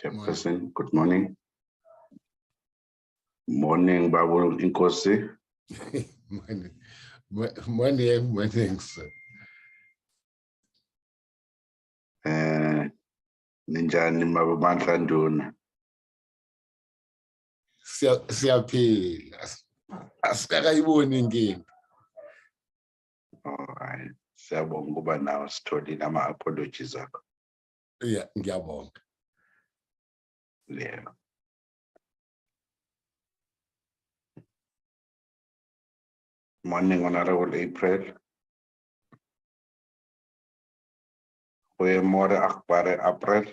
Chairperson, good morning. Morning, Babu Inkosi. Morning, sir. Ninjani mabandla nduna. Siyaphila. Asikakayiboni inkinga. All right. Siyabonga ukuba nawe sitholile ama-apologies akho. Yeah, ngiyabonga. Yeah. Morning, Honorable April. Goeiemôre, achtbare April.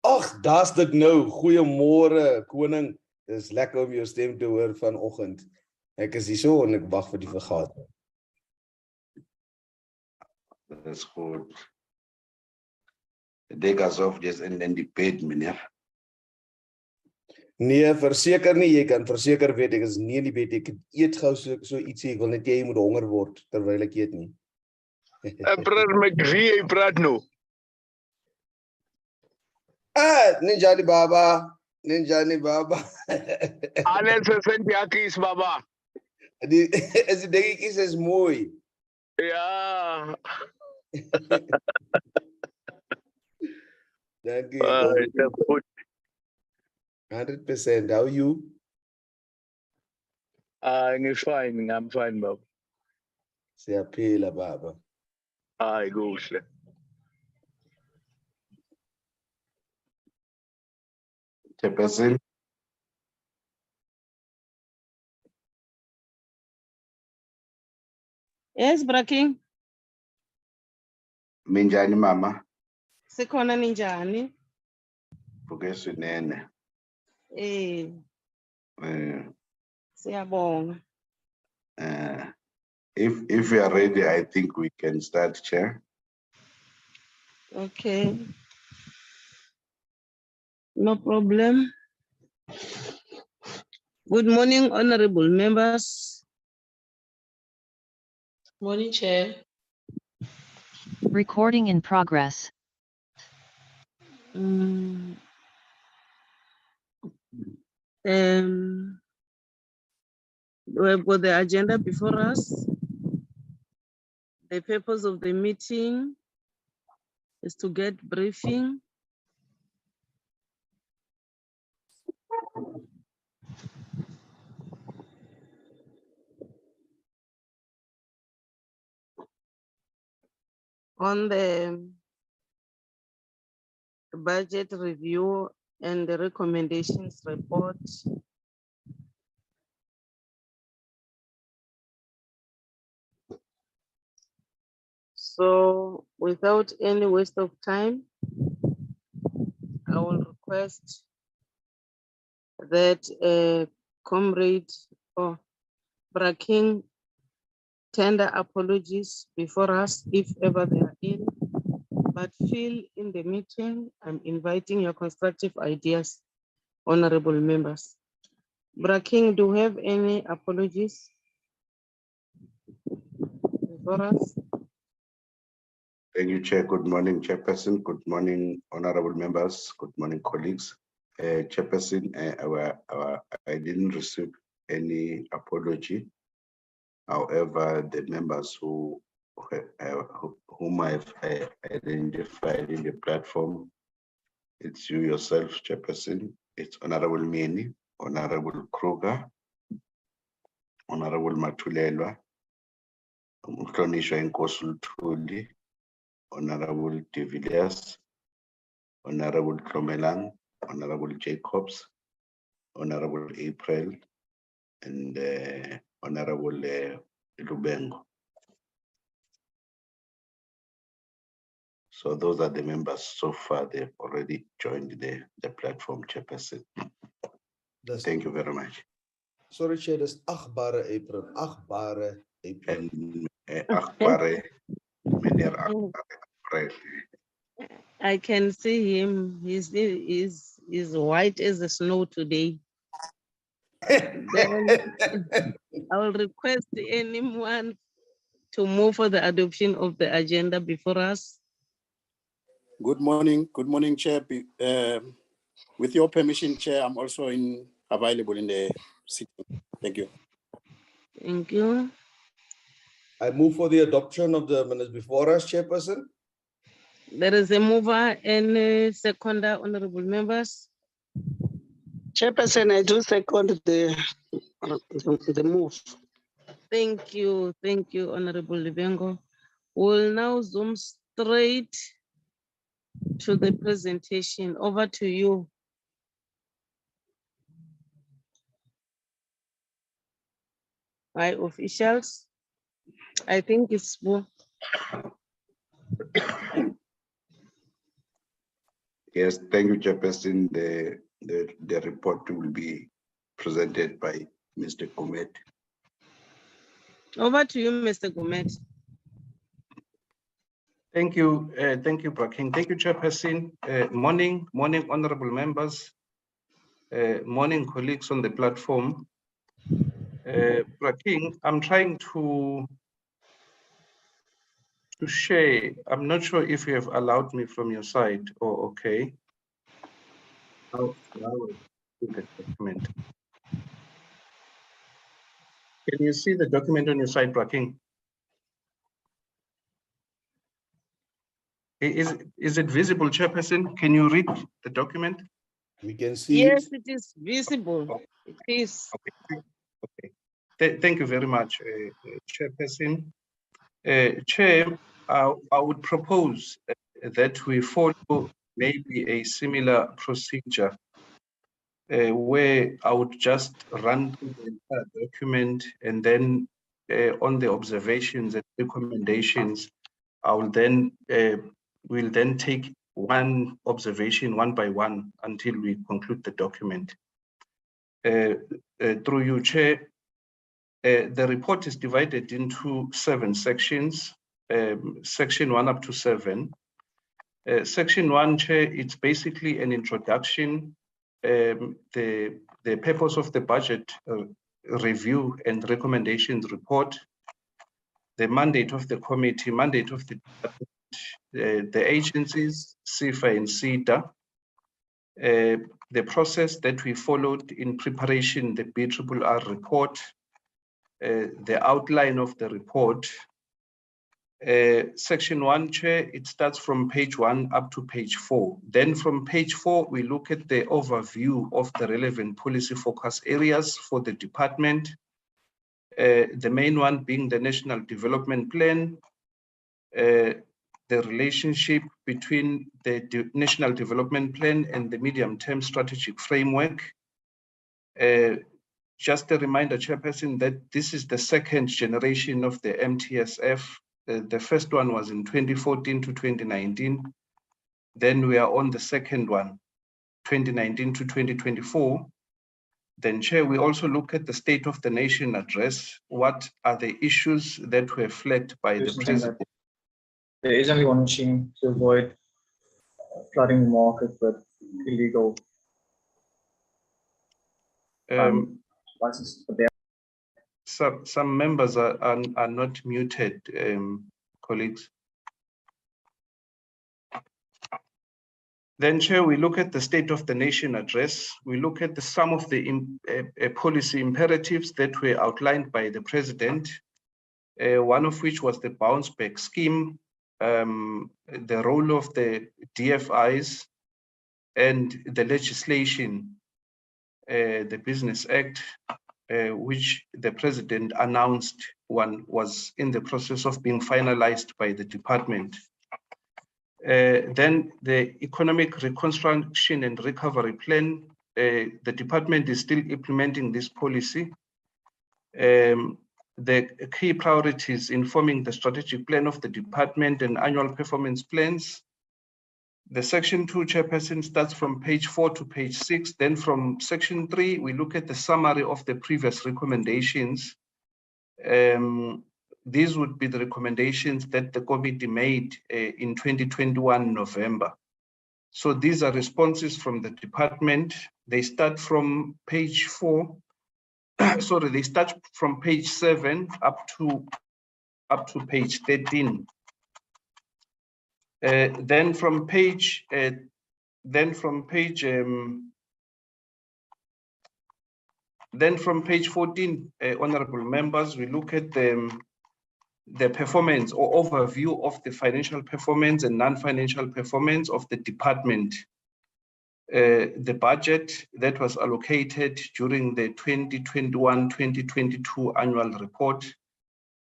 Ag, daar's dit nou. Goeiemôre, koning. Dis lekker om jou stem te hoor vanoggend. Ek is hier so en ek wag vir die vergadering. That's good. The day goes off just and then debate, meneer. Nee, verseker nie. Jy kan verseker weet ek is nie in die bed. Ek eet gou so ietsie. Ek wil net jy moet honger word terwyl ek eet nie. April met wie jy praat nou? Ninjani Baba. Ninjani Baba. Alles sent yakkies, Baba. As die dingetjies is mooi. Ja. Dankie. Goed. 100%. How are you? I'm fine, Baba. Siyaphila baba. Hayi kuhle. Chairperson. Yes, Braking. Minjani mama. Sikhona ninjani? Vuke swinene. Siyabonga. If you are ready, I think we can start, Chair. Okay. No problem. Good morning, honorable members. Morning, Chair. Recording in progress. We've got the agenda before us. The purpose of the meeting is to get briefing on the budget review and the recommendations report. So without any waste of time, I will request that Comrade Braking tender apologies before us if ever they are in, but feel in the meeting, I'm inviting your constructive ideas, honorable members. Braking, do you have any apologies before us? Thank you, Chair. Good morning, Chairperson. Good morning, honorable members. Good morning, colleagues. Chairperson, I didn't receive any apology. However, the members whom I've identified in the platform, it's you yourself, Chairperson. It's Honorable Meni, Honorable Kruger, Honorable Matulelwa, Mhlonishwa Inkosi Luthuli, Honorable De Villiers, Honorable Klomelang, Honorable Jacobs, Honorable April, and Honorable Lubengo. So those are the members so far. They've already joined the platform, Chairperson. Thank you very much. Sorry, Chair, dis achtbare April. Achtbare April. And achtbare, meneer achtbare April. I can see him. He's white as the snow today. Then I will request anyone to move for the adoption of the agenda before us. Good morning, Chair. With your permission, Chair, I'm also available in the sitting. Thank you. Thank you. I move for the adoption of the minutes before us, Chairperson. There is a mover and a seconder, honorable members. Chairperson, I do second the move. Thank you, Honorable Libengo. We'll now zoom straight to the presentation. Over to you. My officials, I think it's Yes, thank you, Chairperson. The report will be presented by Mr. Gomet. over to you, Mr. Gomet. Thank you, Braking. Thank you, Chairperson. Morning, honorable members. Morning, colleagues on the platform. Braking, I'm trying to share. I'm not sure if you have allowed me from your side or okay. Now the document. Can you see the document on your side, Braking? Is it visible, Chairperson? Can you read the document? We can see Yes, it. it is visible. It is. Okay. Thank you very much, Chairperson. Chair, I would propose that we follow maybe a similar procedure where I would just run through the entire document, and then on the observations and recommendations, I will then we'll then take one observation one by one until we conclude the document. Through you, Chair, the report is divided into 7 sections, section 1 up to 7. Section 1, Chair, it's basically an introduction, the purpose of the budget review and recommendations report, the mandate of the committee, mandate of the agencies, CIFA and CEDA, the process that we followed in preparation, the BRRR report, the outline of the report. Section 1, Chair, it starts from page 1 up to page 4. Then from page 4, we look at the overview of the relevant policy focus areas for the department. The main one being the National Development Plan, the relationship between the National Development Plan and the medium-term strategic framework. Just a reminder, Chairperson, that this is the second generation of the MTSF. The first one was in 2014 to 2019. Then we are on the second one, 2019 to 2024. Then, Chair, we also look at the State of the Nation address. What are the issues that were flagged by the President? There is only one machine to avoid flooding the market with illegal licenses. Some members are not muted, colleagues. Then, Chair, we look at the State of the Nation address. We look at some of the policy imperatives that were outlined by the President, one of which was the bounce back scheme, the role of the DFIs, and the legislation, the Business Act, which the President announced one was in the process of being finalized by the department. Then the Economic Reconstruction and Recovery Plan, the department is still implementing this policy. The key priorities informing the strategic plan of the department and annual performance plans. The section 2, Chairperson, starts from page 4 to page 6. Then from section 3, we look at the summary of the previous recommendations. These would be the recommendations that the committee made in 2021 November. So these are responses from the department. They start from page 4. Sorry, they start from page 7 up to page 13. Then from page Then from page 14, honorable members, we look at the performance or overview of the financial performance and non-financial performance of the department. The budget that was allocated during the 2021-2022 annual report.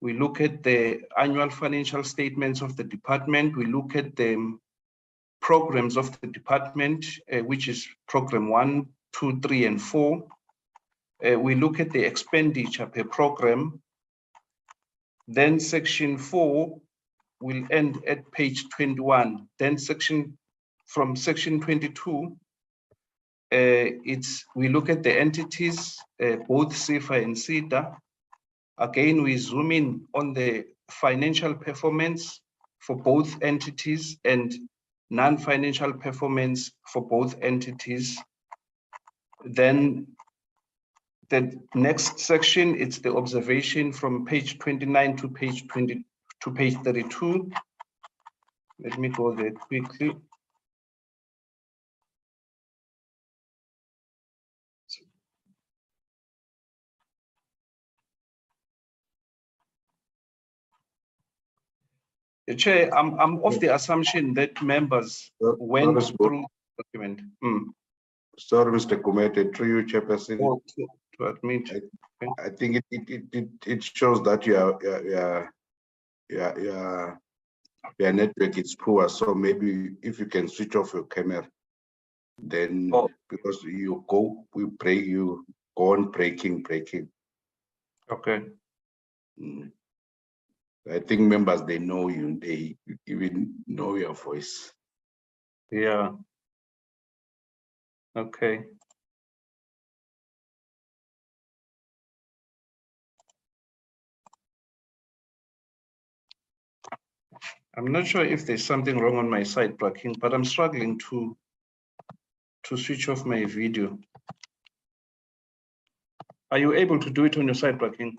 We look at the annual financial statements of the department. We look at the programs of the department, which is program 1, 2, 3, and 4. We look at the expenditure per program. Then section 4 will end at page 21. Then from section 22, we look at the entities, both CFA and SEDA. Again, we zoom in on the financial performance for both entities and non-financial performance for both entities. Then the next section, it's the observation from page 29 to page 32. Let me go there quickly. Chair, I'm of the assumption that members went through the document. Sorry, Mr. Kumete, through you, Chairperson. To admit, I think it shows that your network is poor. So maybe if you can switch off your camera, then because you go on breaking. Okay. I think members, they know you, they even know your voice. Yeah. Okay. I'm not sure if there's something wrong on my side, Braking, but I'm struggling to switch off my video. Are you able to do it on your side, Braking?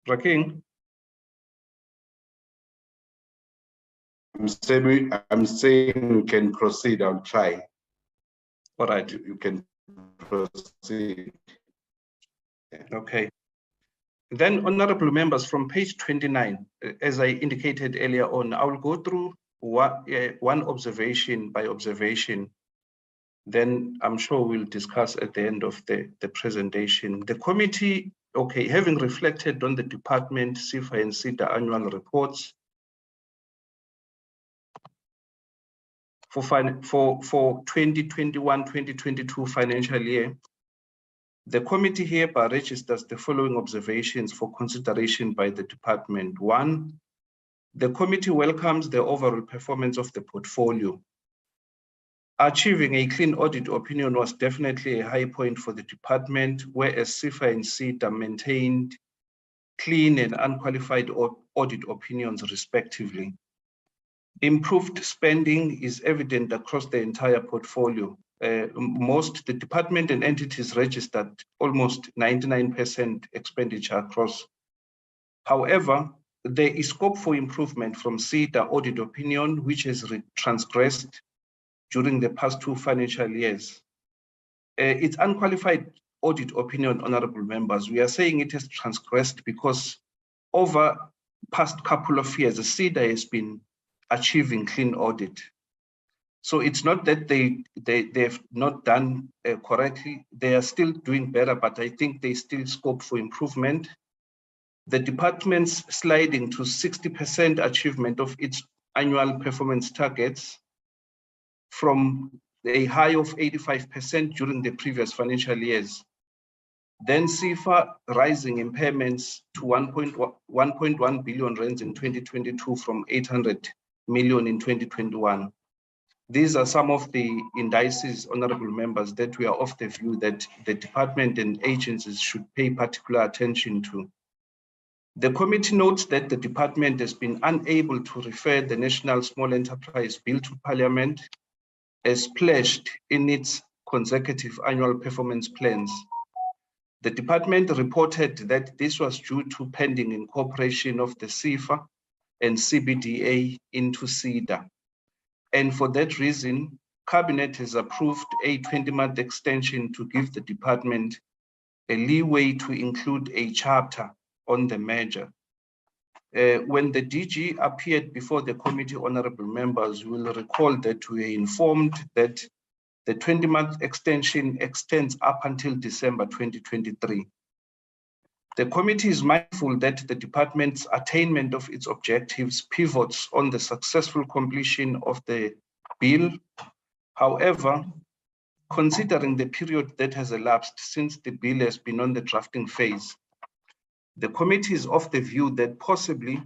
Braking? I'm saying you can proceed. I'll try. All right. You can proceed. Okay. Then, honorable members, from page 29, as I indicated earlier on, I will go through one observation by observation. Then I'm sure we'll discuss at the end of the presentation. The committee, okay, having reflected on the department, CFA and SEDA annual reports, for 2021-2022 financial year, the committee hereby registers the following observations for consideration by the department. 1, the committee welcomes the overall performance of the portfolio. Achieving a clean audit opinion was definitely a high point for the department, whereas CFA and SEDA maintained clean and unqualified audit opinions respectively. Improved spending is evident across the entire portfolio. The department and entities registered almost 99% expenditure across. However, there is scope for improvement from SEDA audit opinion, which has transgressed during the past 2 financial years. Its unqualified audit opinion, honorable members, we are saying it has transgressed because over past couple of years, the SEDA has been achieving clean audit. So it's not that they've not done correctly. They are still doing better, but I think there's still scope for improvement. The department's sliding to 60% achievement of its annual performance targets from a high of 85% during the previous financial years. Then CFA rising impairments to 1.1 billion rands in 2022 from 800 million in 2021. These are some of the indices, honorable members, that we are of the view that the department and agencies should pay particular attention to. The committee notes that the department has been unable to refer the National Small Enterprise Bill to Parliament as pledged in its consecutive annual performance plans. The department reported that this was due to pending incorporation of the CIFA and CBDA into CEDA. And for that reason, Cabinet has approved a 20-month extension to give the department a leeway to include a chapter on the merger. When the DG appeared before the committee, honorable members will recall that we were informed that the 20-month extension extends up until December 2023. The committee is mindful that the department's attainment of its objectives pivots on the successful completion of the bill. However, considering the period that has elapsed since the bill has been on the drafting phase, the committee is of the view that possibly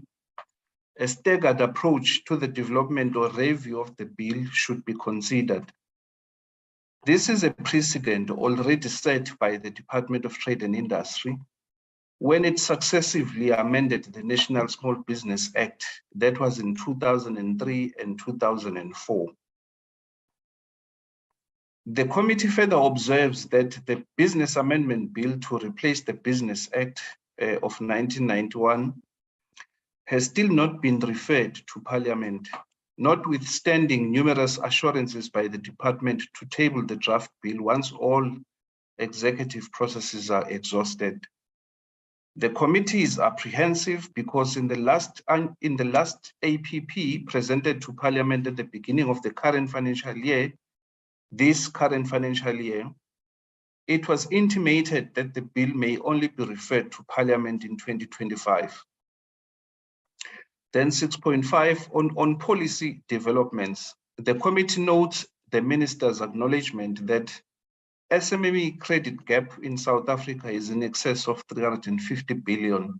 a staggered approach to the development or review of the bill should be considered. This is a precedent already set by the Department of Trade and Industry when it successively amended the National Small Business Act, that was in 2003 and 2004. The committee further observes that the Business Amendment Bill to replace the Business Act of 1991 has still not been referred to Parliament, notwithstanding numerous assurances by the department to table the draft bill once all executive processes are exhausted. The committee is apprehensive because in the last APP presented to Parliament at the beginning of the current financial year, this current financial year, it was intimated that the bill may only be referred to Parliament in 2025. Then 6.5 on policy developments. The committee notes the minister's acknowledgement that SMME credit gap in South Africa is in excess of 350 billion,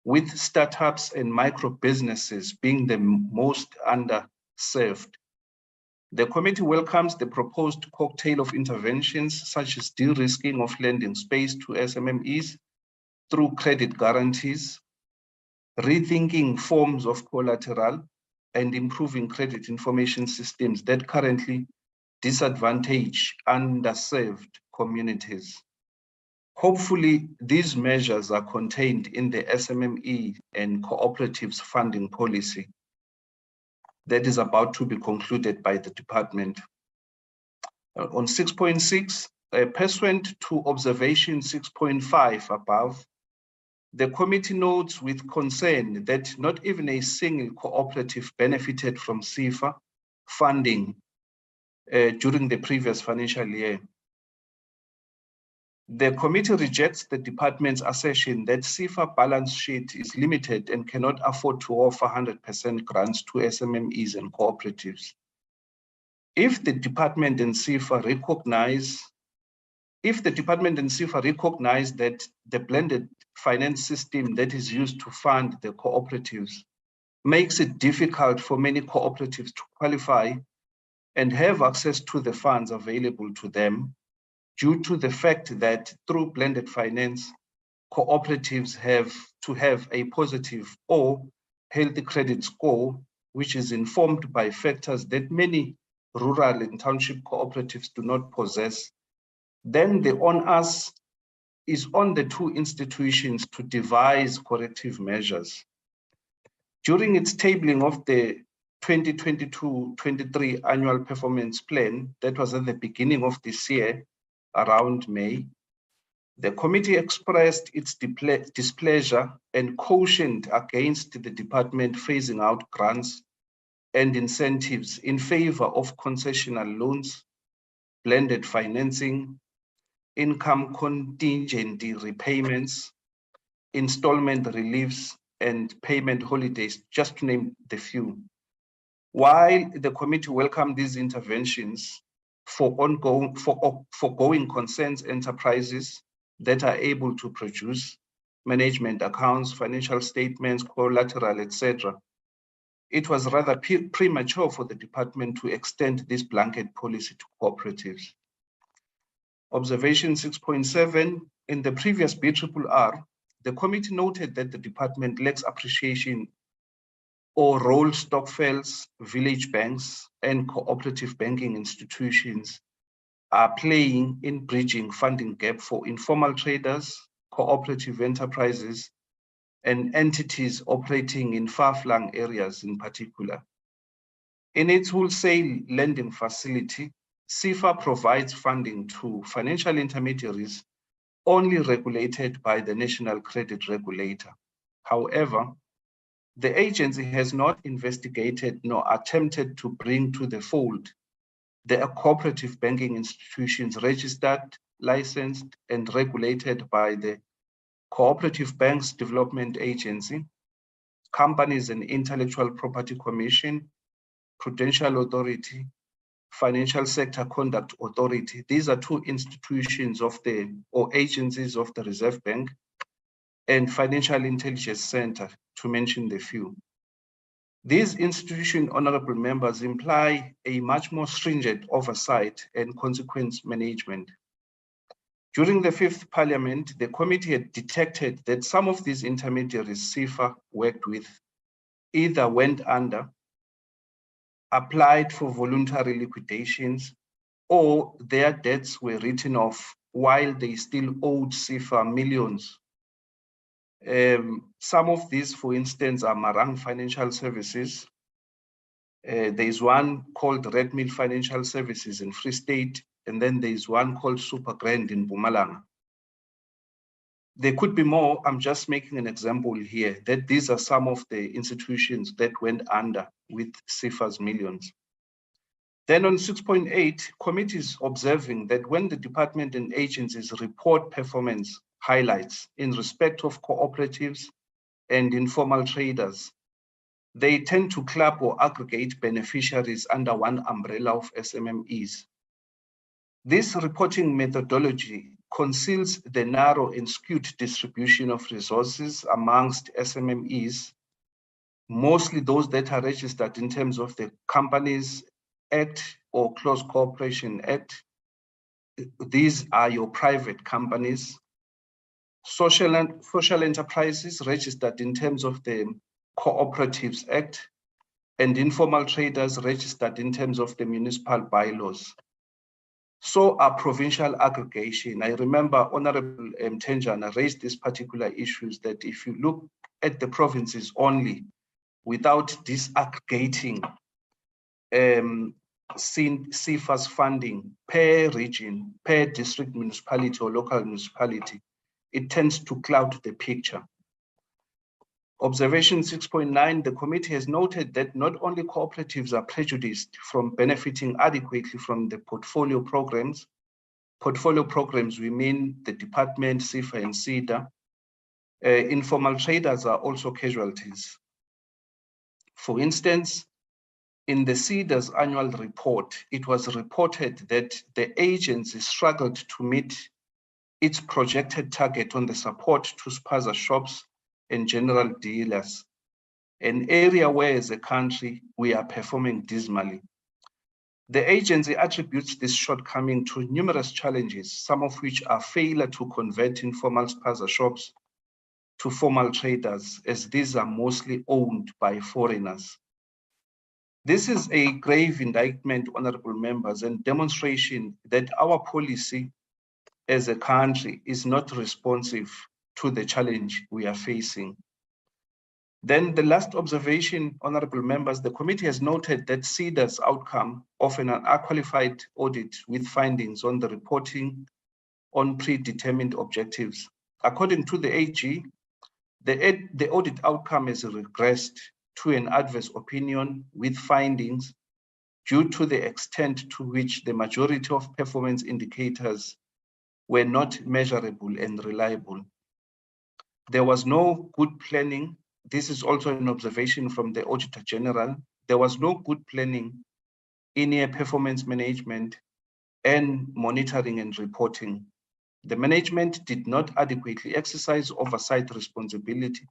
with startups and micro businesses being the most underserved. The committee welcomes the proposed cocktail of interventions such as de-risking of lending space to SMMEs through credit guarantees, rethinking forms of collateral, and improving credit information systems that currently disadvantage underserved communities. Hopefully, these measures are contained in the SMME and cooperatives funding policy that is about to be concluded by the department. On 6.6, pursuant to observation 6.5 above, the committee notes with concern that not even a single cooperative benefited from CIFA funding during the previous financial year. The committee rejects the department's assertion that CIFA balance sheet is limited and cannot afford to offer 100% grants to SMMEs and cooperatives. If the department and CIFA recognize that the blended finance system that is used to fund the cooperatives makes it difficult for many cooperatives to qualify and have access to the funds available to them, due to the fact that through blended finance, cooperatives have to have a positive or healthy credit score, which is informed by factors that many rural and township cooperatives do not possess, then the onus is on the two institutions to devise corrective measures. During its tabling of the 2022-23 annual performance plan that was at the beginning of this year, around May, the committee expressed its displeasure and cautioned against the department phasing out grants and incentives in favor of concessional loans, blended financing, income contingency repayments, installment reliefs, and payment holidays, just to name the few. While the committee welcomed these interventions for going concerns enterprises that are able to produce management accounts, financial statements, collateral, etc., it was rather premature for the department to extend this blanket policy to cooperatives. Observation 6.7, in the previous BRRR, the committee noted that the department lacks appreciation or role stokvels, village banks, and cooperative banking institutions are playing in bridging funding gap for informal traders, cooperative enterprises, and entities operating in far-flung areas in particular. In its wholesale lending facility, CIFA provides funding to financial intermediaries only regulated by the National Credit Regulator. However, the agency has not investigated nor attempted to bring to the fold the cooperative banking institutions registered, licensed, and regulated by the Cooperative Banks Development Agency, Companies and Intellectual Property Commission, Prudential Authority, Financial Sector Conduct Authority. These are two institutions of the, or agencies of the Reserve Bank, and Financial Intelligence Center, to mention the few. These institutions, honorable members, imply a much more stringent oversight and consequence management. During the 5th Parliament, the committee had detected that some of these intermediaries CIFA worked with either went under, applied for voluntary liquidations, or their debts were written off while they still owed CIFA millions. Some of these, for instance, are Marang Financial Services. There is one called Red Mill Financial Services in Free State, and then there is one called Super Grand in Mpumalanga. There could be more. I'm just making an example here that these are some of the institutions that went under with CIFA's millions. Then on 6.8, committees observing that when the department and agencies report performance highlights in respect of cooperatives and informal traders, they tend to club or aggregate beneficiaries under one umbrella of SMMEs. This reporting methodology conceals the narrow and skewed distribution of resources amongst SMMEs, mostly those that are registered in terms of the Companies Act or Close Cooperation Act. These are your private companies. Social enterprises registered in terms of the Cooperatives Act, and informal traders registered in terms of the municipal bylaws. So are provincial aggregation. I remember Honorable Tenjana raised these particular issues that if you look at the provinces only, without disaggregating CIFA's funding per region, per district municipality or local municipality, it tends to cloud the picture. Observation 6.9, the committee has noted that not only cooperatives are prejudiced from benefiting adequately from the portfolio programs. Portfolio programs, we mean the department, CIFA and CEDA. Informal traders are also casualties. For instance, in the CEDA's annual report, it was reported that the agency struggled to meet its projected target on the support to spaza shops and general dealers, an area where as a country we are performing dismally. The agency attributes this shortcoming to numerous challenges, some of which are failure to convert informal spaza shops to formal traders, as these are mostly owned by foreigners. This is a grave indictment, honorable members, and demonstration that our policy as a country is not responsive to the challenge we are facing. Then the last observation, honorable members, the committee has noted that CEDA's outcome of an unqualified audit with findings on the reporting on predetermined objectives. According to the AG, the audit outcome has regressed to an adverse opinion with findings due to the extent to which the majority of performance indicators were not measurable and reliable. There was no good planning. This is also an observation from the Auditor General. There was no good planning in performance management and monitoring and reporting. The management did not adequately exercise oversight responsibility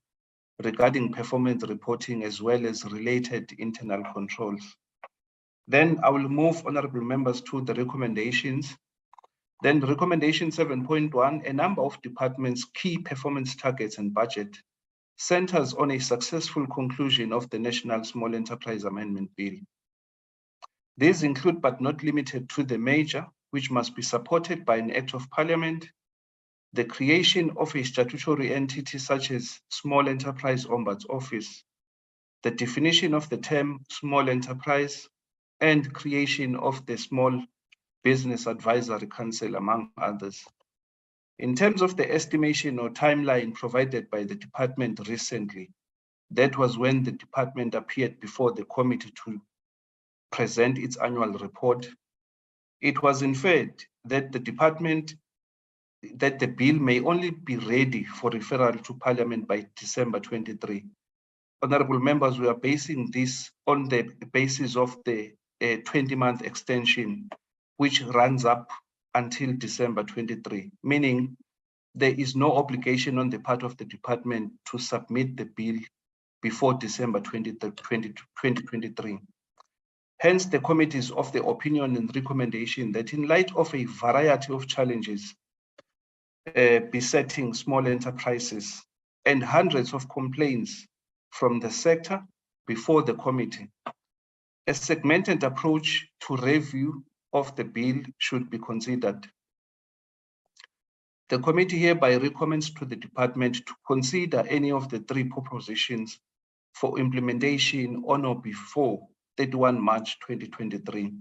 regarding performance reporting as well as related internal controls. Then I will move, honorable members, to the recommendations. Then recommendation 7.1, a number of departments' key performance targets and budget centers on a successful conclusion of the National Small Enterprise Amendment Bill. These include, but not limited to, the major, which must be supported by an act of parliament, the creation of a statutory entity such as Small Enterprise Ombuds Office, the definition of the term small enterprise, and creation of the Small Business Advisory Council, among others. In terms of the estimation or timeline provided by the department recently, that was when the department appeared before the committee to present its annual report. It was inferred that the bill may only be ready for referral to Parliament by December 23. Honorable members, we are basing this on the basis of the 20-month extension, which runs up until December 23, meaning there is no obligation on the part of the department to submit the bill before December 2023. Hence, the committee is of the opinion and recommendation that in light of a variety of challenges besetting small enterprises and hundreds of complaints from the sector before the committee, a segmented approach to review of the bill should be considered. The committee hereby recommends to the department to consider any of the three propositions for implementation on or before 31 March 2023.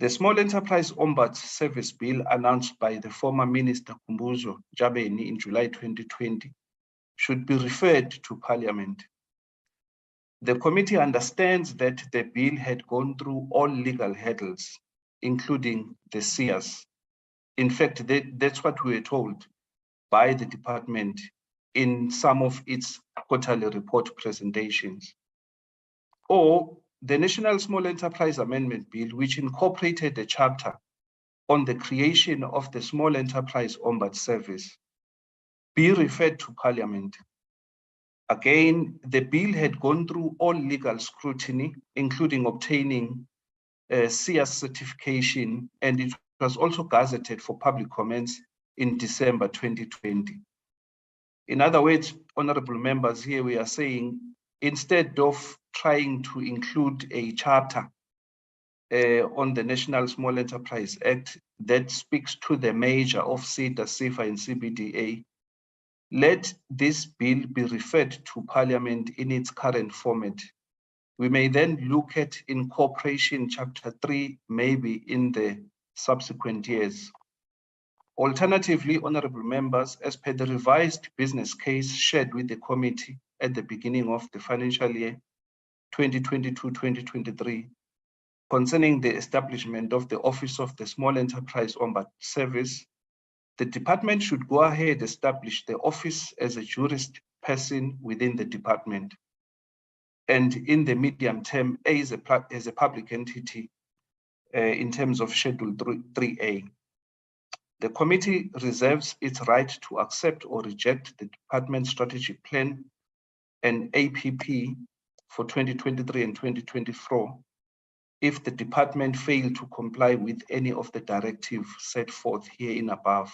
The Small Enterprise Ombuds Service Bill announced by the former Minister Kumbuzo Jabeni in July 2020 should be referred to Parliament. The committee understands that the bill had gone through all legal hurdles, including the CS. In fact, that's what we were told by the department in some of its quarterly report presentations. Or the National Small Enterprise Amendment Bill, which incorporated a chapter on the creation of the Small Enterprise Ombuds Service, be referred to Parliament. Again, the bill had gone through all legal scrutiny, including obtaining CS certification, and it was also gazetted for public comments in December 2020. In other words, honorable members, here we are saying, instead of trying to include a chapter on the National Small Enterprise Act that speaks to the measure of SEDA, SEFA, and CBDA, let this bill be referred to Parliament in its current format. We may then look at incorporation chapter 3, maybe in the subsequent years. Alternatively, honorable members, as per the revised business case shared with the committee at the beginning of the financial year 2022-2023, concerning the establishment of the Office of the Small Enterprise Ombuds Service, the department should go ahead establish the office as a jurist person within the department, and in the medium term as a public entity in terms of Schedule 3A. The committee reserves its right to accept or reject the department's strategic plan and APP for 2023 and 2024 if the department failed to comply with any of the directives set forth herein above.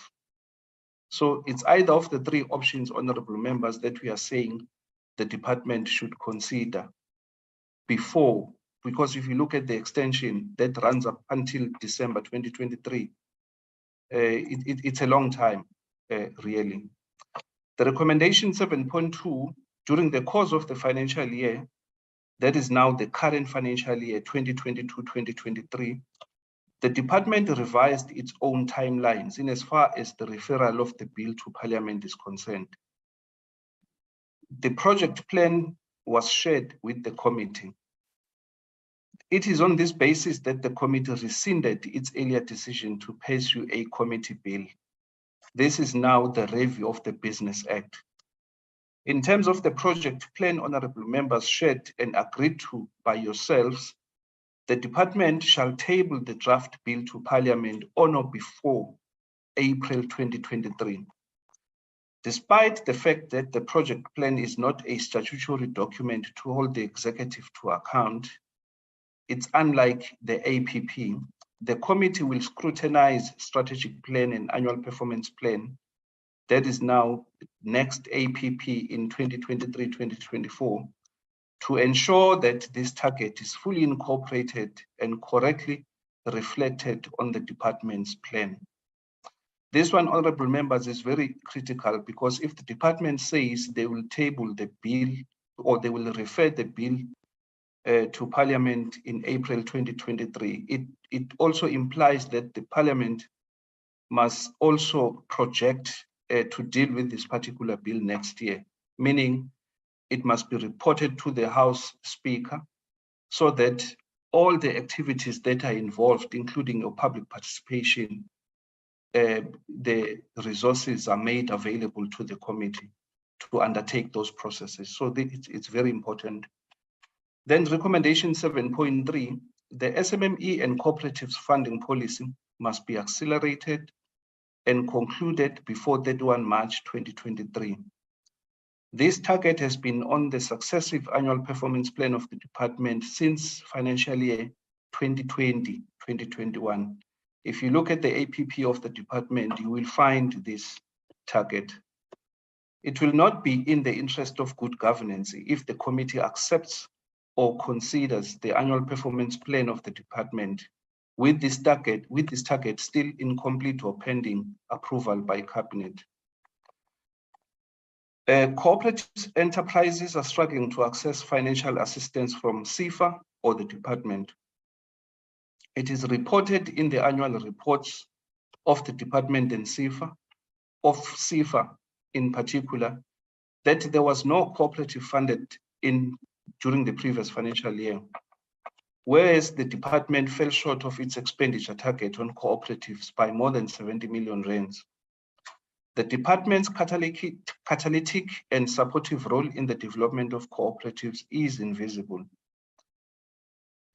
So it's either of the three options, honorable members, that we are saying the department should consider before, because if you look at the extension that runs up until December 2023, it's a long time, really. The recommendation 7.2, during the course of the financial year, that is now the current financial year 2022-2023, the department revised its own timelines in as far as the referral of the bill to Parliament is concerned. The project plan was shared with the committee. It is on this basis that the committee rescinded its earlier decision to pursue a committee bill. This is now the review of the Business Act. In terms of the project plan, honorable members, shared and agreed to by yourselves, the department shall table the draft bill to Parliament on or before April 2023. Despite the fact that the project plan is not a statutory document to hold the executive to account, it's unlike the APP. The committee will scrutinize strategic plan and annual performance plan. That is now next APP in 2023-2024 to ensure that this target is fully incorporated and correctly reflected on the department's plan. This one, honorable members, is very critical because if the department says they will table the bill or they will refer the bill to Parliament in April 2023, it also implies that the Parliament must also project to deal with this particular bill next year, meaning it must be reported to the House Speaker so that all the activities that are involved, including your public participation, the resources are made available to the committee to undertake those processes. So it's very important. Then recommendation 7.3, the SMME and cooperatives funding policy must be accelerated and concluded before 31 March 2023. This target has been on the successive annual performance plan of the department since financial year 2020-2021. If you look at the APP of the department, you will find this target. It will not be in the interest of good governance if the committee accepts or considers the annual performance plan of the department with this target still incomplete or pending approval by cabinet. Cooperative enterprises are struggling to access financial assistance from CIFA or the department. It is reported in the annual reports of the department and CIFA, of CIFA in particular, that there was no cooperative funded during the previous financial year, whereas the department fell short of its expenditure target on cooperatives by more than 70 million rands. The department's catalytic and supportive role in the development of cooperatives is invisible.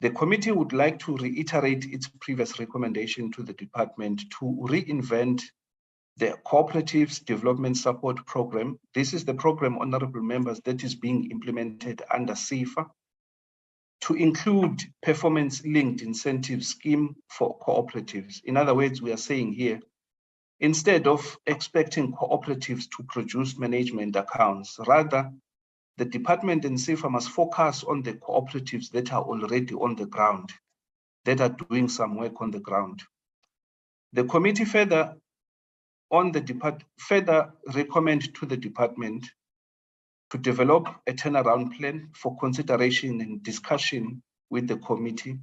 The committee would like to reiterate its previous recommendation to the department to reinvent the Cooperatives Development Support Program. This is the program, honorable members, that is being implemented under CIFA to include performance-linked incentive scheme for cooperatives. In other words, we are saying here, instead of expecting cooperatives to produce management accounts, rather, the department and CIFA must focus on the cooperatives that are already on the ground, that are doing some work on the ground. The committee further recommend to the department to develop a turnaround plan for consideration and discussion with the committee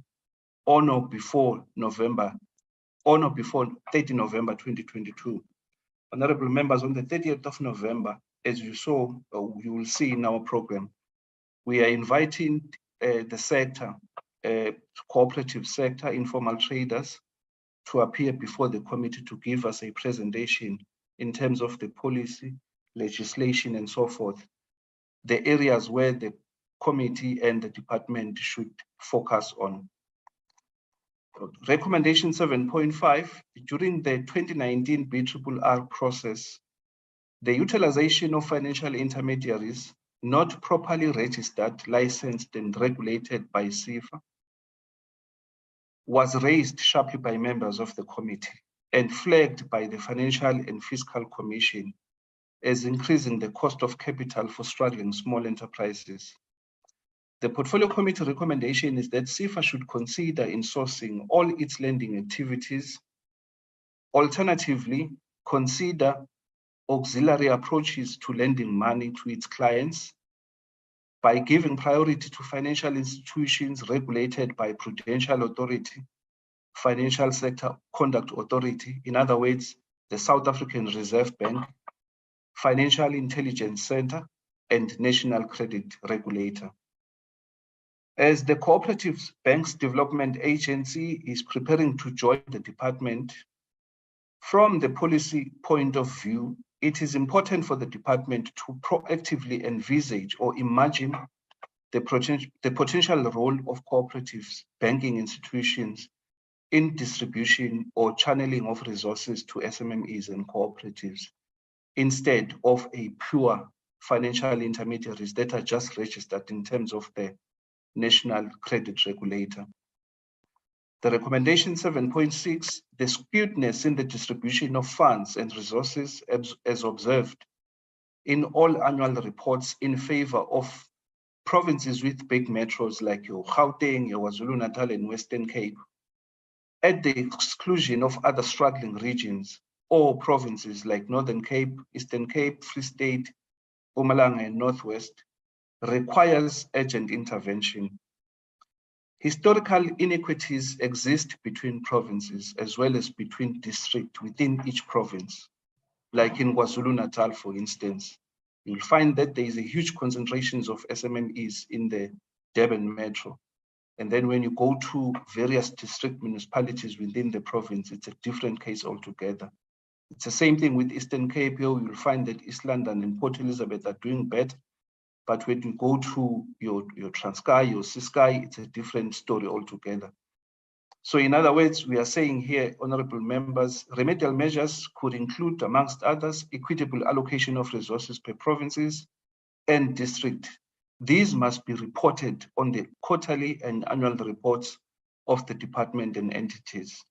on or before 30 November 2022. Honorable members, on the 30th of November, as you saw, you will see in our program, we are inviting the sector, cooperative sector, informal traders, to appear before the committee to give us a presentation in terms of the policy, legislation, and so forth, the areas where the committee and the department should focus on. Recommendation 7.5, during the 2019 BRRR process, the utilization of financial intermediaries not properly registered, licensed, and regulated by CIFA was raised sharply by members of the committee and flagged by the Financial and Fiscal Commission as increasing the cost of capital for struggling small enterprises. The Portfolio Committee recommendation is that CIFA should consider insourcing all its lending activities. Alternatively, consider auxiliary approaches to lending money to its clients by giving priority to financial institutions regulated by Prudential Authority, Financial Sector Conduct Authority, in other words, the South African Reserve Bank, Financial Intelligence Center, and National Credit Regulator. As the Cooperative Banks Development Agency is preparing to join the department, from the policy point of view, it is important for the department to proactively envisage or imagine the potential role of cooperatives, banking institutions in distribution or channeling of resources to SMMEs and cooperatives, instead of a pure financial intermediaries that are just registered in terms of the National Credit Regulator. The recommendation 7.6, the skewedness in the distribution of funds and resources as observed in all annual reports in favor of provinces with big metros like your Gauteng, your KwaZulu-Natal, and Western Cape, at the exclusion of other struggling regions or provinces like Northern Cape, Eastern Cape, Free State, Mpumalanga, and Northwest, requires urgent intervention. Historical inequities exist between provinces as well as between districts within each province. Like in KwaZulu-Natal, for instance, you'll find that there is a huge concentrations of SMMEs in the Durban Metro. And then when you go to various district municipalities within the province, it's a different case altogether. It's the same thing with Eastern Cape. You'll find that East London and Port Elizabeth are doing better. But when you go to your Transkei, your Ciskei, it's a different story altogether. So in other words, we are saying here, honorable members, remedial measures could include, amongst others, equitable allocation of resources per provinces and district. These must be reported on the quarterly and annual reports of the department and entities,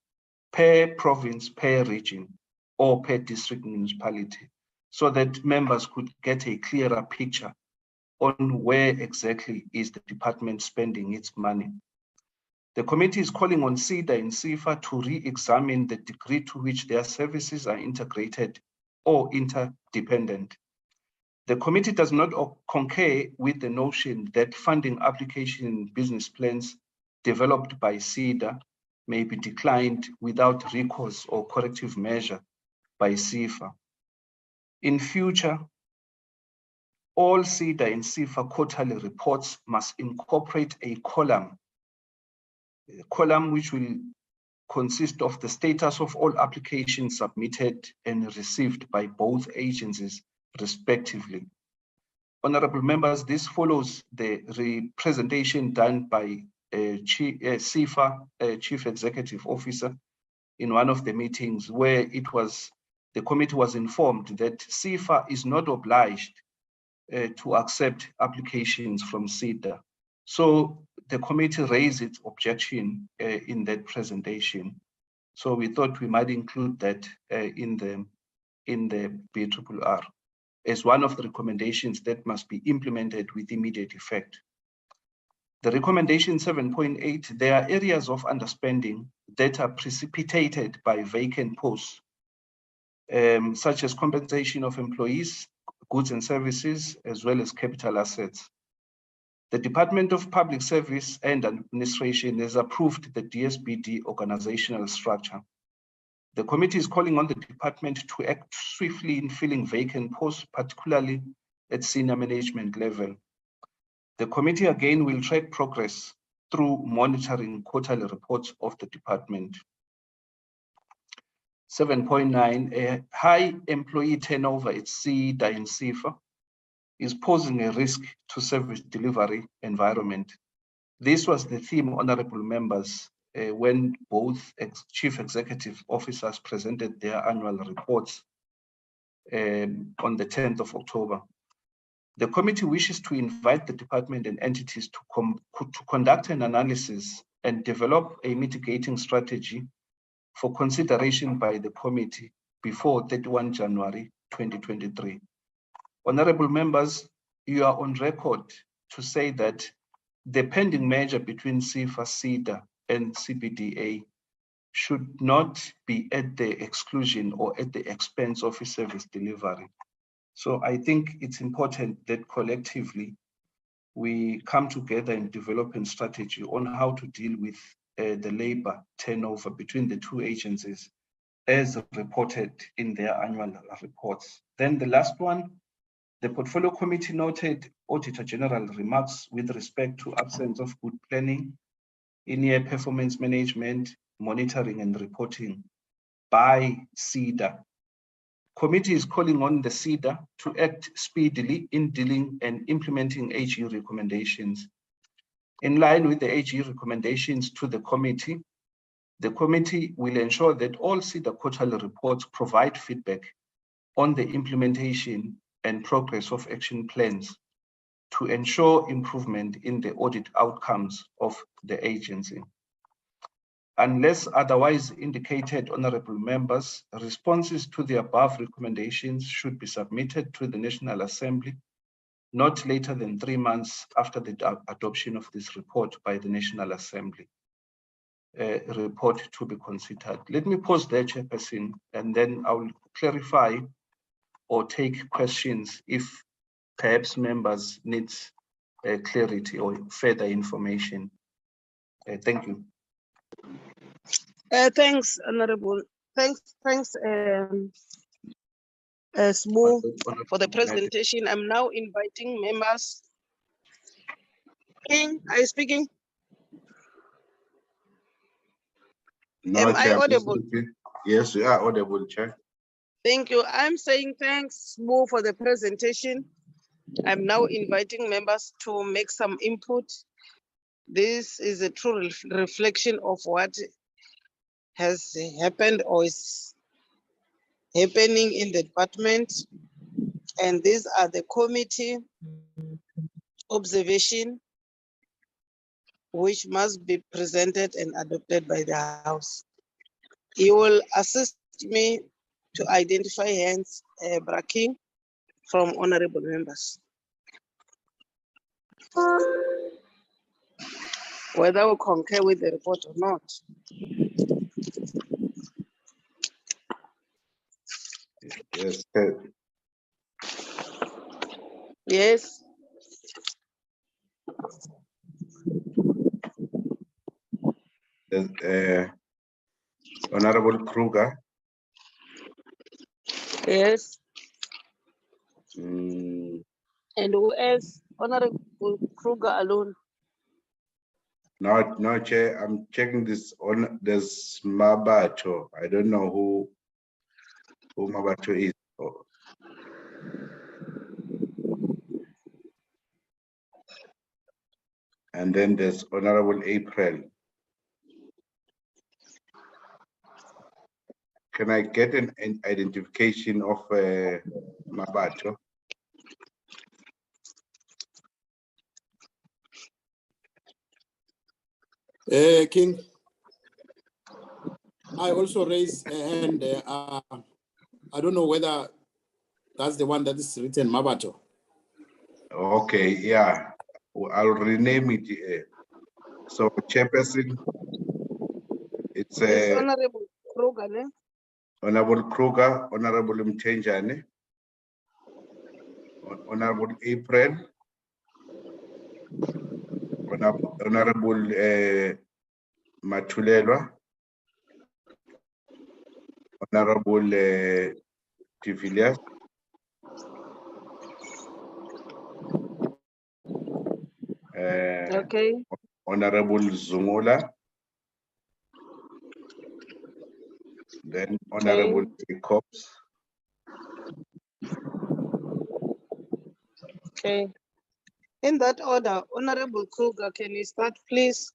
per province, per region, or per district municipality, so that members could get a clearer picture on where exactly is the department spending its money. The committee is calling on SEDA and CIFA to re-examine the degree to which their services are integrated or interdependent. The committee does not concur with the notion that funding application business plans developed by SEDA may be declined without recourse or corrective measure by CIFA. In future, all SEDA and CIFA quarterly reports must incorporate a column which will consist of the status of all applications submitted and received by both agencies respectively. Honorable members, this follows the representation done by CIFA Chief Executive Officer in one of the meetings where the committee was informed that CIFA is not obliged to accept applications from SEDA. So the committee raised its objection in that presentation. So we thought we might include that in the BRRR as one of the recommendations that must be implemented with immediate effect. The recommendation 7.8, there are areas of underspending that are precipitated by vacant posts, such as compensation of employees, goods and services, as well as capital assets. The Department of Public Service and Administration has approved the DSBD organizational structure. The committee is calling on the department to act swiftly in filling vacant posts, particularly at senior management level. The committee again will track progress through monitoring quarterly reports of the department. 7.9, a high employee turnover at SEDA and CIFA is posing a risk to service delivery environment. This was the theme, honorable members, when both chief executive officers presented their annual reports on the 10th of October. The committee wishes to invite the department and entities to conduct an analysis and develop a mitigating strategy for consideration by the committee before 31 January 2023. Honorable members, you are on record to say that the pending merger between CIFA, SEDA, and CBDA should not be at the exclusion or at the expense of a service delivery. So I think it's important that collectively we come together and develop a strategy on how to deal with the labor turnover between the two agencies as reported in their annual reports. Then the last one, the Portfolio Committee noted Auditor General remarks with respect to absence of good planning, in-year performance management, monitoring and reporting by SEDA. Committee is calling on the SEDA to act speedily in dealing and implementing AG recommendations. In line with the AG recommendations to the committee will ensure that all SEDA quarterly reports provide feedback on the implementation and progress of action plans to ensure improvement in the audit outcomes of the agency. Unless otherwise indicated, honorable members, responses to the above recommendations should be submitted to the National Assembly not later than 3 months after the adoption of this report by the National Assembly. report to be considered. Let me pause there, Chairperson, and then I will clarify or take questions if perhaps members need clarity or further information. Thank you. Thanks, Honorable. Thanks, Smo, for the presentation. I'm now inviting members. King, are you speaking? No, Am I Chair, audible? yes, you are audible, Chair. Thank you. I'm saying thanks, Mo, for the presentation. I'm now inviting members to make some input. This is a true reflection of what has happened or is happening in the department. And these are the committee observation which must be presented and adopted by the House. You will assist me to identify hands, Braking, from honorable members. Whether we concur with the report or not. Yes, Yes. Honorable Kruger. Yes. Mm, And who else? Honorable Kruger alone. no, Chair, I'm checking this on, there's Mabato. I don't know who Mabato is. Oh. And then there's Honorable April. Can I get an identification of Mabato? King, I also raised a hand. I don't know whether that's the one that is written Mabato. Okay, yeah, I'll rename it. So Chairperson, it's It's Honorable Kruger, ne? Honorable Kruger, Honorable Mtenjane, Honorable April, Honorable Matulelwa, Honorable Tivilias, Okay. Honorable Zumula, then Honorable Jacobs. Okay. In that order, Honorable Kruger, can you start, please?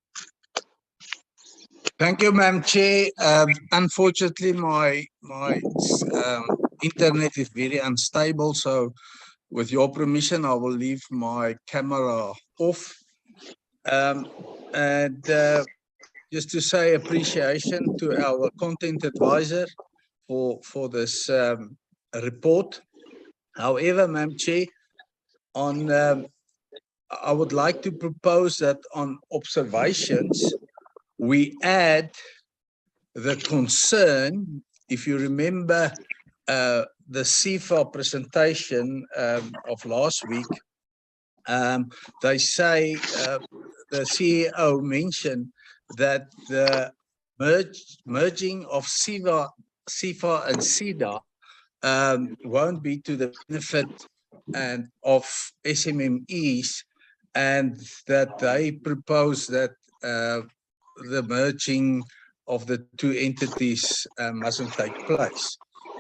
Thank you, Madam Chair. Unfortunately, my internet is very unstable, so with your permission, I will leave my camera off. And just to say appreciation to our content advisor for this report. However, Madam Chair, I would like to propose that on observations, we add the concern, if you remember the CFA presentation of last week, they say, the CEO mentioned that the merging of CFA and CEDA won't be to the benefit of SMMEs, and that they propose that the merging of the two entities mustn't take place.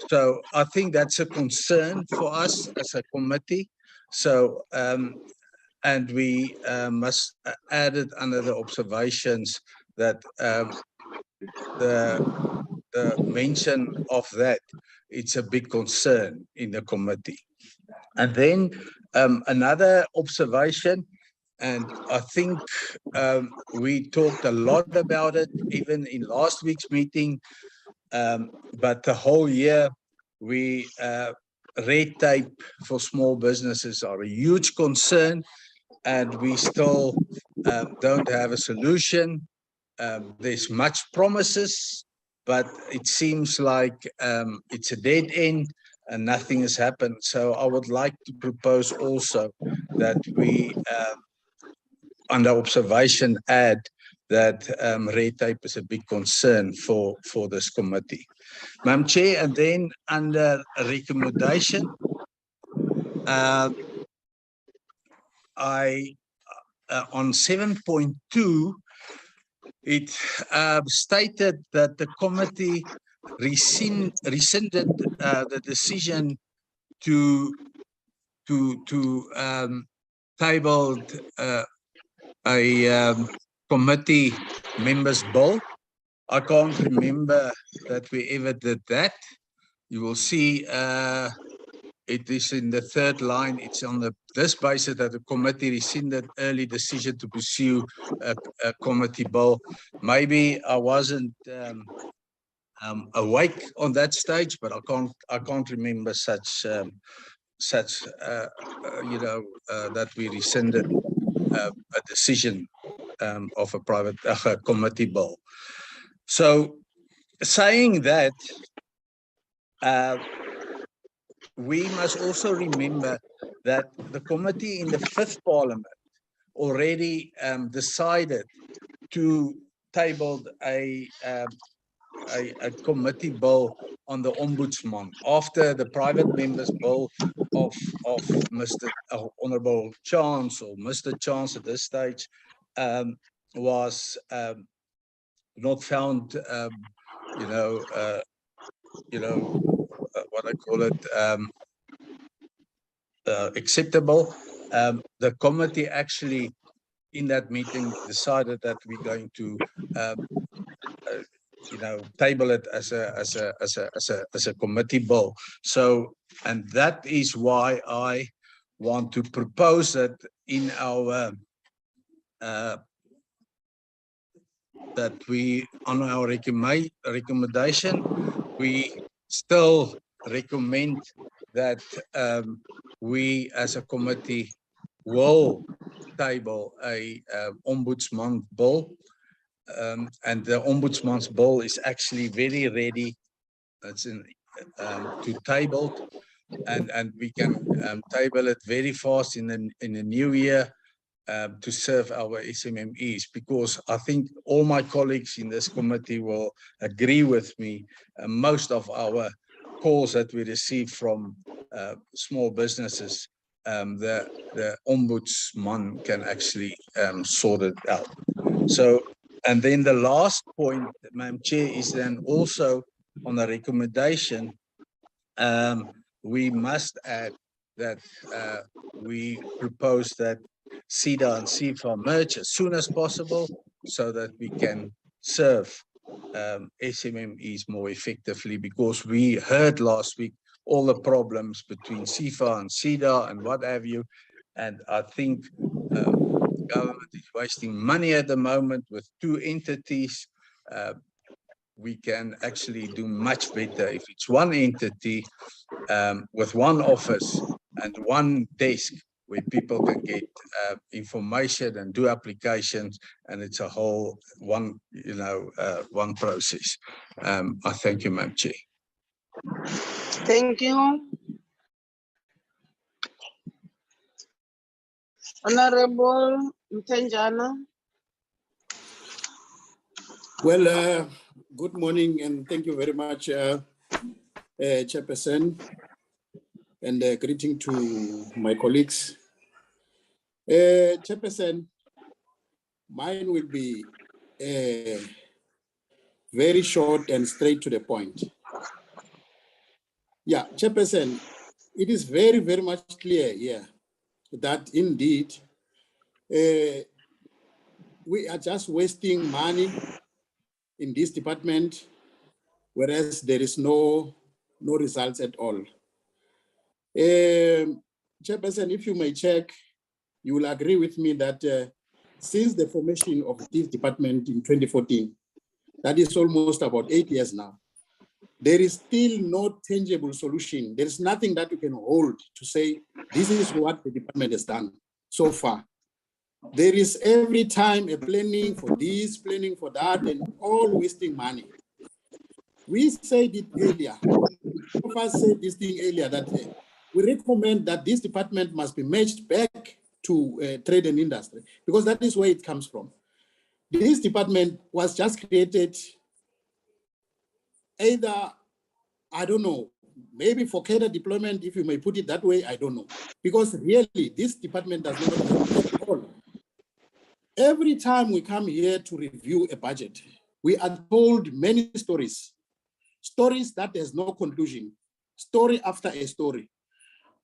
So I think that's a concern for us as a committee. So, and we must add it under the observations that the mention of that, it's a big concern in the committee. And then another observation, and I think we talked a lot about it, even in last week's meeting, but the whole year, red tape for small businesses are a huge concern, and we still don't have a solution there's much promises, but it seems like it's a dead end and nothing has happened. So I would like to propose also that we, under observation, add that red tape is a big concern for this committee. Madam Chair, and then under a recommendation, on 7.2, it stated that the committee rescinded the decision to table a committee members bill. I can't remember that we ever did that. You will see it is in the third line. It's on this basis that the committee rescinded early decision to pursue a committee bill. Maybe I wasn't awake on that stage, but I can't remember such that we rescinded a decision of a private committee bill. So, saying that, we must also remember that the committee in the 5th Parliament already decided to table a committee bill on the Ombudsman after the private members bill of Mr. Honourable Chance, or Mr. Chance at this stage, was not found, what I call it, acceptable. The committee actually in that meeting decided that we're going to table it as a committee bill. So, and that is why I want to propose that in our that we, on our recommendation, we still recommend that we as a committee will table a ombudsman bill, and the ombudsman's bill is actually very ready. It's in to table, and we can table it very fast in the new year to serve our SMMEs, because I think all my colleagues in this committee will agree with me. Most of our calls that we receive from small businesses, the ombudsman can actually sort it out. So, and then the last point, Madam Chair, is then also on the recommendation, we must add that we propose that CEDA and CFA merge as soon as possible so that we can serve SMMEs more effectively, because we heard last week all the problems between CFA and CEDA and what have you. And I think the government is wasting money at the moment with 2 entities. We can actually do much better if it's one entity with one office and one desk where people can get information and do applications, and it's a whole one process. I thank you, Madam Chair. Thank you. Honorable Mtenjana. Well, good morning and thank you very much, Chairperson, and greeting to my colleagues. Chairperson, mine will be very short and straight to the point. Yeah, Chairperson, it is very, very much clear here that indeed we are just wasting money in this department, whereas there is no results at all. Chairperson, if you may check, you will agree with me that since the formation of this department in 2014, that is almost about 8 years now, there is still no tangible solution. There is nothing that you can hold to say, this is what the department has done so far. There is every time a planning for this, planning for that, and all wasting money. We said it earlier. Of us said this thing earlier that we recommend that this department must be merged back to trade and industry, because that is where it comes from. This department was just created either, I don't know, maybe for cadre deployment, if you may put it that way, I don't know. Because really, this department does not help at all. Every time we come here to review a budget, we are told many stories that there's no conclusion, story after a story.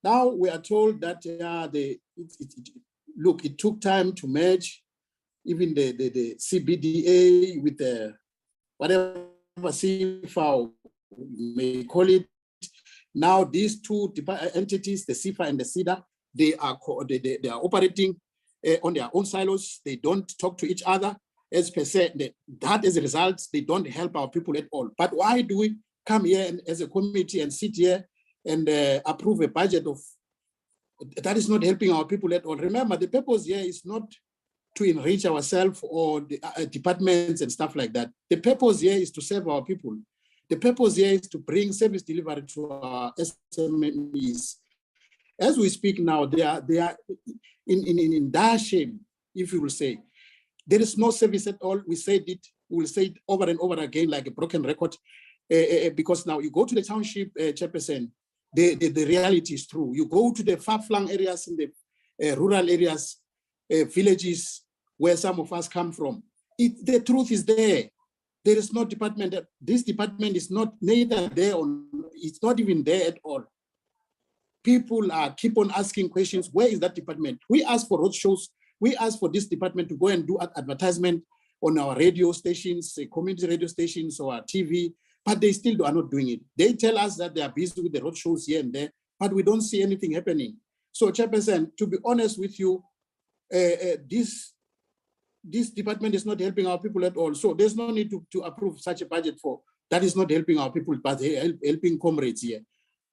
Now we are told that look, it took time to merge even the CBDA with the whatever CFA you may call it. Now these two entities, the CFA and the CEDA, they are operating on their own silos. They don't talk to each other. As per se, that as a result, they don't help our people at all. But why do we come here as a committee and sit here and approve a budget of that is not helping our people at all? Remember, the purpose here is not to enrich ourselves or the departments and stuff like that. The purpose here is to serve our people. The purpose here is to bring service delivery to our SMEs. As we speak now, they are in dire shame, if you will say. There is no service at all. We said it, we will say it over and over again like a broken record, because now you go to the township, Chairperson, the reality is true. You go to the far-flung areas in the rural areas, villages where some of us come from. The truth is there. There is no department. This department is not neither there or it's not even there at all. People keep on asking questions. Where is that department? We ask for road shows. We ask for this department to go and do advertisement on our radio stations, community radio stations or TV, but they still are not doing it. They tell us that they are busy with the road shows here and there, but we don't see anything happening. So, Chairperson, to be honest with you, this department is not helping our people at all. So there's no need to approve such a budget for that is not helping our people, but helping comrades here.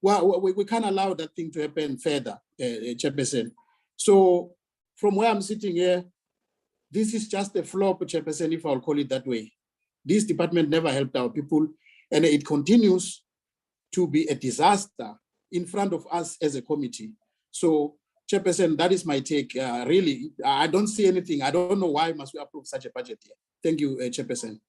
Well, we can't allow that thing to happen further, Chairperson. So from where I'm sitting here, this is just a flop, Chairperson, if I'll call it that way. This department never helped our people, and it continues to be a disaster in front of us as a committee. So, Chairperson, that is my take. Really, I don't see anything. I don't know why must we approve such a budget here. Thank you, Chairperson.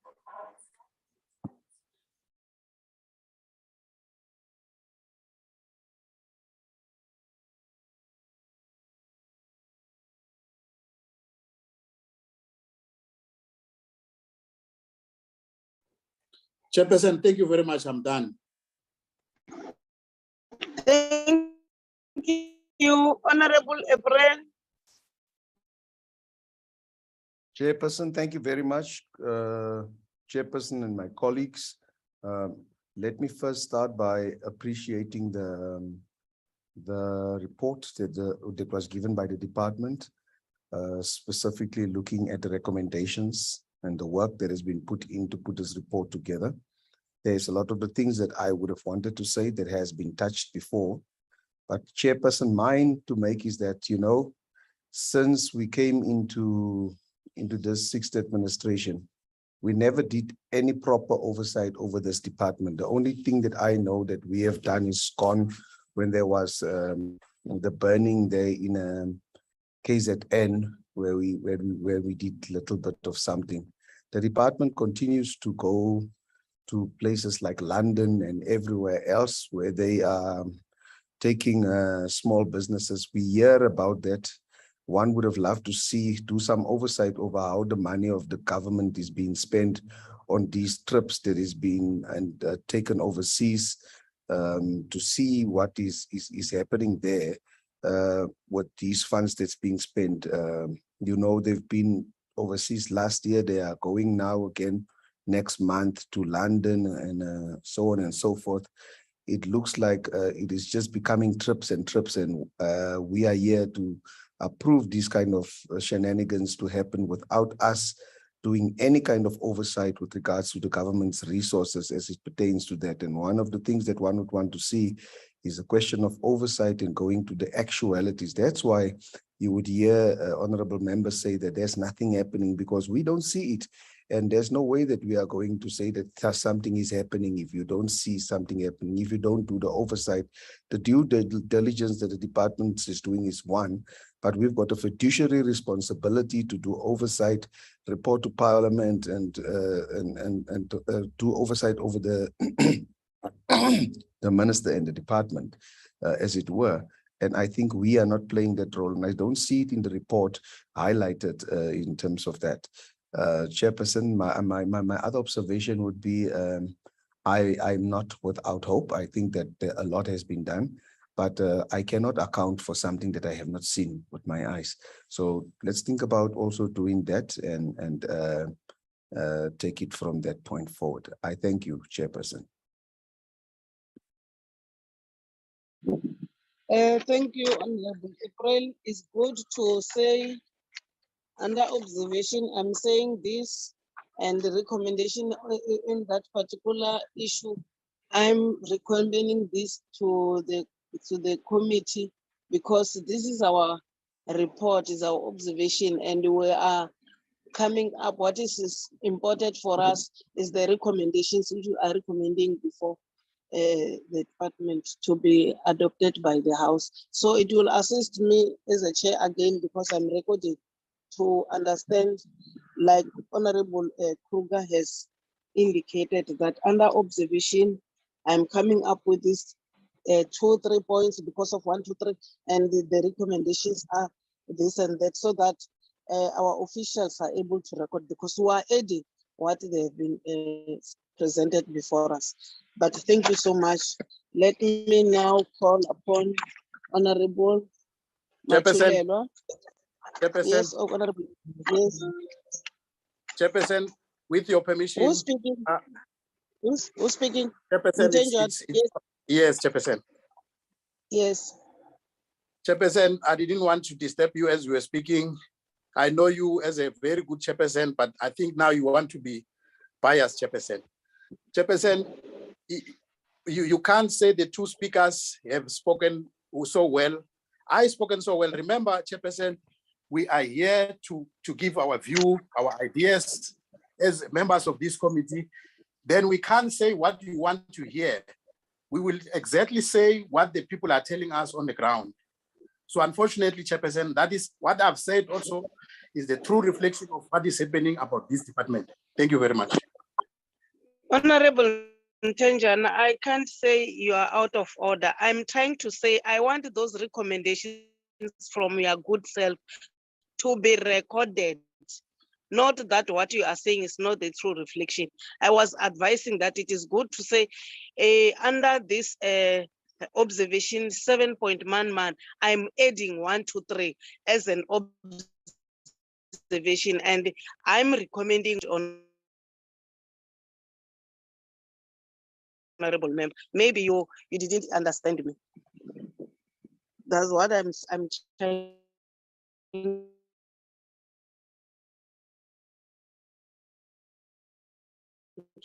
Chairperson, thank you very much. I'm done. Thank you, Honorable April. Chairperson, thank you very much. Chairperson and my colleagues. Let me first start by appreciating the report that was given by the department, specifically looking at the recommendations and the work that has been put in to put this report together. There's a lot of the things that I would have wanted to say that has been touched before, but Chairperson, mine to make is that, you know, since we came into this sixth administration, we never did any proper oversight over this department. The only thing that I know that we have done is gone when there was the burning there in KZN, where we did a little bit of something. The department continues to go to places like London and everywhere else where they are taking small businesses. We hear about that. One would have loved to do some oversight over how the money of the government is being spent on these trips that is being taken overseas, to see what is happening there with these funds that's being spent. You know, they've been overseas last year. They are going now again next month to London and so on and so forth. It looks like it is just becoming trips and trips, and we are here to approve these kind of shenanigans to happen without us doing any kind of oversight with regards to the government's resources as it pertains to that. And one of the things that one would want to see is a question of oversight and going to the actualities. That's why you would hear honorable members say that there's nothing happening because we don't see it. And there's no way that we are going to say that something is happening if you don't see something happening, if you don't do the oversight. The due diligence that the department is doing is one, but we've got a fiduciary responsibility to do oversight, report to Parliament, and do oversight over the the minister and the department, as it were. And I think we are not playing that role, and I don't see it in the report highlighted in terms of that. Chairperson, my other observation would be, I'm not without hope. I think that a lot has been done, but I cannot account for something that I have not seen with my eyes. So let's think about also doing that and take it from that point forward. I thank you, Chairperson. Thank you, Honorable April. It's good to say under observation, I'm saying this and the recommendation in that particular issue. I'm recommending this to the committee because this is our report, is our observation, and we are coming up. What is important for us is the recommendations which we are recommending before the department to be adopted by the House. So it will assist me as a chair again because I'm recording to understand, like Honorable Kruger has indicated, that under observation, I'm coming up with this 2-3 points because of 1, 2, 3, and the recommendations are this and that, so that our officials are able to record, because we are adding what they have been presented before us. But thank you so much. Let me now call upon Honorable Chairperson. Chairperson. Yes, Honorable. Yes. Chairperson, with your permission. Who's speaking? Who's speaking? Chairperson, Yes. Yes, Chairperson. Yes. Chairperson, I didn't want to disturb you as you were speaking. I know you as a very good chairperson, but I think now you want to be biased, Chairperson. Chairperson, you can't say the two speakers have spoken so well. I've spoken so well. Remember, Chairperson, we are here to give our view, our ideas as members of this committee. Then we can't say what you want to hear. We will exactly say what the people are telling us on the ground. So unfortunately, Chairperson, that is what I've said also is the true reflection of what is happening about this department. Thank you very much. Honorable Ntenjana, I can't say you are out of order. I'm trying to say I want those recommendations from your good self to be recorded. Not that what you are saying is not the true reflection. I was advising that it is good to say under this observation 7.1, I'm adding 1, 2, 3 as an observation, and I'm recommending on honorable member. Maybe you didn't understand me. That's what I'm trying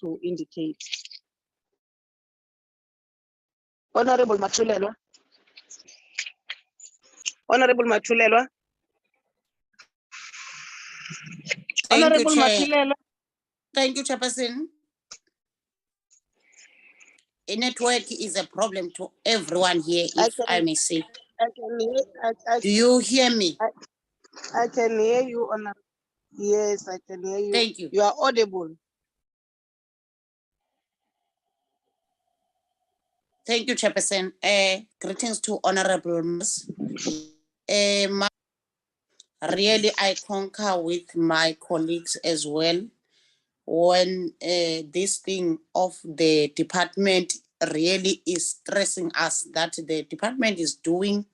to indicate. Honorable Machulelwa. Honorable Machulelwa. Honorable Machulelwa. Thank you, Chairperson. A network is a problem to everyone here, if I may say. Do you hear me? I can hear you, Honorable. Yes, I can hear you. Thank you. You are audible. Thank you, Chairperson. Greetings to honorable members. Really, I concur with my colleagues as well when this thing of the department really is stressing us that the department is doing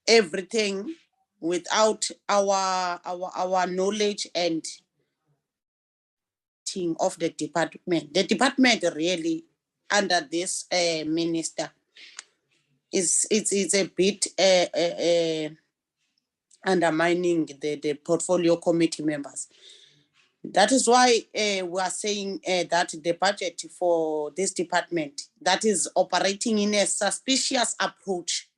everything without our knowledge and of the department. The department really under this minister it's a bit undermining the portfolio committee members. That is why we are saying that the budget for this department that is operating in a suspicious approach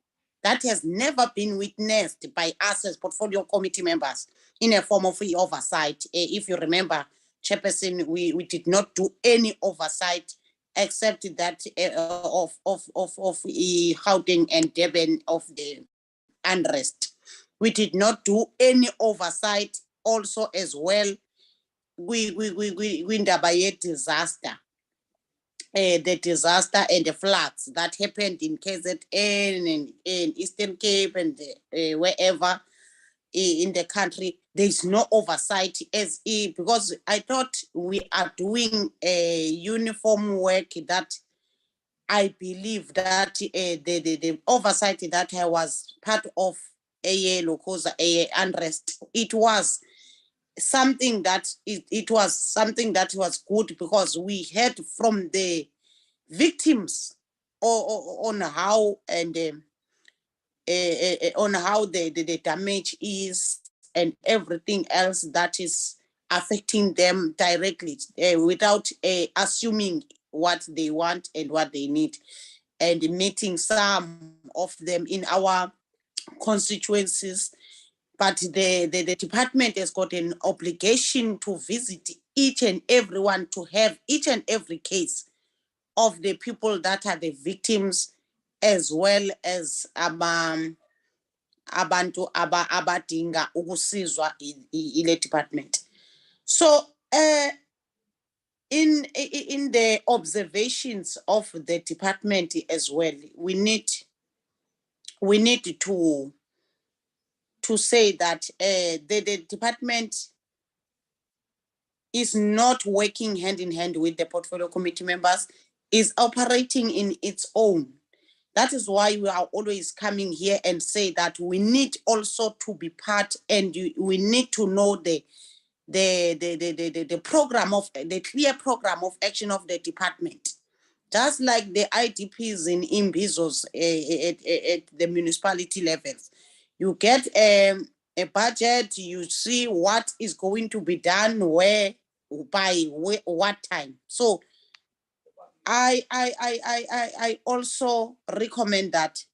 that has never been witnessed by us as portfolio committee members in a form of oversight. If you remember, Chairperson, we did not do any oversight except that of Gauteng and Durban of the unrest. We did not do any oversight also as well. We disaster. The disaster and the floods that happened in KZN and in Eastern Cape and wherever in the country, there is no oversight because I thought we are doing a uniform work that I believe that the oversight that I was part of a unrest, it was something that it was something that was good because we heard from the victims on how and on how the damage is and everything else that is affecting them directly without assuming what they want and what they need, and meeting some of them in our constituencies. But the department has got an obligation to visit each and everyone, to have each and every case of the people that are the victims, as well as abantu abadinga ukusizwa ile department. So in the observations of the department as well, we need to say that the department is not working hand in hand with the portfolio committee members, is operating in its own. That is why we are always coming here and say that we need also to be part, and we need to know the program of the clear program of action of the department. Just like the IDPs in Imbizos at the municipality levels. You get a budget, you see what is going to be done where, by what time. So I also recommend that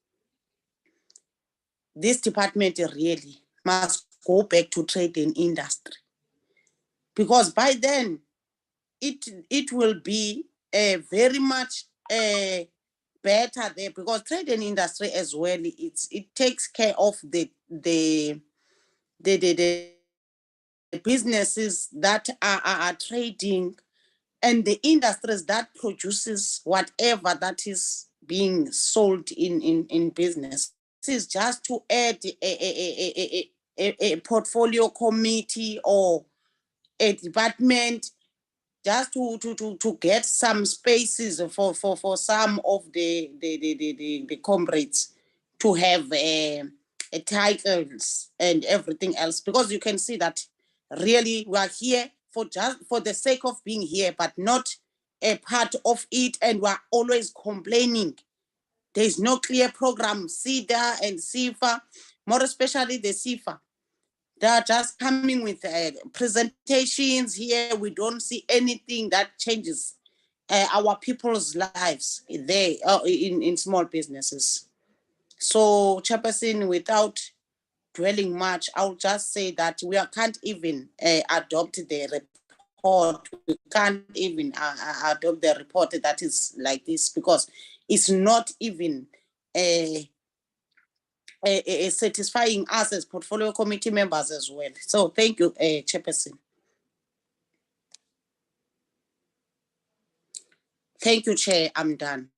this department really must go back to trade and industry, because by then it will be very much better there, because trade and industry as well, it takes care of the businesses that are trading and the industries that produces whatever that is being sold in business. This is just to add a portfolio committee or a department just to get some spaces for some of the comrades to have titles and everything else, because you can see that really we are here for the sake of being here, but not a part of it, and we are always complaining. There is no clear program. SIDA and SIFA, more especially the SIFA, they are just coming with presentations here. We don't see anything that changes our people's lives there in small businesses. So, Chairperson, without dwelling much, I'll just say that we can't even adopt the report. We can't even adopt the report that is like this, because it's not even satisfying us as portfolio committee members as well. So thank you, Chairperson. Thank you, Chair. I'm done.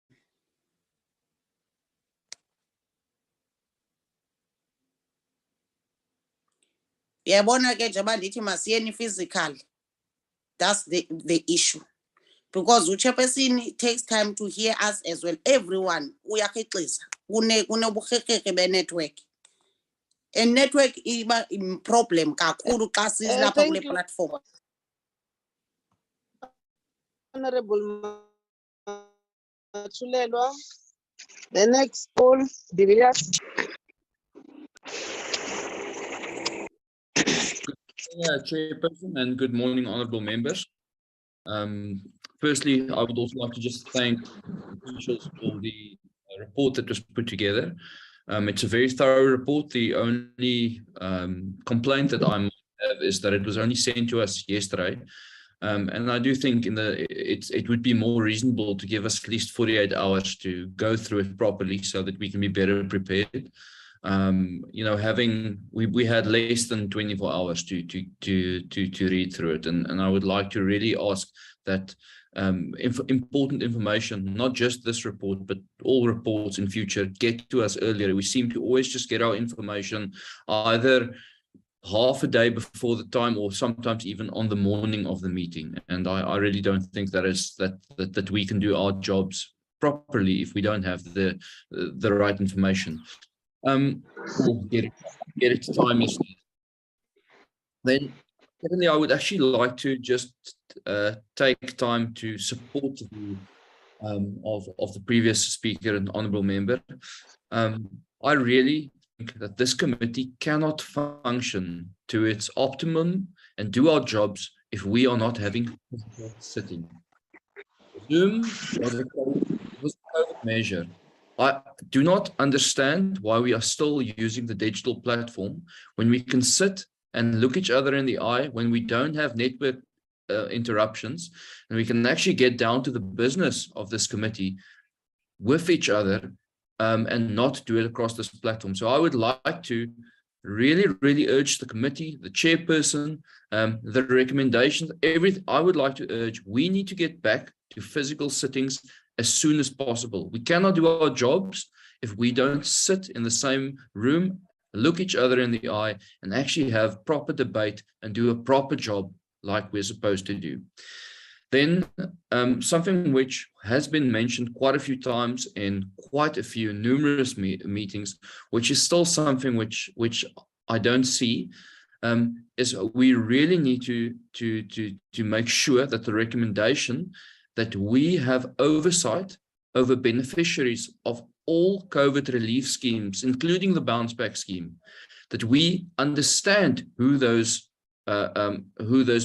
Yabona ke njengoba ndithi masiyeni physical. That's the issue. Because uChairperson takes time to hear us as well. Everyone uyakhiqiza kunobukhekeke be-network. A network iba problem kakhulu xa silapha kule platform. Honorable Matulelwa. The next call, Divias. Chairperson, and good morning, honourable members. Firstly, I would also like to just thank officials for the report that was put together. It's a very thorough report. The only complaint that I have is that it was only sent to us yesterday. And I do think it would be more reasonable to give us at least 48 hours to go through it properly so that we can be better prepared. You know, we had less than 24 hours to read through it, and I would like to really ask that important information, not just this report, but all reports in future, get to us earlier. We seem to always just get our information either half a day before the time or sometimes even on the morning of the meeting. And I really don't think that we can do our jobs properly if we don't have the right information. We'll get it to time. Then secondly, I would actually like to just take time to support the view of the previous speaker and honourable member. I really think that this committee cannot function to its optimum and do our jobs if we are not having sitting. Zoom was a COVID measure. I do not understand why we are still using the digital platform when we can sit and look each other in the eye, when we don't have network interruptions, and we can actually get down to the business of this committee with each other and not do it across this platform. So I would like to really urge the committee, the chairperson, the recommendations, everything. I would like to urge, we need to get back to physical sittings as soon as possible. We cannot do our jobs if we don't sit in the same room, look each other in the eye, and actually have proper debate and do a proper job like we're supposed to do. Then something which has been mentioned quite a few times in quite a few numerous meetings, which is still something which I don't see, is we really need to make sure that the recommendation that we have oversight over beneficiaries of all COVID relief schemes, including the bounce back scheme, that we understand who those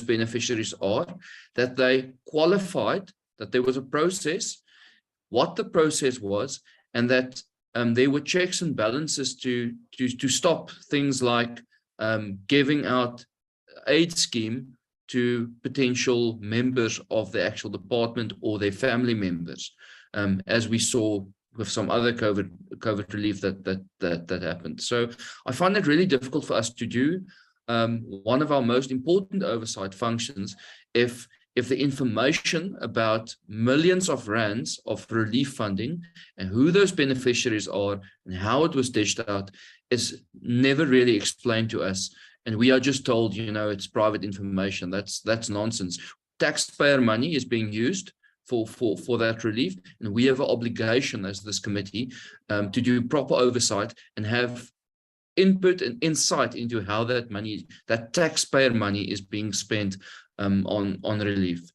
beneficiaries are, that they qualified, that there was a process, what the process was, and that there were checks and balances to stop things like giving out aid scheme to potential members of the actual department or their family members, as we saw with some other COVID relief that happened. So I find it really difficult for us to do one of our most important oversight functions if the information about millions of rands of relief funding and who those beneficiaries are and how it was dished out is never really explained to us. And we are just told, you know, it's private information. That's nonsense. Taxpayer money is being used for that relief, and we have an obligation as this committee to do proper oversight and have input and insight into how that taxpayer money is being spent on relief.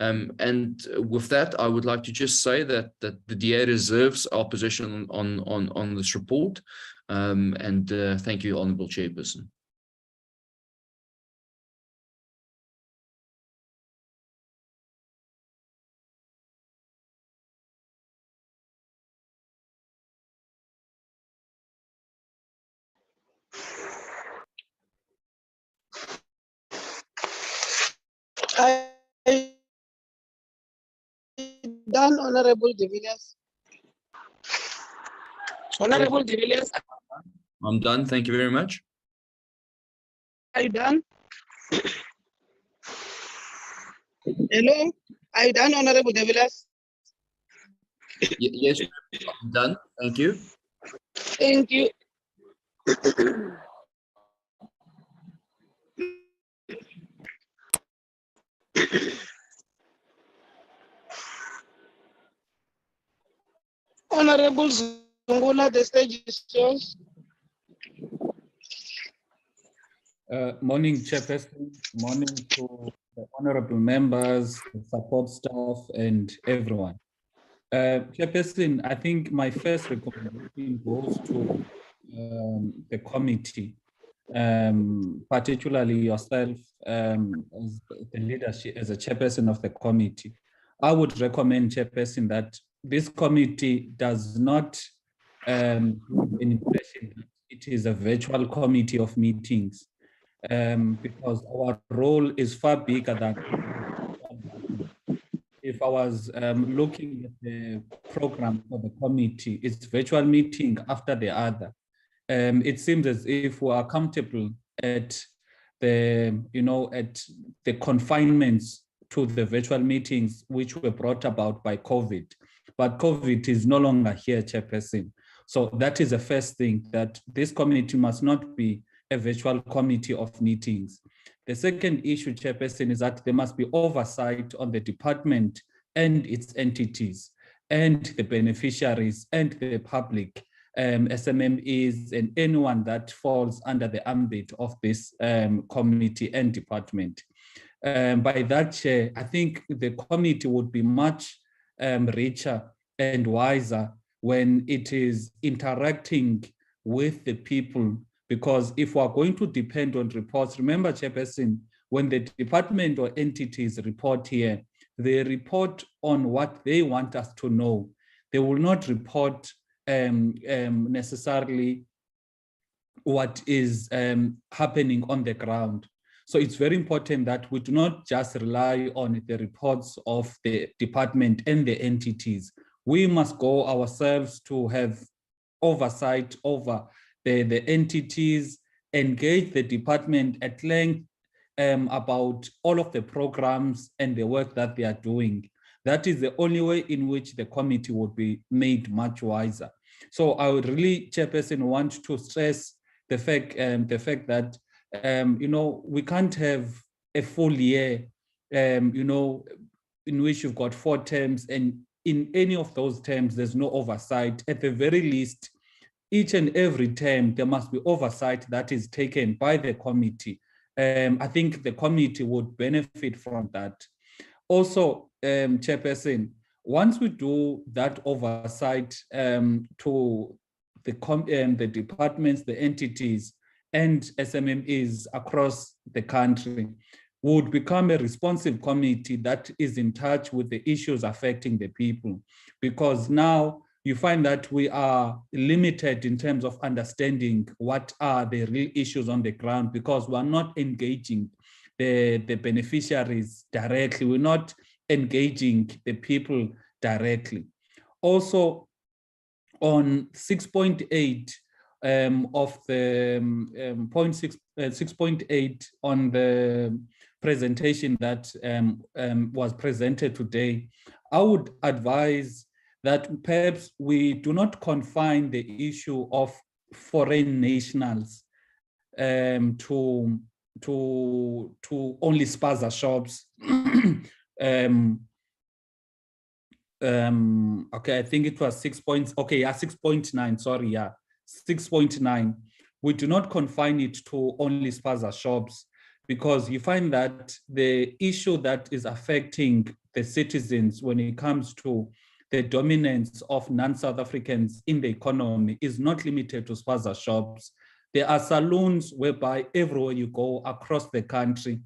And with that, I would like to just say that the DA reserves our position on this report. And thank you, Honourable Chairperson. I done, Honorable De Villiers. Honorable De Villiers. I'm done. Thank you very much. Are you done? Hello? Are you done, Honorable De Villiers? Yes, I'm done. Thank you. Thank you. Honorable Zungula, the stage is yours. Morning, Chairperson. Morning to the honorable members, the support staff, and everyone. Chairperson, I think my first recommendation goes to the committee, particularly yourself as the leadership, as a chairperson of the committee. I would recommend, Chairperson, that this committee does not an impression that it is a virtual committee of meetings, because our role is far bigger than. If I was looking at the program for the committee, it's virtual meeting after the other. It seems as if we are comfortable at the, at the confinements to the virtual meetings which were brought about by COVID. But COVID is no longer here, Chairperson. So that is the first thing, that this committee must not be a virtual committee of meetings. The second issue, Chairperson, is that there must be oversight on the department and its entities and the beneficiaries and the public, SMMEs and anyone that falls under the ambit of this committee and department. By that, Chair, I think the committee would be much richer and wiser when it is interacting with the people. Because if we are going to depend on reports, remember, Chairperson, when the department or entities report here, they report on what they want us to know. They will not report necessarily what is happening on the ground. So it's very important that we do not just rely on the reports of the department and the entities. We must go ourselves to have oversight over the entities, engage the department at length about all of the programs and the work that they are doing. That is the only way in which the committee would be made much wiser. So I would really, Chairperson, want to stress the fact that we can't have a full year, in which you've got 4 terms, and in any of those terms there's no oversight. At the very least, each and every term, there must be oversight that is taken by the committee. I think the committee would benefit from that. Also, Chairperson, once we do that oversight to the departments, the entities, and SMMEs across the country, would become a responsive committee that is in touch with the issues affecting the people. Because now, you find that we are limited in terms of understanding what are the real issues on the ground, because we're not engaging the beneficiaries directly. We're not engaging the people directly. Also, on 6.8 of the point 6.8 on the presentation that was presented today, I would advise that perhaps we do not confine the issue of foreign nationals to only spaza shops. Okay, I think it was 6 points. Okay, yeah, 6.9. Sorry, yeah, 6.9. We do not confine it to only spaza shops, because you find that the issue that is affecting the citizens when it comes to the dominance of non-South Africans in the economy is not limited to spaza shops. There are saloons whereby everywhere you go across the country,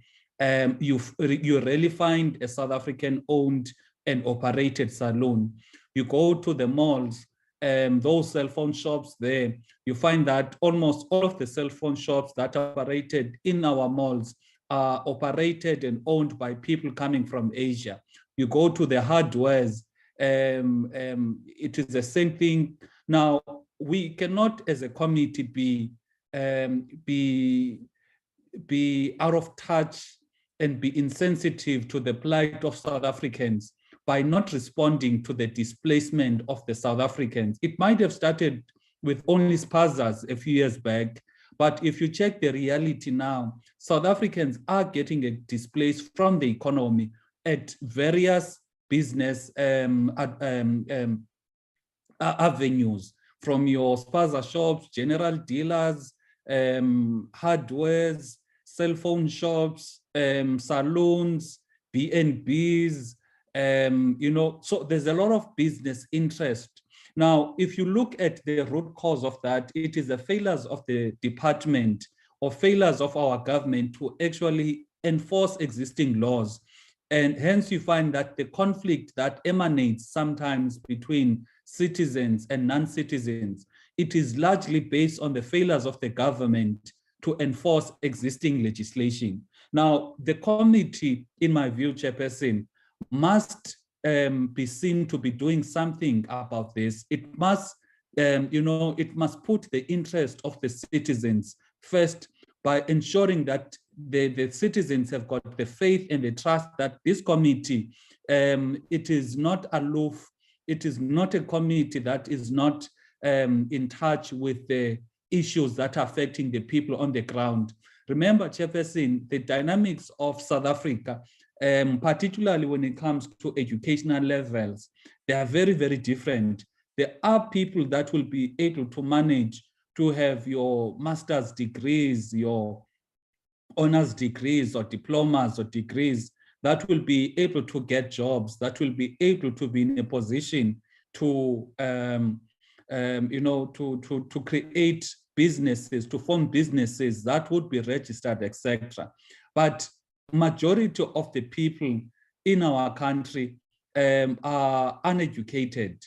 you rarely find a South African owned and operated saloon. You go to the malls, those cell phone shops there, you find that almost all of the cell phone shops that are operated in our malls are operated and owned by people coming from Asia. You go to the hardwares, it is the same thing. Now, we cannot as a committee be out of touch and be insensitive to the plight of South Africans by not responding to the displacement of the South Africans. It might have started with only spazas a few years back, but if you check the reality now, South Africans are getting displaced from the economy at various business avenues, from your spaza shops, general dealers, hardwares, cell phone shops, saloons, B&Bs, so there's a lot of business interest. Now, if you look at the root cause of that, it is the failures of the department or failures of our government to actually enforce existing laws. And hence you find that the conflict that emanates sometimes between citizens and non-citizens, it is largely based on the failures of the government to enforce existing legislation. Now, the committee, in my view, Chairperson, must be seen to be doing something about this. It must, it must put the interest of the citizens first by ensuring that the citizens have got the faith and the trust that this committee, it is not aloof, it is not a committee that is not in touch with the issues that are affecting the people on the ground. Remember, Chairperson, the dynamics of South Africa, particularly when it comes to educational levels, they are very, very different. There are people that will be able to manage to have your master's degrees, your honors degrees or diplomas or degrees, that will be able to get jobs, that will be able to be in a position to, to create businesses, to form businesses that would be registered, etc. But majority of the people in our country are uneducated.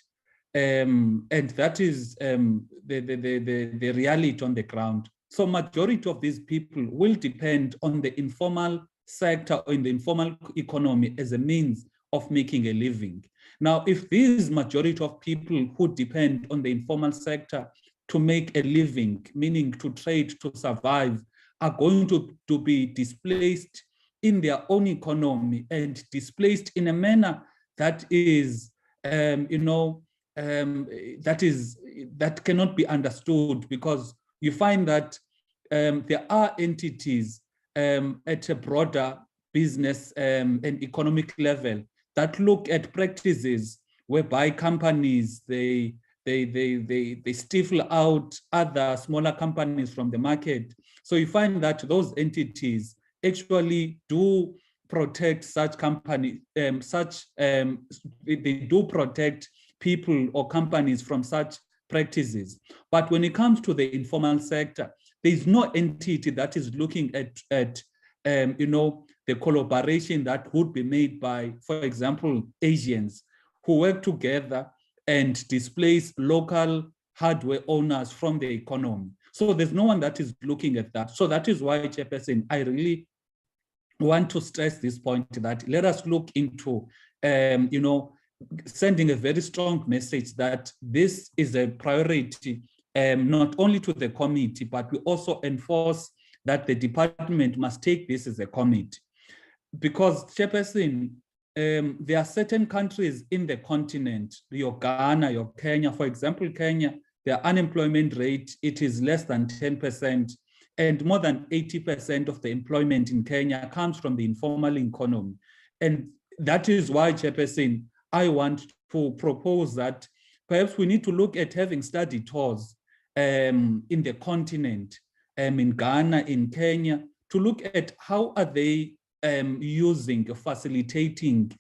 And that is the reality on the ground. So majority of these people will depend on the informal sector or in the informal economy as a means of making a living. Now, if these majority of people who depend on the informal sector to make a living, meaning to trade, to survive, are going to be displaced in their own economy and displaced in a manner that is, that cannot be understood, because you find that there are entities at a broader business and economic level that look at practices whereby companies, they stifle out other smaller companies from the market. So you find that those entities actually do protect such companies, they do protect people or companies from such practices. But when it comes to the informal sector, there is no entity that is looking at the collaboration that would be made by, for example, Asians who work together and displace local hardware owners from the economy. So there's no one that is looking at that. So that is why, Chairperson, I really want to stress this point that let us look into, sending a very strong message that this is a priority, not only to the committee, but we also enforce that the department must take this as a committee. Because, Chairperson, there are certain countries in the continent, your Ghana, your Kenya, for example, Kenya, their unemployment rate, it is less than 10%, and more than 80% of the employment in Kenya comes from the informal economy. And that is why, Chairperson, I want to propose that perhaps we need to look at having study tours in the continent, in Ghana, in Kenya, to look at how are they facilitating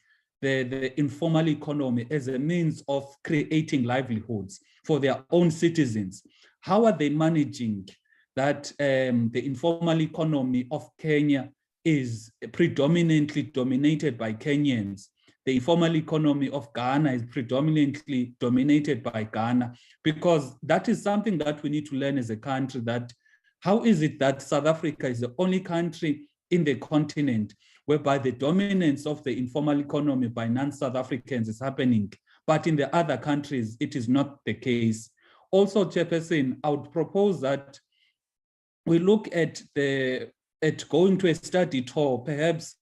the informal economy as a means of creating livelihoods for their own citizens. How are they managing that the informal economy of Kenya is predominantly dominated by Kenyans? The informal economy of Ghana is predominantly dominated by Ghana, because that is something that we need to learn as a country, that how is it that South Africa is the only country in the continent whereby the dominance of the informal economy by non-South Africans is happening, but in the other countries, it is not the case. Also, Chairperson, I would propose that we look at going to a study tour, perhaps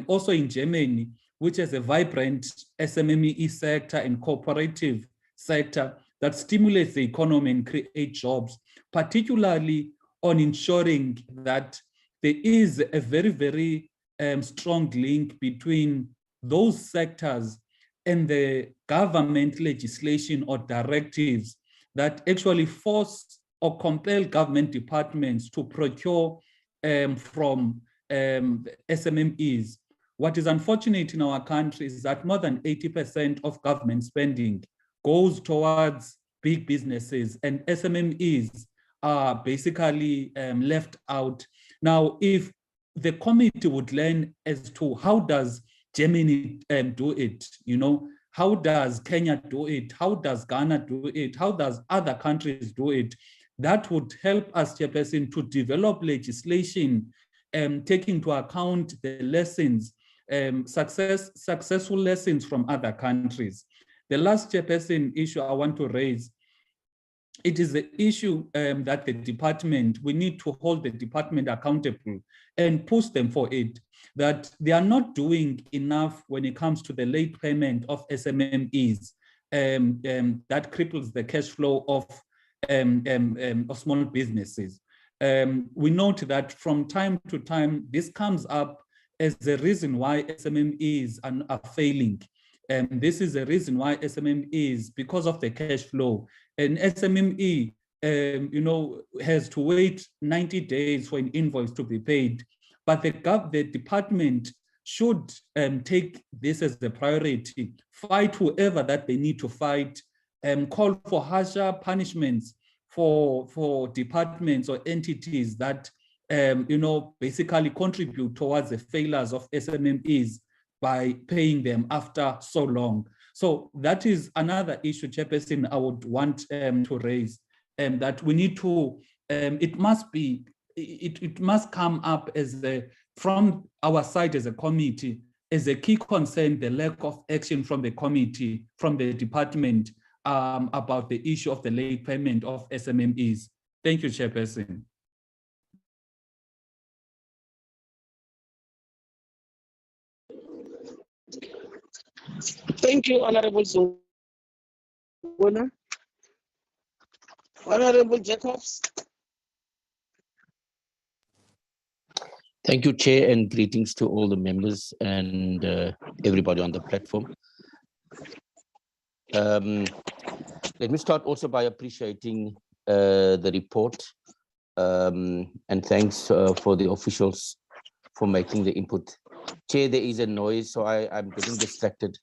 also in Germany, which has a vibrant SMME sector and cooperative sector that stimulates the economy and create jobs, particularly on ensuring that there is a very, very strong link between those sectors and the government legislation or directives that actually force or compel government departments to procure from SMMEs. What is unfortunate in our country is that more than 80% of government spending goes towards big businesses, and SMMEs are basically left out. Now, if the committee would learn as to how does Germany do it? You know, how does Kenya do it? How does Ghana do it? How does other countries do it? That would help us, Chairperson, to develop legislation taking into account the lessons, successful lessons from other countries. The last, Chairperson, issue I want to raise, it is the issue that the department, we need to hold the department accountable and push them for it, that they are not doing enough when it comes to the late payment of SMMEs that cripples the cash flow of small businesses. We note that from time to time, this comes up as the reason why SMMEs are failing. This is the reason why SMMEs, because of the cash flow, an SMME, you know, has to wait 90 days for an invoice to be paid. But the department should take this as the priority, fight whoever that they need to fight, call for harsher punishments for departments or entities that, you know, basically contribute towards the failures of SMMEs by paying them after so long. So that is another issue, Chairperson, I would want to raise, that we need to, it must come up as from our side as a committee, as a key concern, the lack of action from the committee, from the department about the issue of the late payment of SMMEs. Thank you, Chairperson. Thank you, Honorable Zona. Honorable Jacobs. Thank you, Chair, and greetings to all the members and everybody on the platform. Let me start also by appreciating the report and thanks for the officials for making the input. Chair, there is a noise, so I'm getting distracted.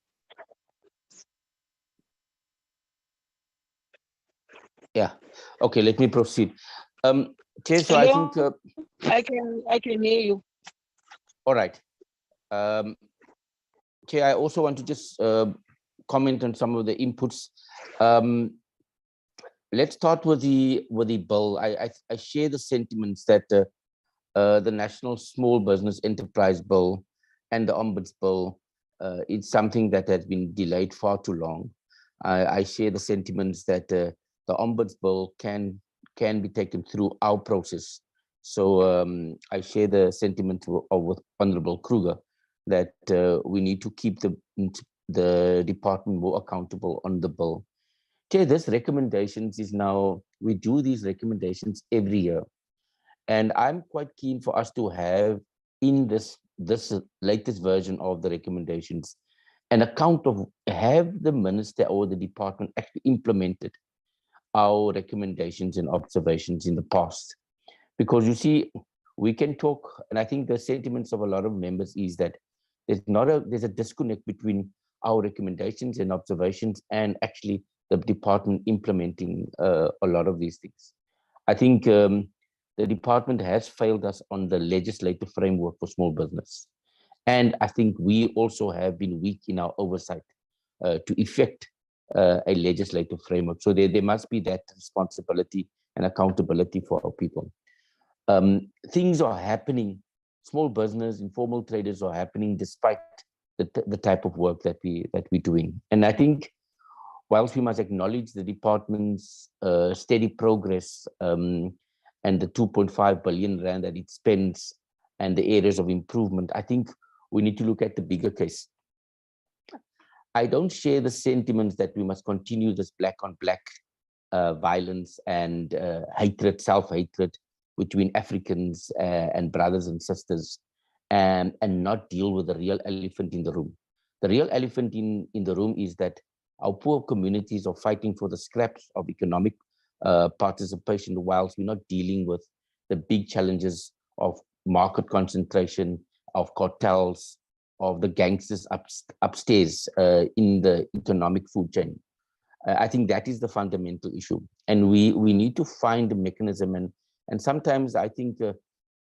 Yeah, okay, let me proceed. Chair, so Hello? I think I can hear you. all right. Chair, I also want to just comment on some of the inputs. Let's start with the bill. I share the sentiments that the National Small Business Enterprise Bill and the Ombuds Bill, it's something that has been delayed far too long. I share the sentiments that the Ombuds Bill can be taken through our process. So I share the sentiment with Honorable Kruger that we need to keep the department more accountable on the bill. Okay, this recommendations is now, we do these recommendations every year. And I'm quite keen for us to have in this latest version of the recommendations an account of have the minister or the department actually implemented our recommendations and observations in the past. Because you see, we can talk, and I think the sentiments of a lot of members is that there's a disconnect between our recommendations and observations and actually the department implementing a lot of these things. I think the department has failed us on the legislative framework for small business. And I think we also have been weak in our oversight to effect a legislative framework. So there must be that responsibility and accountability for our people. Things are happening, small business, informal traders are happening despite the type of work that we're doing. And I think whilst we must acknowledge the department's steady progress and the 2.5 billion rand that it spends and the areas of improvement, I think we need to look at the bigger case. I don't share the sentiments that we must continue this black on black violence and hatred, self-hatred between Africans and brothers and sisters and not deal with the real elephant in the room. The real elephant in the room is that our poor communities are fighting for the scraps of economic participation whilst we're not dealing with the big challenges of market concentration, of cartels, of the gangsters upstairs in the economic food chain. I think that is the fundamental issue. And we need to find a mechanism. And sometimes I think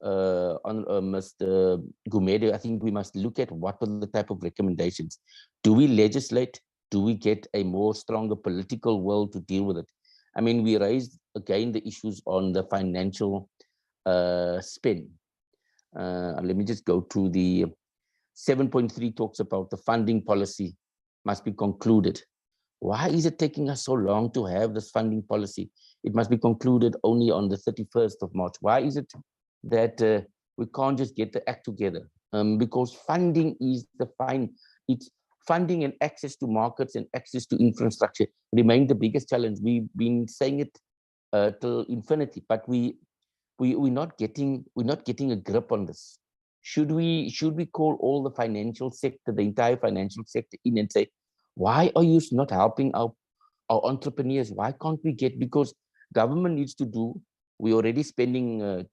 Mr. Gumede, I think we must look at what are the type of recommendations. Do we legislate? Do we get a more stronger political will to deal with it? I mean, we raised again the issues on the financial spend. Let me just go to the 7.3 talks about the funding policy must be concluded. Why is it taking us so long to have this funding policy? It must be concluded only on the 31st of March. Why is it that we can't just get the act together? Because funding is it's funding and access to markets and access to infrastructure remain the biggest challenge. We've been saying it till infinity, but we're not getting a grip on this. Should we call all the financial sector, the entire financial sector in and say, why are you not helping our entrepreneurs? Why can't we get, because government needs to do, we're already spending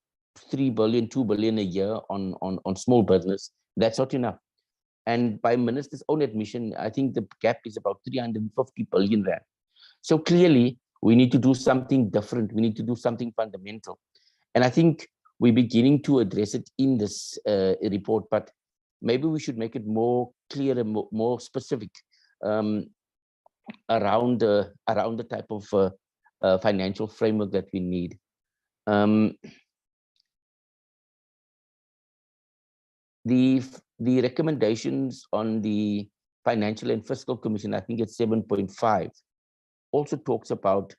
3 billion, 2 billion a year on small business. That's not enough. And by minister's own admission, I think the gap is about 350 billion rand. So clearly we need to do something different. We need to do something fundamental. And I think we're beginning to address it in this report, but maybe we should make it more clear and more specific around the type of financial framework that we need. The recommendations on the Financial and Fiscal Commission, I think it's 7.5, also talks about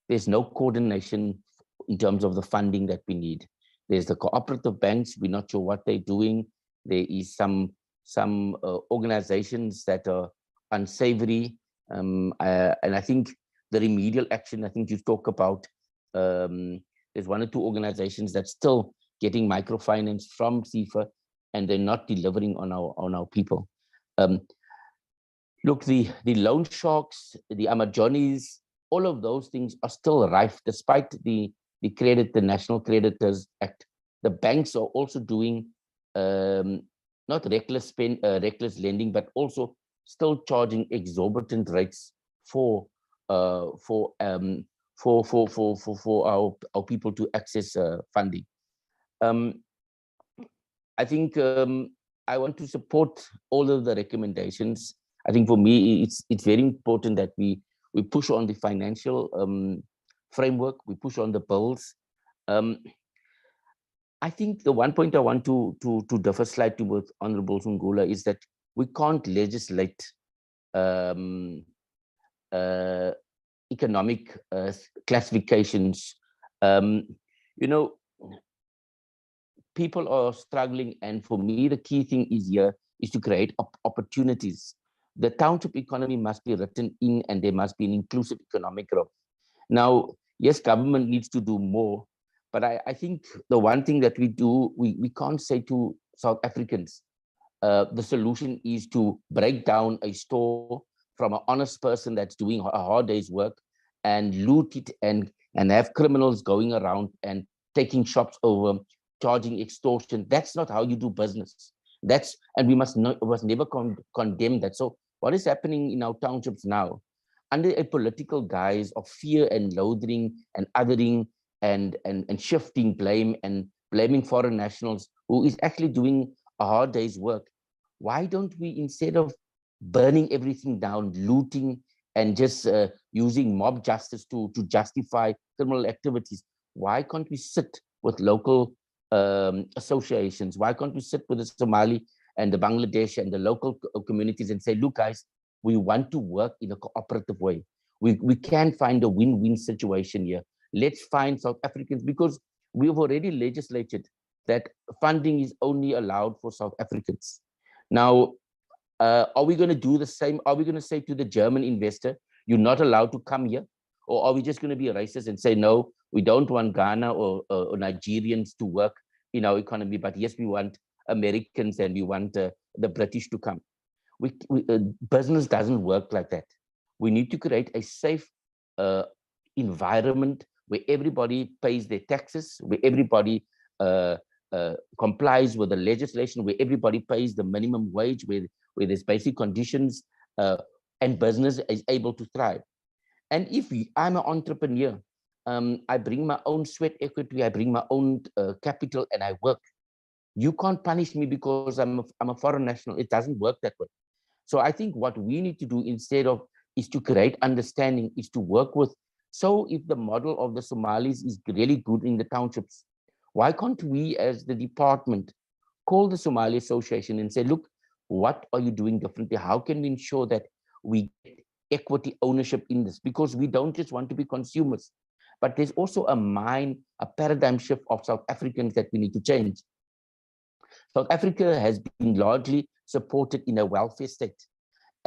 there's no coordination in terms of the funding that we need. There's the cooperative banks, we're not sure what they're doing. There is some organizations that are unsavory. And I think the remedial action, I think you talk about, there's 1 or 2 organizations that's still getting microfinance from CIFA and they're not delivering on our people. Look, the loan sharks, the Amazonis, all of those things are still rife despite the National Creditors Act. The banks are also doing not reckless lending, but also still charging exorbitant rates for our people to access funding. I think I want to support all of the recommendations. I think for me, it's very important that we push on the financial framework, we push on the bills. I think the one point I want to differ slightly with Honorable Sungula is that we can't legislate economic classifications. You know, people are struggling, and for me, the key thing is to create opportunities. The township economy must be written in, and there must be an inclusive economic growth. Now, yes, government needs to do more, but I think the one thing that we do, we can't say to South Africans, the solution is to break down a store from an honest person that's doing a hard day's work and loot it and have criminals going around and taking shops over, charging extortion. That's not how you do business. And we must never condemn that. So what is happening in our townships now, under a political guise of fear and loathing and othering and shifting blame and blaming foreign nationals who is actually doing a hard day's work, why don't we, instead of burning everything down, looting, and just using mob justice to justify criminal activities, why can't we sit with local associations? Why can't we sit with the Somali and the Bangladesh and the local communities and say, look, guys, we want to work in a cooperative way. We can find a win-win situation here. Let's find South Africans, because we've already legislated that funding is only allowed for South Africans. Now, are we going to do the same? Are we going to say to the German investor, you're not allowed to come here? Or are we just going to be racist and say, no, we don't want Ghana or Nigerians to work in our economy, but yes, we want Americans and we want the British to come. Business doesn't work like that. We need to create a safe environment where everybody pays their taxes, where everybody complies with the legislation, where everybody pays the minimum wage, where there's basic conditions, and business is able to thrive. And if I'm an entrepreneur, I bring my own sweat equity, I bring my own capital, and I work. You can't punish me because I'm a foreign national. It doesn't work that way. So I think what we need to do instead of is to create understanding, is to work with. So if the model of the Somalis is really good in the townships, why can't we as the department call the Somali Association and say, look, what are you doing differently? How can we ensure that we get equity ownership in this? Because we don't just want to be consumers, but there's also a paradigm shift of South Africans that we need to change. South Africa has been largely supported in a welfare state.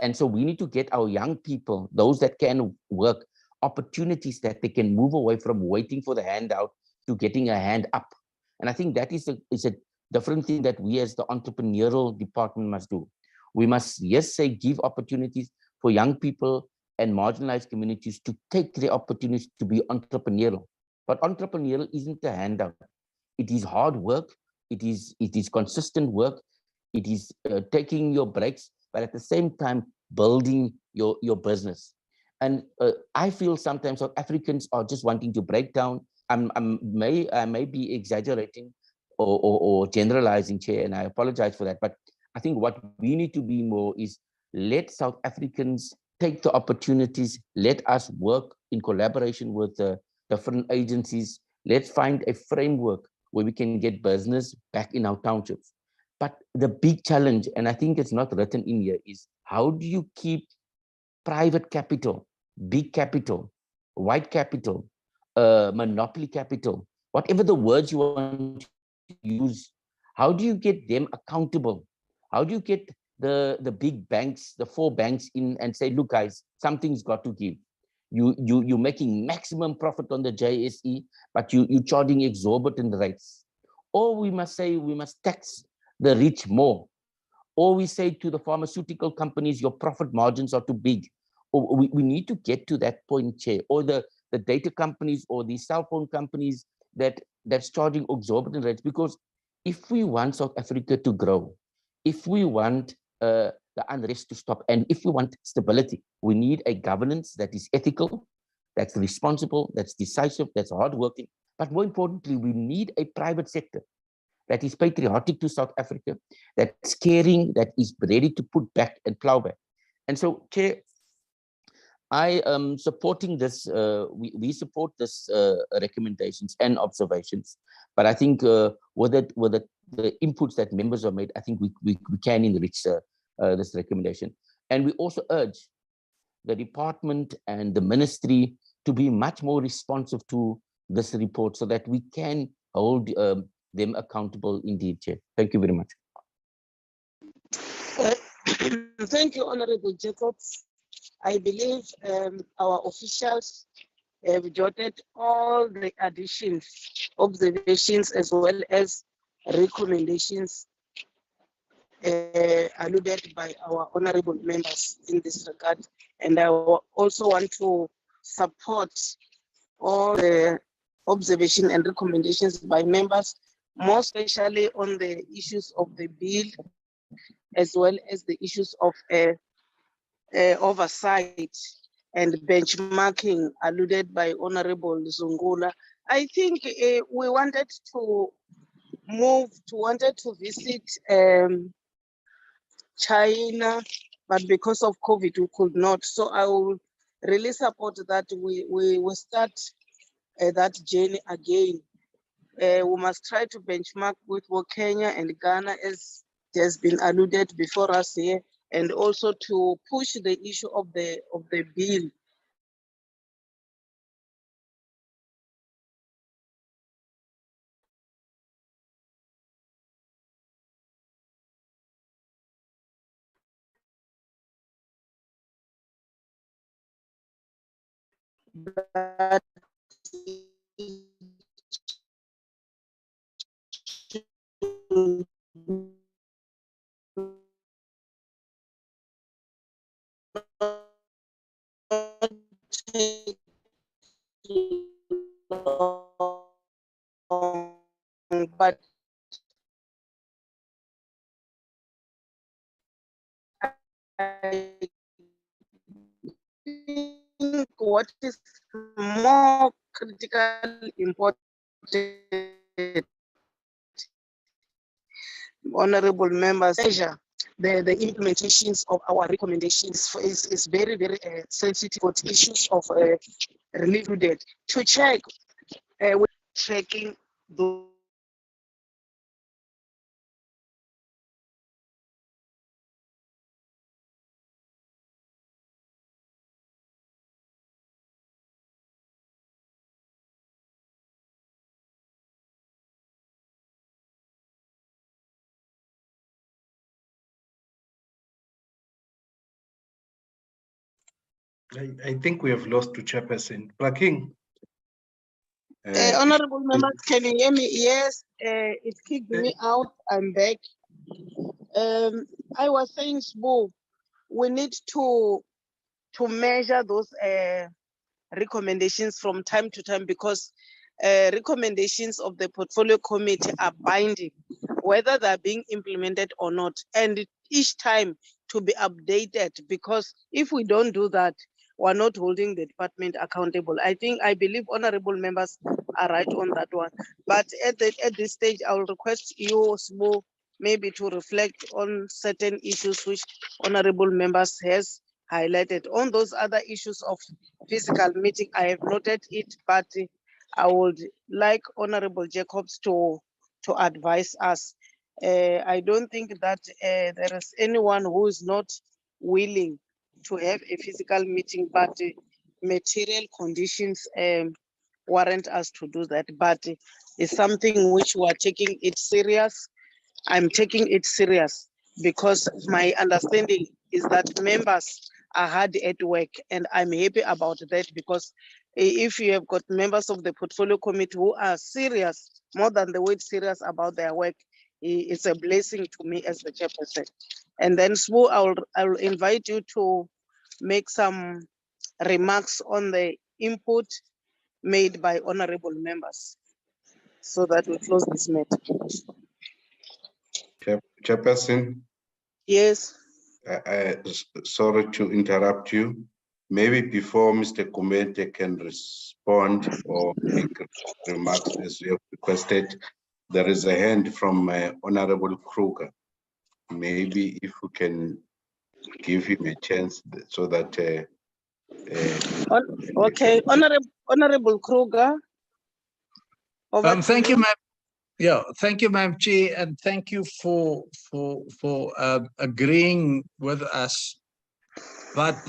And so we need to get our young people, those that can work, opportunities that they can move away from waiting for the handout to getting a hand up. And I think that is a different thing that we as the entrepreneurial department must do. We must, yes, say, give opportunities for young people and marginalized communities to take the opportunities to be entrepreneurial. But entrepreneurial isn't a handout. It is hard work. It is consistent work. It is taking your breaks, but at the same time, building your business. And I feel sometimes South Africans are just wanting to break down. I may be exaggerating or generalizing, Chair, and I apologize for that. But I think what we need to be more is let South Africans take the opportunities, let us work in collaboration with different agencies. Let's find a framework where we can get business back in our townships. But the big challenge, and I think it's not written in here, is how do you keep private capital, big capital, white capital, monopoly capital, whatever the words you want to use, how do you get them accountable? How do you get the big banks, the 4 banks in and say, look, guys, something's got to give. You're making maximum profit on the JSE, but you're charging exorbitant rates. Or we must say we must tax the rich more. Or we say to the pharmaceutical companies, your profit margins are too big. Or we need to get to that point, Chair. Or the data companies or the cell phone companies that's charging exorbitant rates. Because if we want South Africa to grow, if we want the unrest to stop, and if we want stability, we need a governance that is ethical, that's responsible, that's decisive, that's hardworking. But more importantly, we need a private sector that is patriotic to South Africa, that's caring, that is ready to put back and plow back. And so, Chair, I am supporting this, we support this recommendations and observations, but I think with the inputs that members have made, I think we can enrich this recommendation. And we also urge the department and the ministry to be much more responsive to this report so that we can hold them accountable indeed, Chair. Thank you very much. Thank you, Honorable Jacobs. I believe our officials have jotted all the additions, observations, as well as recommendations alluded by our honorable members in this regard. And I also want to support all the observation and recommendations by members, more especially on the issues of the bill, as well as the issues of oversight and benchmarking alluded by Honorable Zungula. I think we wanted to visit China, but because of COVID, we could not. So I will really support that we start that journey again. We must try to benchmark with what Kenya and Ghana, as has been alluded before us here, and also to push the issue of the bill. But I think what is more critical importance. Honorable members, measure the implementations of our recommendations is very, very sensitive for issues of relief debt. To check, we're checking the I think we have lost to Chairperson. King. honorable members, can you hear me? Yes, it kicked me out. I'm back. I was saying, Sbu, we need to measure those recommendations from time to time, because recommendations of the portfolio committee are binding, whether they're being implemented or not, and each time to be updated, because if we don't do that, we're not holding the department accountable. I believe honorable members are right on that one. But at this stage, I will request you, Sbu, maybe to reflect on certain issues which honorable members has highlighted. On those other issues of physical meeting, I have noted it, but I would like Honorable Jacobs to advise us. I don't think that there is anyone who is not willing to have a physical meeting, but material conditions warrant us to do that. But it's something which we are taking it serious. I'm taking it serious because my understanding is that members are hard at work, and I'm happy about that, because if you have got members of the portfolio committee who are serious, more than the word serious about their work, it's a blessing to me as the chairperson. And then Sbu, I will invite you to make some remarks on the input made by honorable members, so that we close this matter. Chairperson. Yes. Sorry to interrupt you. Maybe before Mr. Kumete can respond or make remarks as you have requested, there is a hand from Honorable Kruger. Maybe if we can give him a chance so that. Okay, Honorable Kruger. Thank you, ma'am. Yeah, thank you, Madam Chair, and thank you for agreeing with us. But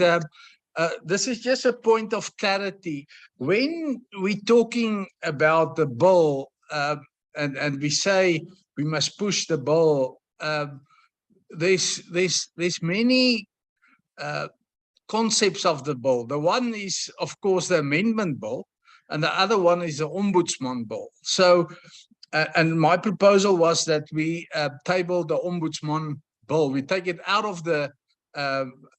this is just a point of clarity. When we're talking about the bill, and we say we must push the bill, there's many concepts of the bill. The one is, of course, the amendment bill, and the other one is the ombudsman bill. So, and my proposal was that we table the ombudsman bill. We take it out of the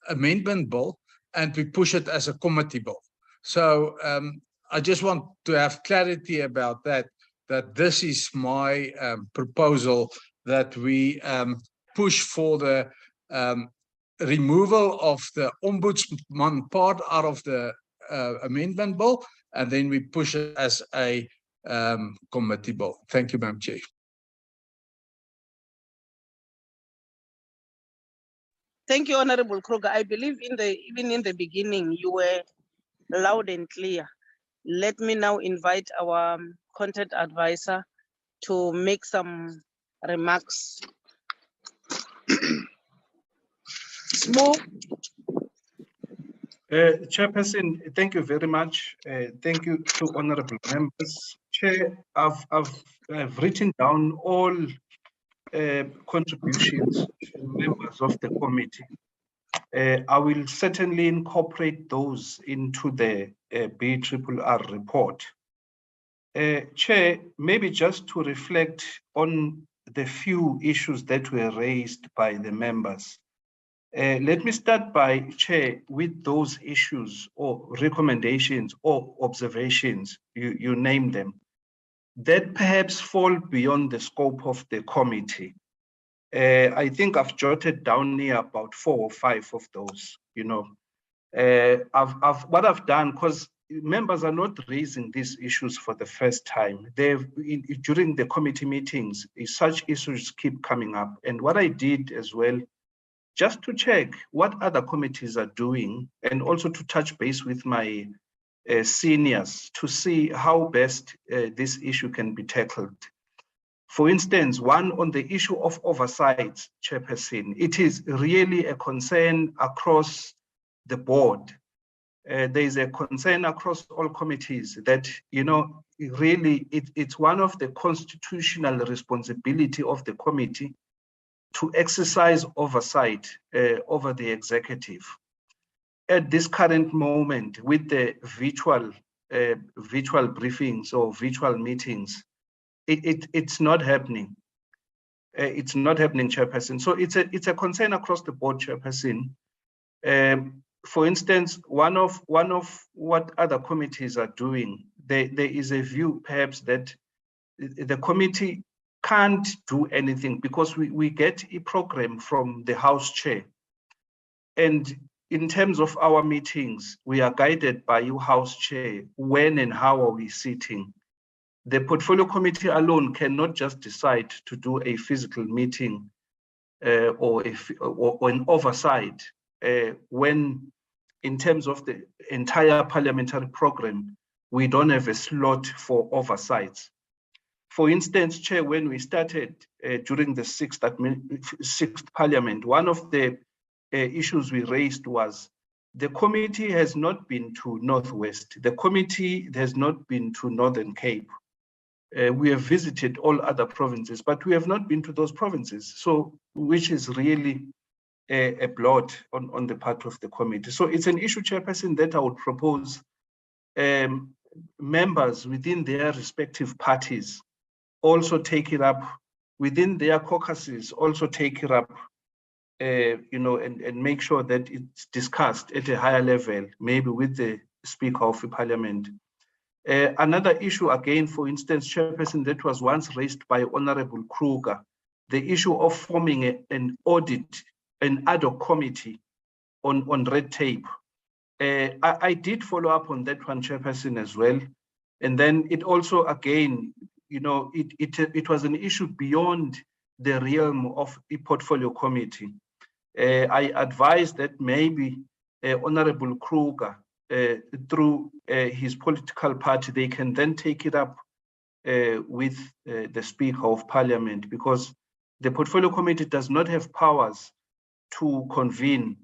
amendment bill and we push it as a committee bill. So I just want to have clarity about that, that this is my proposal, that we push for the removal of the ombudsman part out of the amendment bill, and then we push it as a committee bill. Thank you, Madam Chair. Thank you, Honorable Kruger. I believe even in the beginning, you were loud and clear. Let me now invite our content advisor to make some remarks. Chairperson, thank you very much. Thank you to honorable members. Chair, I've written down all contributions from members of the committee. I will certainly incorporate those into the BRRR report. Chair, maybe just to reflect on the few issues that were raised by the members. Let me start by, Chair, with those issues or recommendations or observations, you name them, that perhaps fall beyond the scope of the committee. I think I've jotted down here about 4 or 5 of those, you know. What I've done, because members are not raising these issues for the first time. During the committee meetings, such issues keep coming up. And what I did as well, just to check what other committees are doing, and also to touch base with my seniors to see how best this issue can be tackled. For instance, one on the issue of oversight, Chairperson, it is really a concern across the board. There is a concern across all committees that, really it's one of the constitutional responsibility of the committee to exercise oversight over the executive. At this current moment, with the virtual briefings or virtual meetings, it's not happening. It's not happening, Chairperson. So it's a concern across the board, Chairperson. For instance, one of what other committees are doing, there is a view perhaps that the committee can't do anything because we get a program from the House Chair. And in terms of our meetings, we are guided by you, House Chair, when and how are we sitting. The Portfolio Committee alone cannot just decide to do a physical meeting or an oversight when, in terms of the entire parliamentary program, we don't have a slot for oversights. For instance, Chair, when we started during the sixth Parliament, one of the issues we raised was the committee has not been to Northwest. The committee has not been to Northern Cape. We have visited all other provinces, but we have not been to those provinces. So, which is really a blot on the part of the committee. So it's an issue, Chairperson, that I would propose members within their respective parties also take it up, within their caucuses, also take it up, and make sure that it's discussed at a higher level, maybe with the Speaker of the Parliament. Another issue, again, for instance, Chairperson, that was once raised by Honorable Kruger, the issue of forming an ad hoc committee on red tape. I did follow up on that one, Chairperson, as well. And then it also, again, it was an issue beyond the realm of a portfolio committee. I advised that maybe Honorable Kruger, through his political party, they can then take it up with the Speaker of Parliament, because the Portfolio Committee does not have powers to convene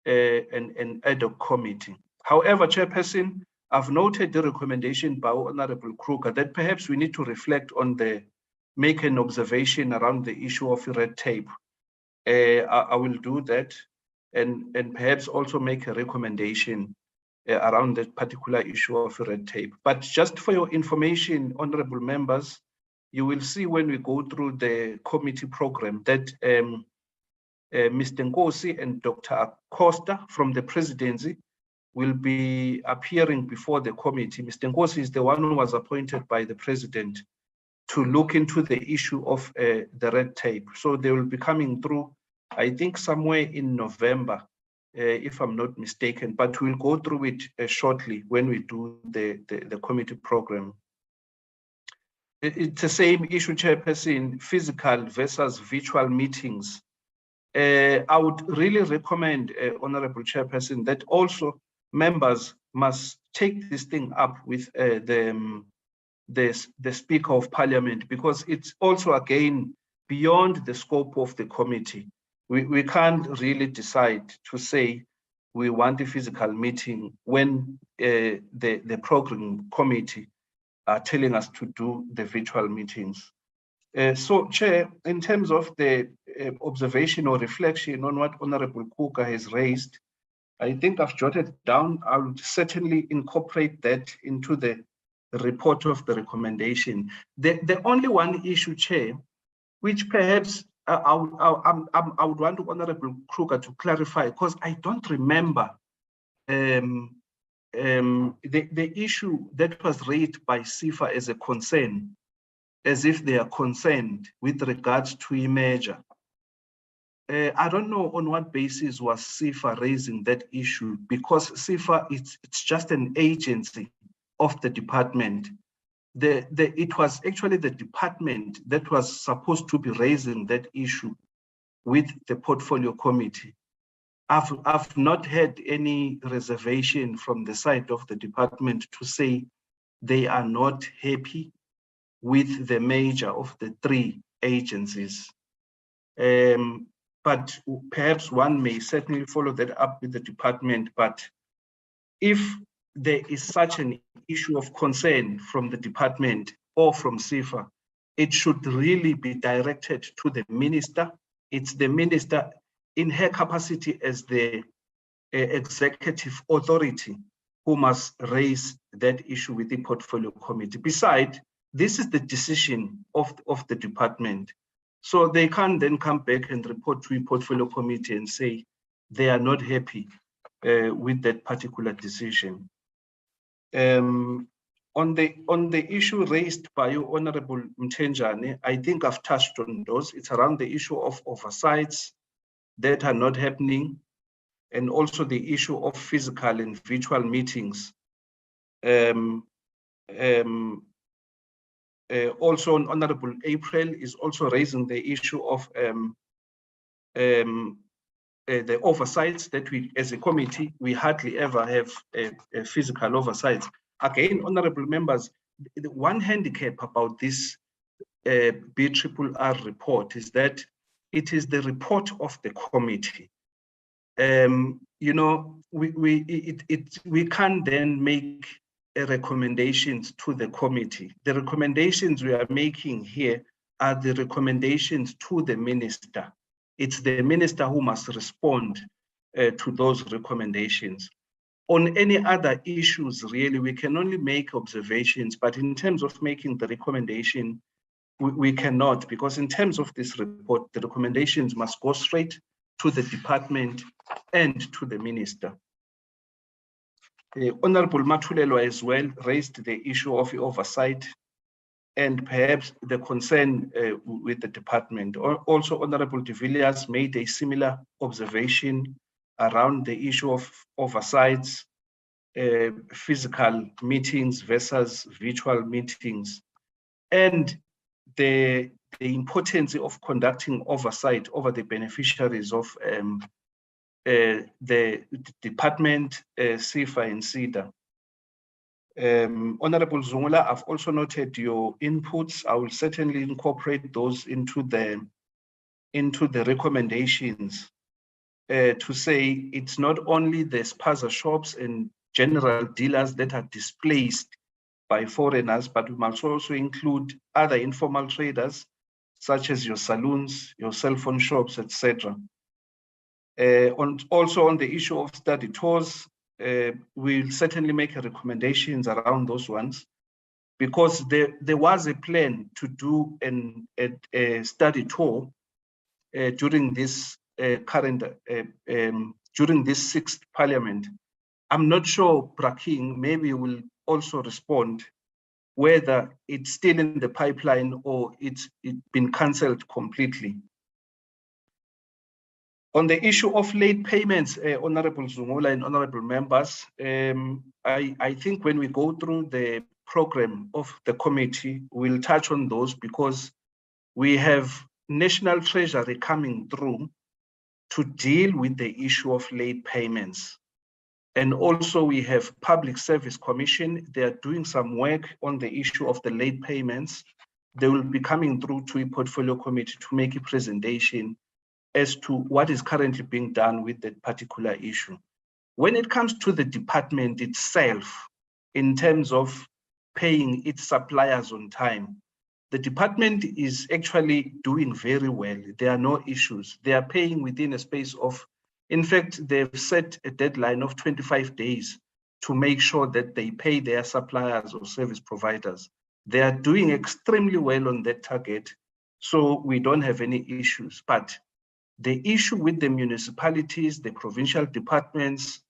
an ad hoc committee. However, Chairperson, I've noted the recommendation by Honorable Kruger that perhaps we need to reflect on make an observation around the issue of red tape. I will do that and perhaps also make a recommendation around that particular issue of red tape. But just for your information, honorable members, you will see when we go through the committee program that Mr. Nkosi and Dr. Acosta from the presidency will be appearing before the committee. Mr. Nkosi is the one who was appointed by the president to look into the issue of the red tape. So they will be coming through, I think, somewhere in November, if I'm not mistaken, but we'll go through it shortly when we do the committee program. It's the same issue, Chairperson, physical versus virtual meetings. I would really recommend, Honorable Chairperson, that also members must take this thing up with the Speaker of Parliament, because it's also, again, beyond the scope of the committee. We can't really decide to say we want a physical meeting when the program committee are telling us to do the virtual meetings. So, Chair, in terms of the observation or reflection on what Honorable Kruger has raised, I think I've jotted down. I would certainly incorporate that into the report of the recommendation. The only one issue, Chair, which perhaps I would want Honorable Kruger to clarify, because I don't remember the issue that was raised by SIFA as a concern, as if they are concerned with regards to a merger. I don't know on what basis was CIFA raising that issue, because CIFA, it's just an agency of the department. It was actually the department that was supposed to be raising that issue with the portfolio committee. I've not had any reservation from the side of the department to say they are not happy with the major of the three agencies. But perhaps one may certainly follow that up with the department. But if there is such an issue of concern from the department or from CIFA, it should really be directed to the minister. It's the minister in her capacity as the executive authority who must raise that issue with the portfolio committee. Besides, this is the decision of the department. So they can't then come back and report to a portfolio committee and say they are not happy with that particular decision. On the issue raised by you, Honorable Mtenjane, I think I've touched on those. It's around the issue of oversights that are not happening, and also the issue of physical and virtual meetings. Also, Honorable April is also raising the issue of the oversights that we, as a committee, we hardly ever have a physical oversight. Again, honorable members, the one handicap about this BRRR report is that it is the report of the committee. You know, we can't then make recommendations to the committee. The recommendations we are making here are the recommendations to the minister. It's the minister who must respond to those recommendations. On any other issues, really, we can only make observations, but in terms of making the recommendation, we cannot, because in terms of this report, the recommendations must go straight to the department and to the minister. Honorable Matulelo as well raised the issue of oversight and perhaps the concern with the department. Also, Honorable de Villiers made a similar observation around the issue of oversights, physical meetings versus virtual meetings, and the importance of conducting oversight over the beneficiaries of the department, CIFA and SIDA. Honorable Zungula, I've also noted your inputs. I will certainly incorporate those into the recommendations to say it's not only the spaza shops and general dealers that are displaced by foreigners, but we must also include other informal traders, such as your saloons, your cell phone shops, etc. Also on the issue of study tours, we'll certainly make recommendations around those ones, because there was a plan to do a study tour during this during this sixth parliament. I'm not sure, Braking, maybe you will also respond whether it's still in the pipeline or it's been cancelled completely. On the issue of late payments, Honorable Zungula and honorable members, I think when we go through the program of the committee, we'll touch on those, because we have National Treasury coming through to deal with the issue of late payments. And also we have Public Service Commission. They are doing some work on the issue of the late payments. They will be coming through to a portfolio committee to make a presentation as to what is currently being done with that particular issue. When it comes to the department itself, in terms of paying its suppliers on time, the department is actually doing very well. There are no issues. They are paying within a space of, in fact, they've set a deadline of 25 days to make sure that they pay their suppliers or service providers. They are doing extremely well on that target, so we don't have any issues. But the issue with the municipalities, the provincial departments,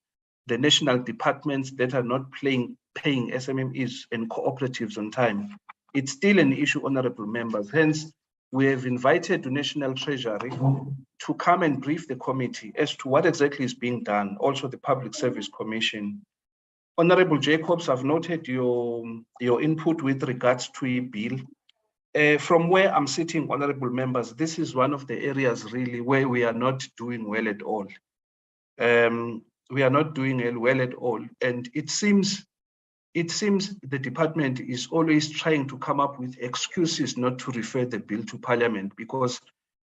the national departments that are not paying SMMEs and cooperatives on time, it's still an issue, honorable members. Hence, we have invited the National Treasury to come and brief the committee as to what exactly is being done, also the Public Service Commission. Honorable Jacobs, I've noted your input with regards to a bill. From where I'm sitting, honorable members, this is one of the areas really where we are not doing well at all. We are not doing well at all. And it seems the department is always trying to come up with excuses not to refer the bill to Parliament, because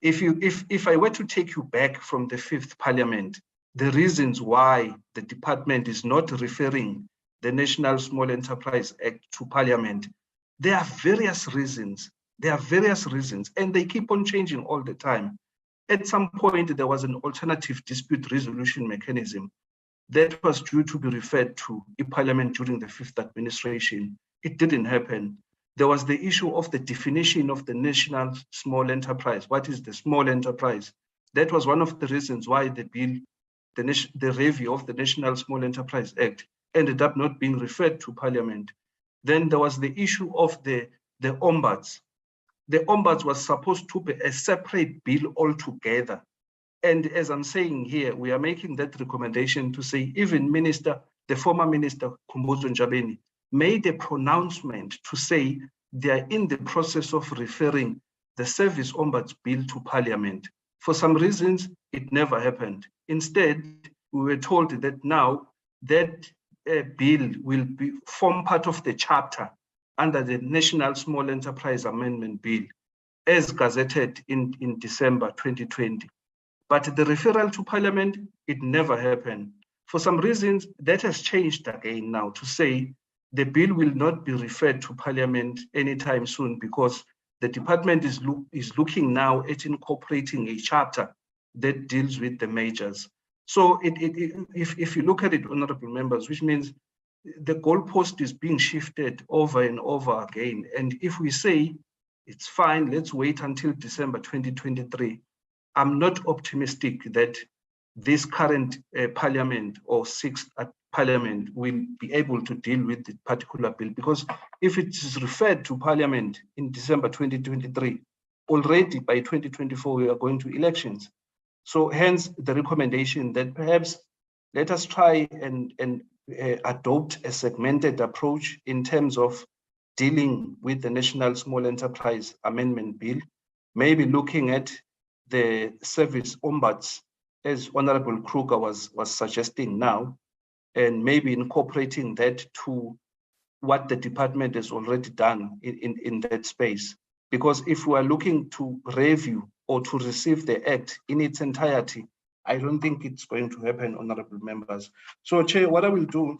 if I were to take you back from the 5th Parliament, the reasons why the department is not referring the National Small Enterprise Act to Parliament, there are various reasons. There are various reasons, and they keep on changing all the time. At some point, there was an alternative dispute resolution mechanism that was due to be referred to in Parliament during the 5th administration. It didn't happen. There was the issue of the definition of the national small enterprise. What is the small enterprise? That was one of the reasons why the bill, the review of the National Small Enterprise Act ended up not being referred to Parliament. Then there was the issue of the ombuds. The ombuds was supposed to be a separate bill altogether. And as I'm saying here, we are making that recommendation to say even the former minister, Khumbudzo Ntshavheni, made a pronouncement to say they are in the process of referring the service ombuds bill to Parliament. For some reasons, it never happened. Instead, we were told that now that bill will form part of the chapter under the National Small Enterprise Amendment Bill, as gazetted in December 2020. But the referral to Parliament, it never happened. For some reasons, that has changed again now to say the bill will not be referred to Parliament anytime soon, because the department is looking now at incorporating a chapter that deals with the majors. So if you look at it, honorable members, which means the goalpost is being shifted over and over again. And if we say, it's fine, let's wait until December 2023, I'm not optimistic that this current Parliament or 6th Parliament will be able to deal with the particular bill, because if it is referred to Parliament in December 2023, already by 2024, we are going to elections. So hence the recommendation that perhaps let us try and adopt a segmented approach in terms of dealing with the National Small Enterprise Amendment Bill, maybe looking at the service ombuds, as Honorable Kruger was suggesting now, and maybe incorporating that to what the department has already done in that space. Because if we are looking to review or to receive the act in its entirety, I don't think it's going to happen, honorable members. So, Chair, what I will do,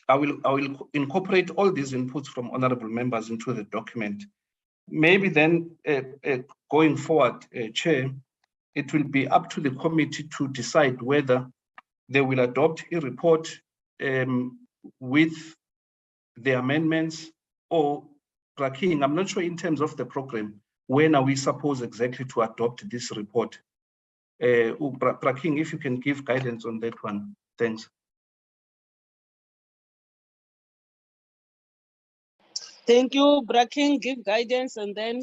I will incorporate all these inputs from honorable members into the document. Maybe then going forward, Chair, it will be up to the committee to decide whether they will adopt a report with the amendments, or Braking, I'm not sure in terms of the program, when are we supposed exactly to adopt this report? Braking, if you can give guidance on that one, thanks. Thank you, Braking. Give guidance and then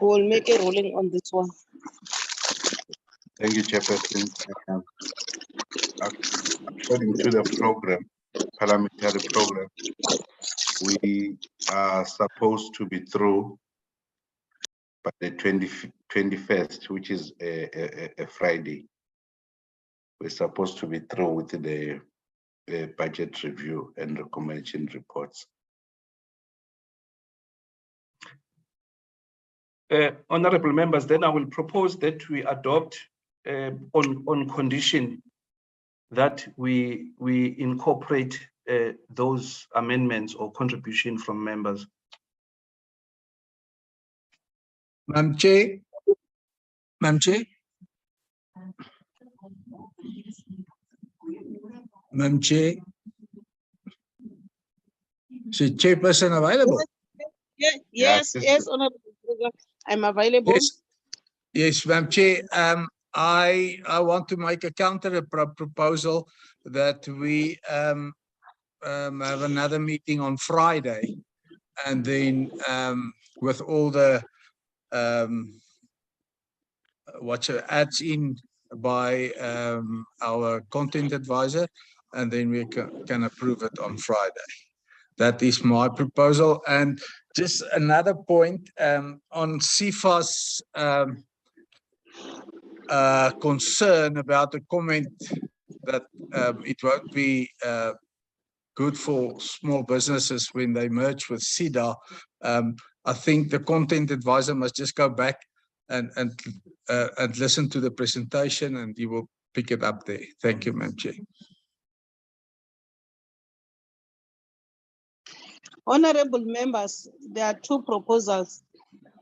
we'll make a ruling on this one. Thank you, Chairperson. According to the program, parliamentary program, we are supposed to be through by the 21st, which is a Friday. We're supposed to be through with the budget review and recommendation reports. Honorable members, then I will propose that we adopt on condition that we incorporate those amendments or contribution from members. Madam Chair. Madam Chair. Madam Chair. Is the chairperson available? Yes, Honorable Kruger, I'm available. Yes, Madam Chair. I want to make a counter proposal that we have another meeting on Friday, and then with all the what adds in by our content advisor, and then we can approve it on Friday. That is my proposal. And just another point on SIFA's concern about the comment that it won't be good for small businesses when they merge with SIDA. I think the content advisor must just go back and listen to the presentation, and you will pick it up there. Thank you, Madam Chair. Honorable members, there are two proposals.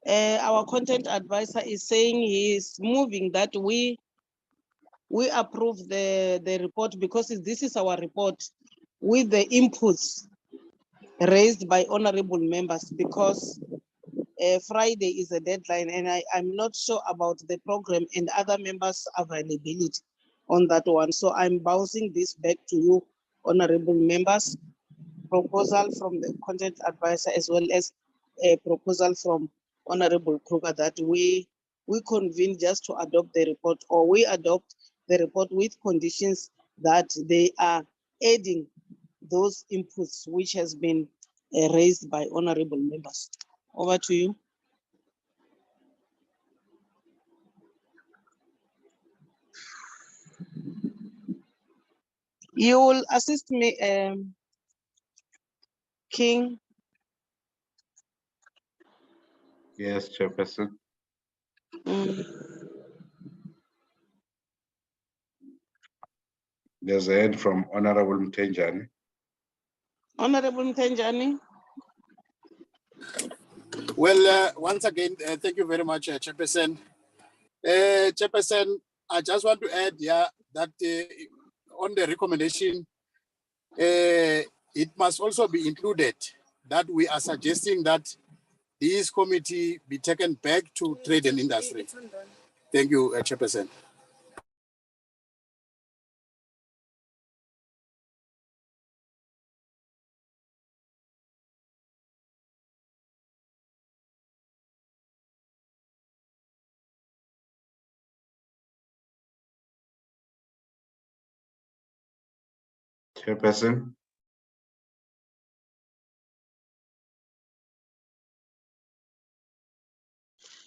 Our content advisor is saying he is moving that we approve the report because this is our report with the inputs raised by honorable members, because Friday is a deadline, and I'm not sure about the program and other members' availability on that one. So I'm bouncing this back to you, honorable members. Proposal from the content advisor as well as a proposal from Honorable Kruger that we convene just to adopt the report, or we adopt the report with conditions that they are adding those inputs which has been raised by honorable members. Over to you. You will assist me, King. Yes, Chairperson. There's a hand from Honorable Mtenjani. Honorable Mtenjani. Well, once again, thank you very much, Chairperson. Chairperson, I just want to add that on the recommendation, it must also be included that we are suggesting that this committee be taken back to trade and industry. Thank you, Chairperson. Chairperson.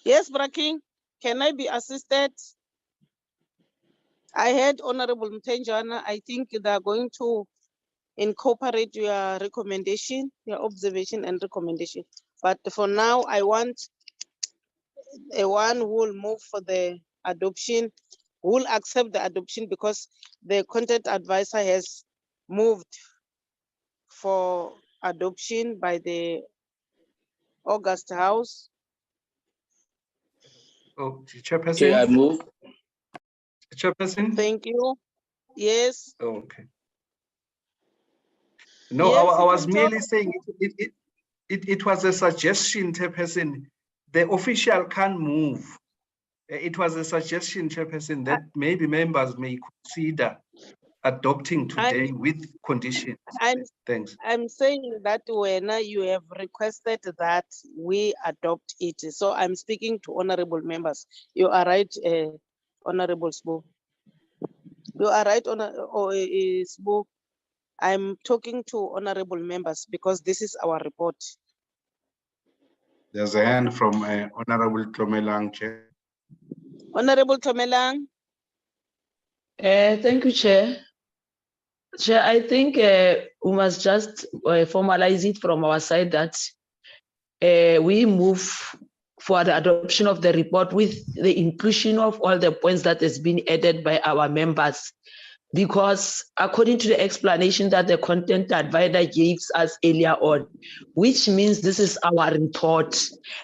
Yes, Braking, can I be assisted? I heard Honorable Mtenjana. I think they are going to incorporate your recommendation, your observation and recommendation. But for now, I want a one who will move for the adoption, who will accept the adoption, because the content advisor has moved for adoption by the August House. Oh, Chairperson. Okay, I move. Chairperson. Thank you. Yes. Okay. No, Yes, I was you can merely talk. saying it was a suggestion, Chairperson. The official can't move. It was a suggestion, Chairperson, that maybe members may consider adopting today with conditions. Thanks. I'm saying that when you have requested that we adopt it, so I'm speaking to honorable members. You are right, Honorable Sbo. You are right, Sbo. I'm talking to honorable members because this is our report. There's a hand from Honorable Tlomelang, Chair. Honorable Tlomelang. Thank you, Chair. Chair, I think we must just formalize it from our side that we move for the adoption of the report with the inclusion of all the points that has been added by our members. Because according to the explanation that the content advisor gave us earlier on, which means this is our report.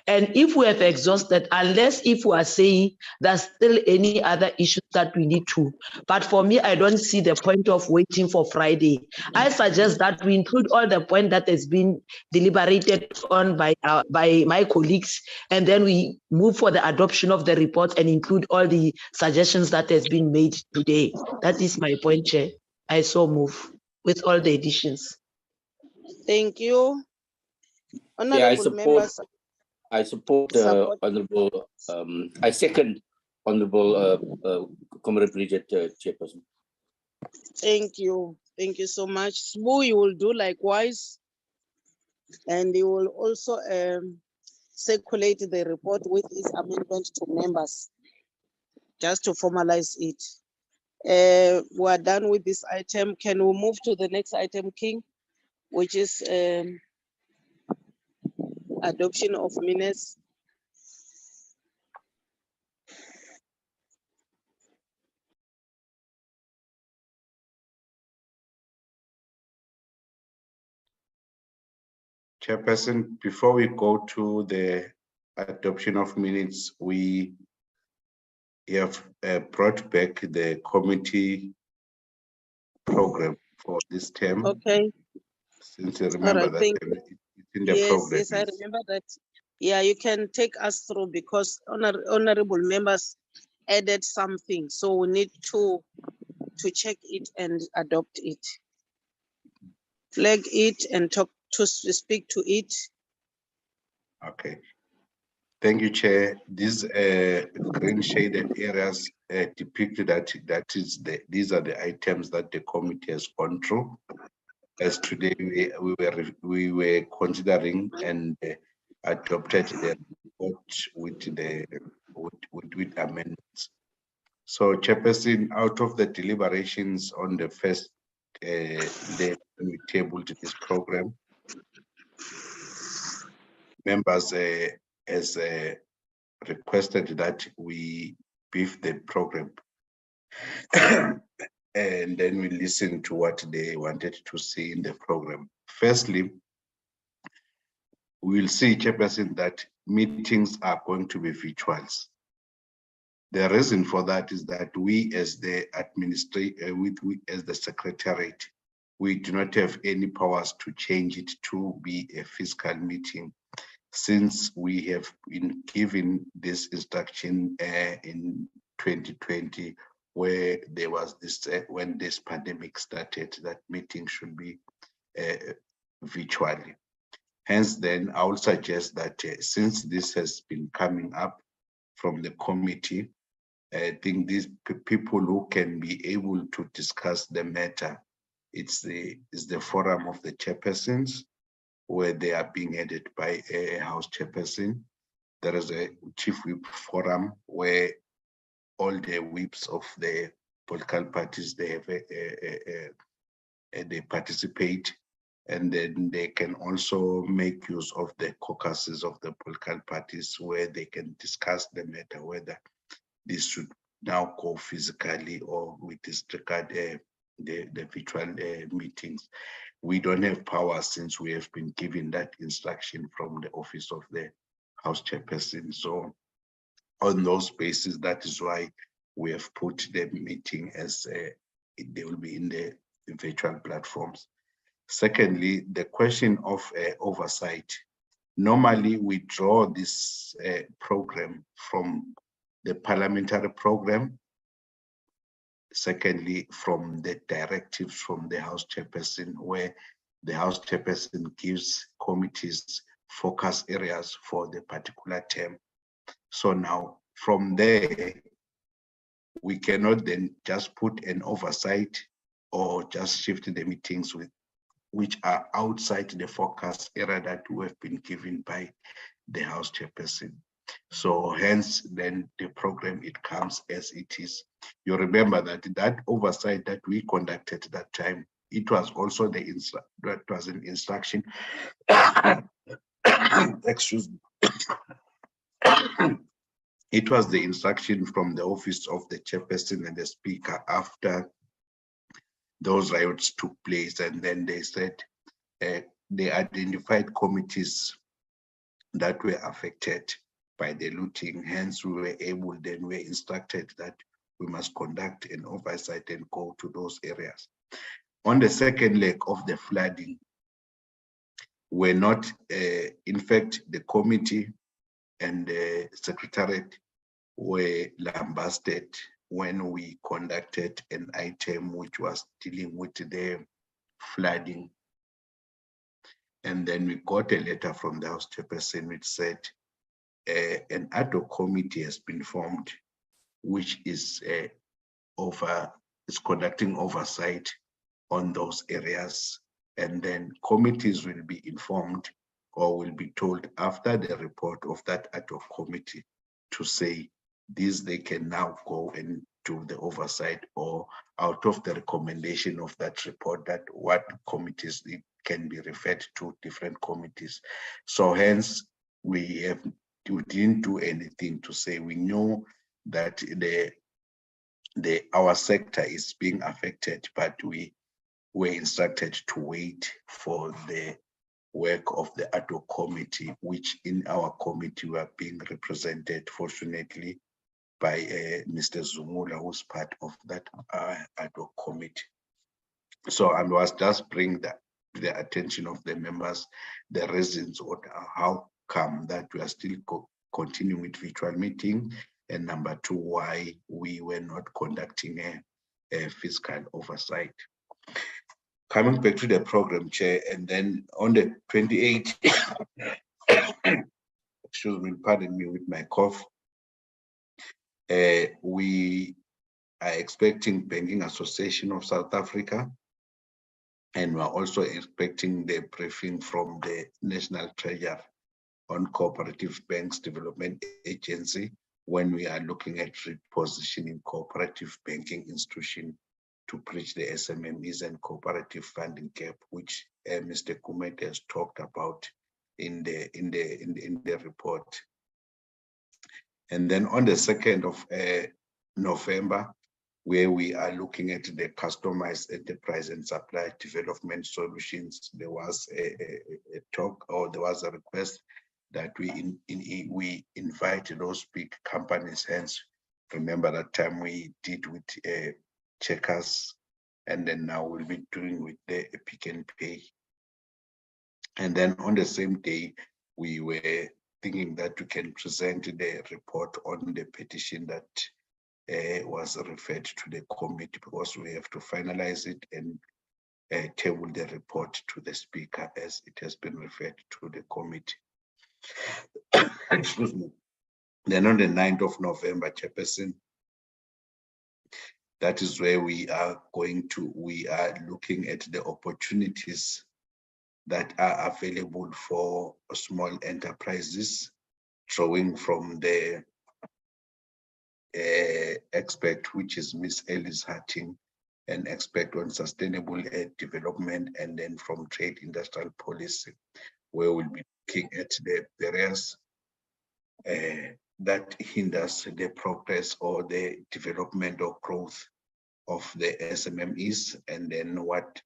And if we have exhausted, unless if we are saying there's still any other issues that we need to. But for me, I don't see the point of waiting for Friday. I suggest that we include all the points that has been deliberated on by my colleagues, and then we move for the adoption of the report and include all the suggestions that has been made today. That is my point, Chair. I so move with all the additions. Thank you. Yeah, I Honorable support. members. I support Support. Honorable, I second Honorable Comrade Bridget, Chairperson. Thank you. Thank you so much. Sbu, you will do likewise. And you will also circulate the report with his amendment to members, just to formalize it. We are done with this item. Can we move to the next item, King, which is adoption of minutes? Chairperson, before we go to the adoption of minutes, we have brought back the committee program for this term. Okay. Since you All remember right, that thank it's in the Yes, program. yes, I remember that. Yeah, you can take us through because honorable members added something, so we need to check it and adopt it. Flag it and speak to it. Okay. Thank you, Chair. These green shaded areas depict that these are the items that the committee has gone through. As today we were considering and adopted the report with amendments. So, Chairperson, out of the deliberations on the first day we tabled this program, members has requested that we beef the program and then we listen to what they wanted to see in the program. Firstly, we will see, Chairperson, that meetings are going to be virtuals. The reason for that is that we as the as the secretariat, we do not have any powers to change it to be a fiscal meeting, since we have been given this instruction in 2020, where there was this, when this pandemic started, that meeting should be virtually. Hence, then I would suggest that since this has been coming up from the committee, I think these people who can be able to discuss the matter, it's the forum of the chairpersons, where they are being headed by a house chairperson. There is a chief whip forum where all the whips of the political parties, they have they participate, and then they can also make use of the caucuses of the political parties, where they can discuss the matter, whether this should now go physically or with this regard the virtual meetings. We don't have power, since we have been given that instruction from the office of the house chairperson. So on those bases, that is why we have put the meeting as they will be in the virtual platforms. Secondly, the question of oversight. Normally, we draw this program from the parliamentary program. Secondly, from the directives from the house chairperson, where the house chairperson gives committees focus areas for the particular term. So now from there, we cannot then just put an oversight or just shift the meetings which are outside the focus area that we have been given by the house chairperson. So hence then the program, it comes as it is. You remember that oversight that we conducted that time, it was also an instruction. Excuse me. It was the instruction from the office of the chairperson and the speaker after those riots took place, and then they said they identified committees that were affected by the looting. Hence, we were able, then we were instructed that we must conduct an oversight and go to those areas. On the second leg of the flooding, we're not, in fact, the committee and the secretariat were lambasted when we conducted an item which was dealing with the flooding. And then we got a letter from the house chairperson which said an ad hoc committee has been formed, which is conducting oversight on those areas. And then committees will be informed or will be told after the report of that ad hoc committee to say these they can now go and do the oversight, or out of the recommendation of that report, that what committees it can be referred to different committees. So hence we didn't do anything to say we know that our sector is being affected, but we were instructed to wait for the work of the ad hoc committee, which in our committee were being represented, fortunately, by Mr. Zumula, who's part of that ad hoc committee. So I was just bring the attention of the members, the reasons on how come that we are still continuing with virtual meeting, and number two, why we were not conducting a fiscal oversight. Coming back to the program, Chair, and then on the 28th, excuse me, pardon me with my cough, we are expecting Banking Association of South Africa, and we're also expecting the briefing from the National Treasury on Cooperative Banks Development Agency when we are looking at repositioning cooperative banking institution to bridge the SMMEs and cooperative funding gap, which Mr. Kumet has talked about in the report. And then on the 2nd of November, where we are looking at the customized enterprise and supply development solutions, there was a talk, or there was a request that we invite those big companies. Hence, remember that time we did with Checkers, and then now we'll be doing with the Pick and Pay. And then on the same day, we were thinking that we can present the report on the petition that was referred to the committee, because we have to finalize it and table the report to the speaker as it has been referred to the committee. Excuse me. Then on the 9th of November, Chairperson, that is where we are looking at the opportunities that are available for small enterprises, drawing from the expert, which is Miss Alice Hatting, an expert on sustainable development, and then from trade industrial policy, where we'll be looking at the barriers that hinders the progress or the development or growth of the SMMEs, and then what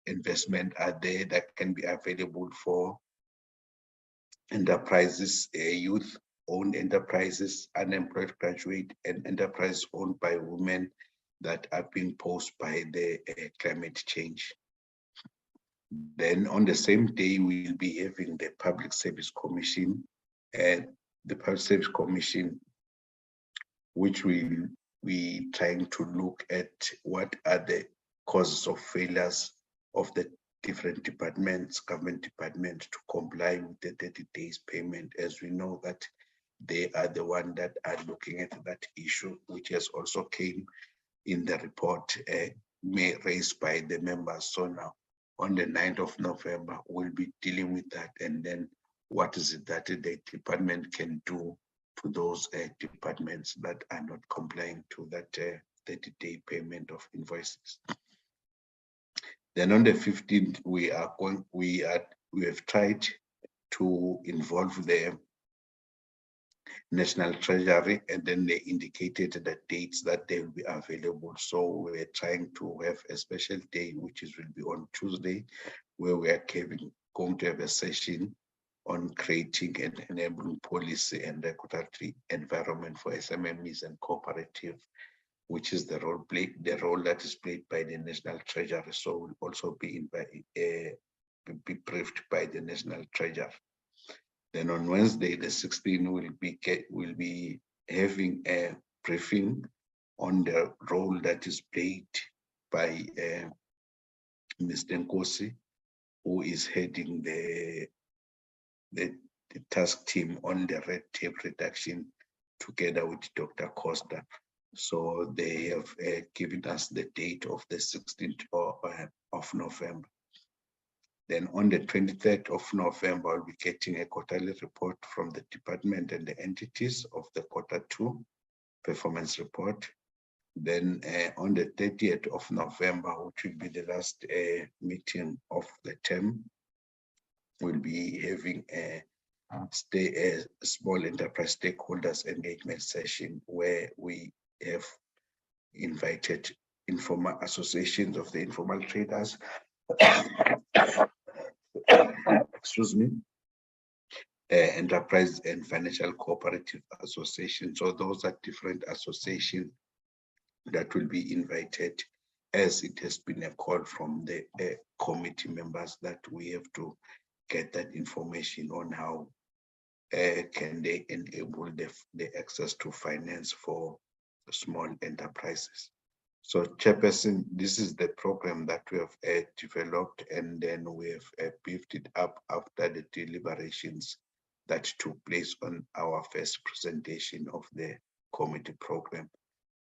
investment are there that can be available for enterprises, youth-owned enterprises, unemployed graduate, and enterprise owned by women that are being posed by the climate change. Then on the same day, we'll be having the Public Service Commission, and the Public Service Commission, which will be trying to look at what are the causes of failures of the different departments, government departments, to comply with the 30 days payment, as we know that they are the one that are looking at that issue, which has also came in the report raised by the members. So now on the 9th of November, we'll be dealing with that, and then what is it that the department can do to those departments that are not complying to that 30-day payment of invoices. Then on the 15th, we have tried to involve the National Treasury, and then they indicated the dates that they will be available. So we're trying to have a special day, which will be on Tuesday, where we are going to have a session on creating and enabling policy and regulatory environment for SMMEs and cooperative, which is the role that is played by the National Treasury. So we'll also be briefed by the National Treasury. Then on Wednesday, the 16th, we'll be having a briefing on the role that is played by Mr. Nkosi, who is heading the the task team on the red tape reduction together with Dr. Costa. So they have given us the date of the 16th of November. Then on the 23rd of November, I'll be getting a quarterly report from the department and the entities of the Q2 performance report. Then on the 30th of November, which will be the last meeting of the term, we'll be having a small enterprise stakeholders engagement session where we have invited informal associations of the informal traders, excuse me, enterprise and financial cooperative association. So those are different associations that will be invited, as it has been a call from the committee members that we have to get that information on how can they enable the access to finance for small enterprises. So Chairperson, this is the program that we have developed, and then we have beefed it up after the deliberations that took place on our first presentation of the committee program,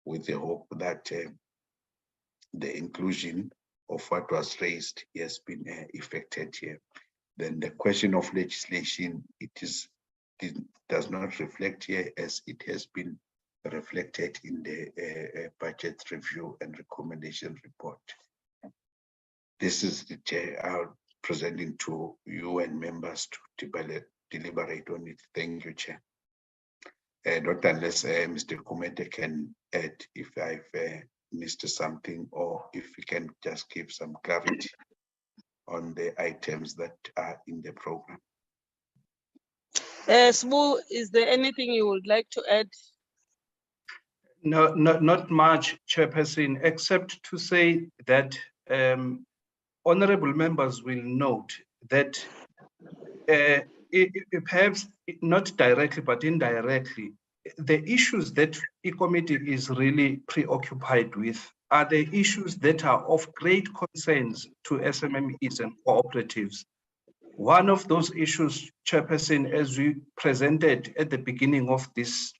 with the hope that the inclusion of what was raised has been effected here. Then the question of legislation, it does not reflect here, as it has been reflected in the budget review and recommendation report. This is the chair presenting to you and members to deliberate on it. Thank you, Chair. Dr. Unless Mr. Kumete can add if I've missed something, or if we can just give some clarity on the items that are in the program. Sbu, is there anything you would like to add? No, not much, Chairperson, except to say that honorable members will note that perhaps not directly, but indirectly, the issues that the committee is really preoccupied with are the issues that are of great concerns to SMMEs and cooperatives. One of those issues, Chairperson, as we presented at the beginning of this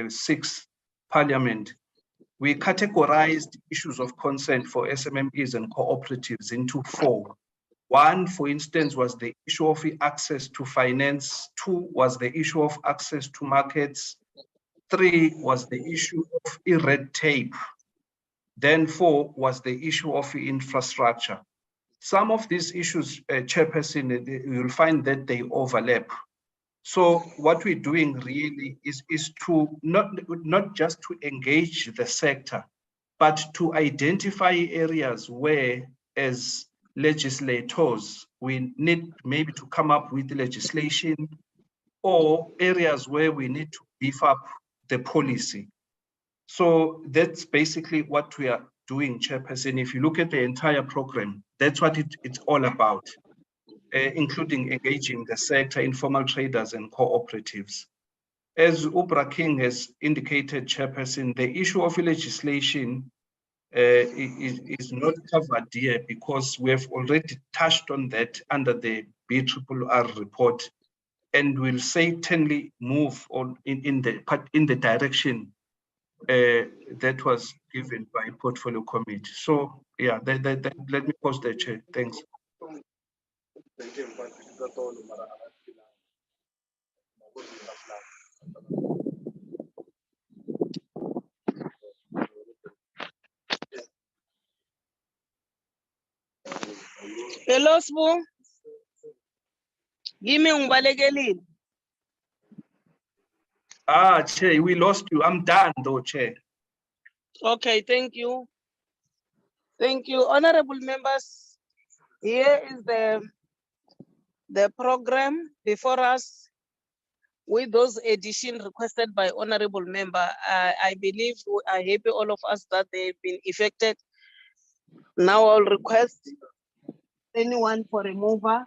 sixth Parliament, we categorized issues of concern for SMMEs and cooperatives into 4. One, for instance, was the issue of access to finance. 2 was the issue of access to markets. 3 was the issue of red tape. Then 4 was the issue of infrastructure. Some of these issues, Chairperson, you'll find that they overlap. So what we're doing really is to not just to engage the sector, but to identify areas where, as legislators, we need maybe to come up with legislation, or areas where we need to beef up the policy. So that's basically what we are doing, Chairperson. If you look at the entire program, that's what it's all about, including engaging the sector, informal traders and cooperatives. As Ubra King has indicated, Chairperson, the issue of legislation is not covered here because we have already touched on that under the BRRR report, and will certainly move on in the direction that was given by portfolio committee. So yeah, let me pause there, Chair. Thanks. Hello, Sbu. Give me Umbalegelin. Chair, we lost you. I'm done though, Chair. Okay, thank you. Thank you. Honorable members, here is the program before us with those additions requested by honorable member. I believe we are happy, all of us, that they've been effected. Now I'll request anyone for a mover.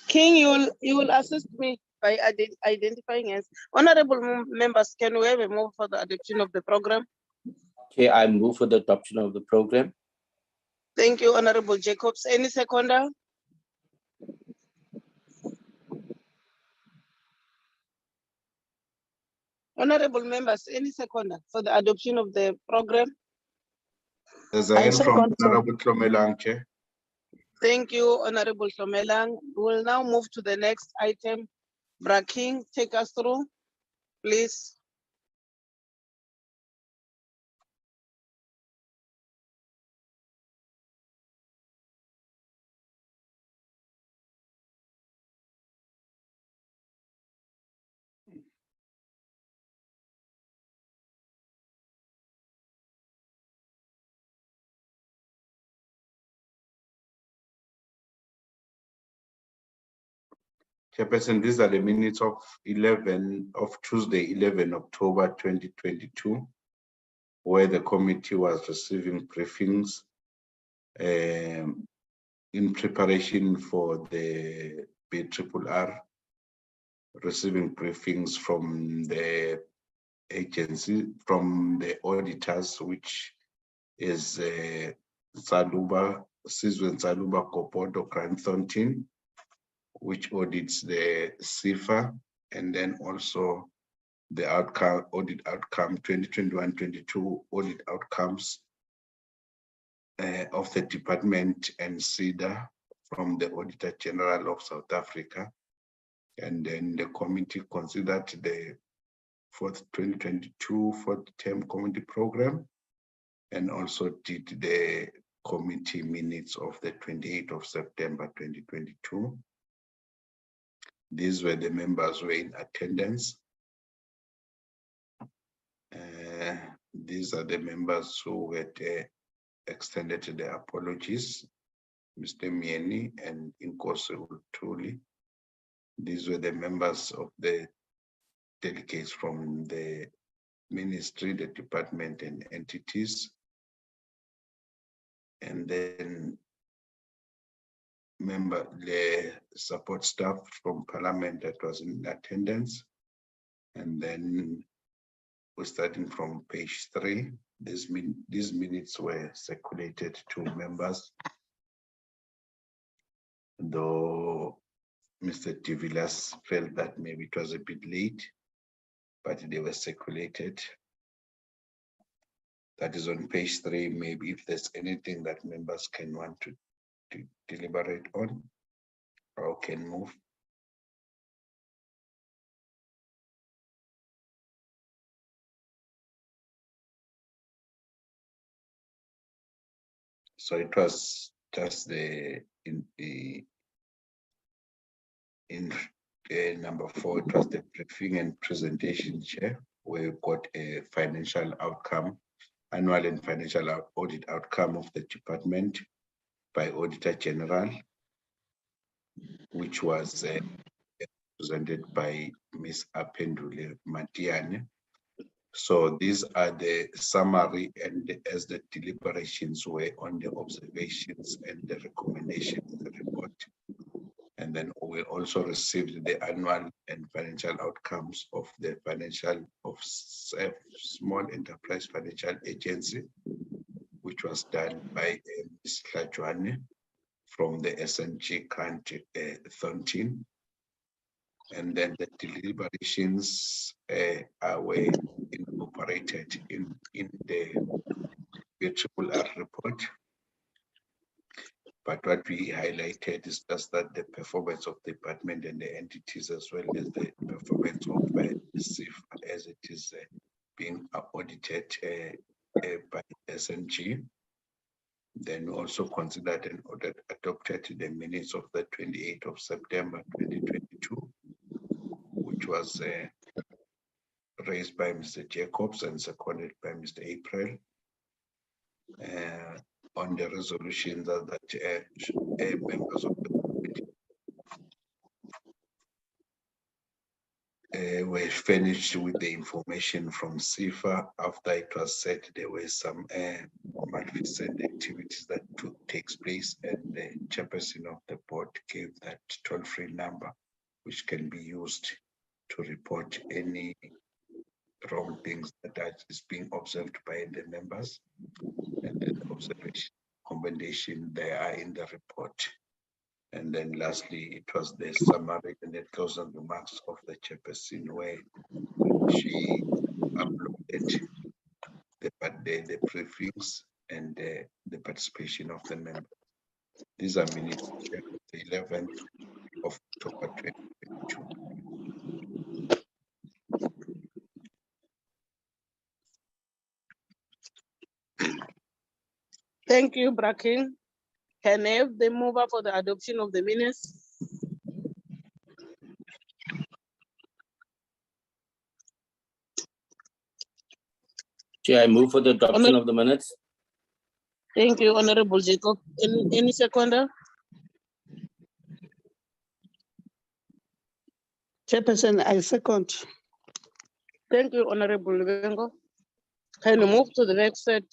King, you will assist me by identifying us. Honorable members, can we have a move for the adoption of the program? Okay, I move for the adoption of the program. Thank you, Honorable Jacobs. Any seconder? Honorable members, any seconder for the adoption of the program? There's a hand from Honorable Tlomelang, Chair. Thank you, Honorable Somelang. We will now move to the next item. Braking, take us through, please. Chairperson, these are the minutes of Tuesday, 11 October 2022, where the committee was receiving briefings in preparation for the BRRR, receiving briefings from the agency, from the auditors, which is Sizwe Kopoto Cranthornton, which audits the CIFA, and then also the audit outcome 2021-22 audit outcomes of the department and CEDA from the Auditor General of South Africa. And then the committee considered the 2022 fourth term committee program, and also did the committee minutes of the 28th of September 2022. These were the members who were in attendance. These are the members who had extended their apologies, Mr. Mieni and Inkosi Utuli. These were the members of the delegates from the ministry, the department, and entities. And then the support staff from Parliament that was in attendance. And then we're starting from page 3. These minutes were circulated to members, though Mr. Tivilas felt that maybe it was a bit late, but they were circulated. That is on page 3. Maybe if there's anything that members can want to deliberate on or can move. So it was just number 4, it was the briefing and presentation, Chair, where we got a financial outcome, annual and financial audit outcome of the department by Auditor General, which was presented by Ms. Apendule Matiane. So these are the summary, and as the deliberations were on the observations and the recommendations in the report. And then we also received the annual and financial outcomes of the Small Enterprise Financial Agency, which was done by Ms. Tlajwane from the SNG country 13. And then the deliberations were incorporated in the BRRR report. But what we highlighted is just that the performance of the department and the entities, as well as the performance of the CIFA as it is being audited by SNG. Then we also considered and adopted the minutes of the 28th of September 2022, which was raised by Mr. Jacobs and seconded by Mr. April on the resolution that members of the committee were finished with the information from CIFA. After it was said, there were some malfeasant activities that takes place, and the chairperson of the board gave that toll-free number, which can be used to report any wrong things that is being observed by the members, and then observation recommendation, they are in the report. And then lastly, it was the summary and the closing remarks of the chairperson where she uploaded the briefings and the participation of the members. These are minutes of the 11th of October 2022. Thank you, Bracken. Can I have the mover for the adoption of the minutes? Chair, I move for the adoption of the minutes. Thank you, Honorable Jacob. Any seconder? Chairperson, I second. Thank you, Honorable Lubengo. Can you move to the next set?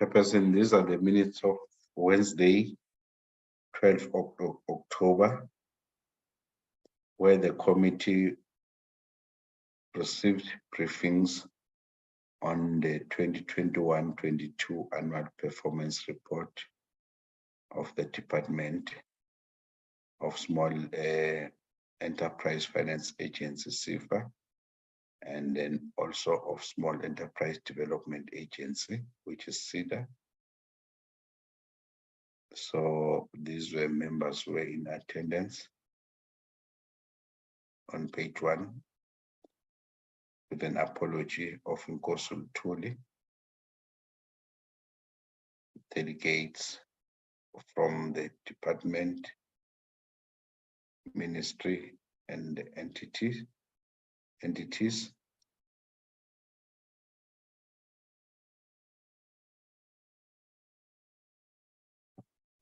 Chairperson, these are the minutes of Wednesday, 12th of October, where the committee received briefings on the 2021-22 annual performance report of the Department of Small Enterprise Finance Agency, SIFA, and then also of Small Enterprise Development Agency, which is SEDA. So these were members who were in attendance. On page 1, with an apology of Nkosul Tuli, delegates from the department, ministry, and the entities.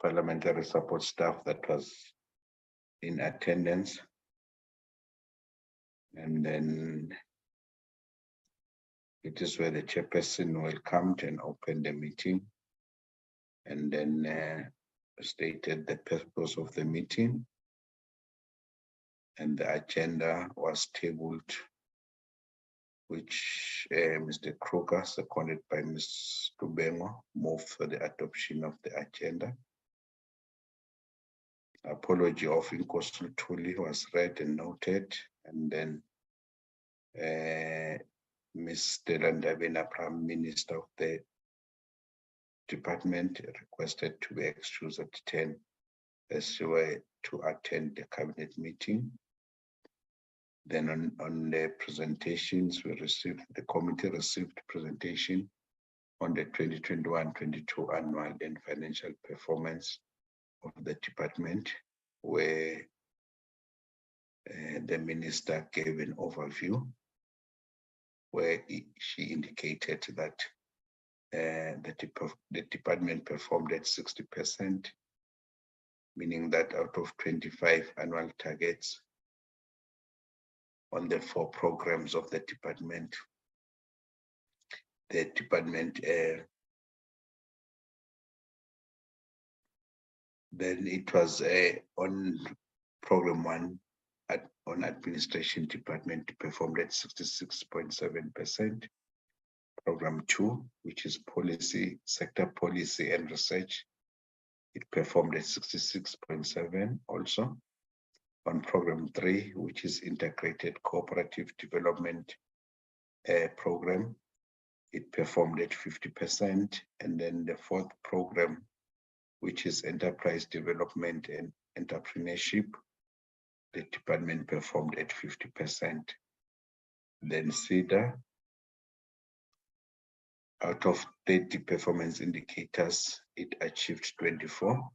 Parliamentary support staff that was in attendance. And then it is where the chairperson welcomed and opened the meeting, and then stated the purpose of the meeting, and the agenda was tabled, which Mr. Kruger, seconded by Ms. Lubengo, moved for the adoption of the agenda. Apology of Nkosul Tuli was read and noted, and then Ms. Delandabena, Prime Minister of the department, requested to be excused at 10 as she were to attend the cabinet meeting. Then on the presentations, the committee received presentation on the 2021-22 annual and financial performance of the department, where the minister gave an overview, where she indicated that the department performed at 60%, meaning that out of 25 annual targets on the 4 programs of the department, then it was on program 1 on administration department performed at 66.7%. Program 2, which is policy, sector policy and research, it performed at 66.7 also. On program 3, which is integrated cooperative development program, it performed at 50%. And then the 4th program, which is enterprise development and entrepreneurship, the department performed at 50%. Then SEDA, out of 30 performance indicators, it achieved 24,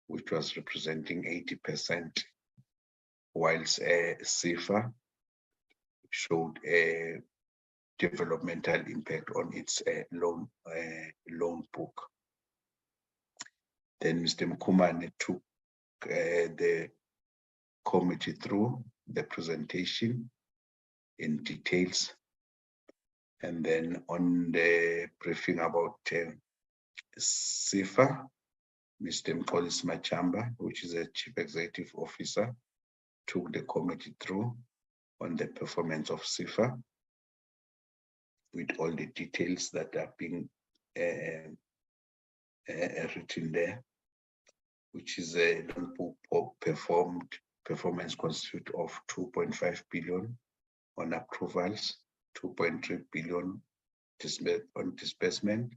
which was representing 80%, whilst SIFA showed a developmental impact on its loan book. Then Mr. Mkumane took the committee through the presentation in details. And then on the briefing about SIFA, Mr. Mkolis Machamba, which is a Chief Executive Officer, took the committee through on the performance of SIFA with all the details that are being written there, which is a performance constitute of 2.5 billion on approvals, 2.3 billion on disbursement,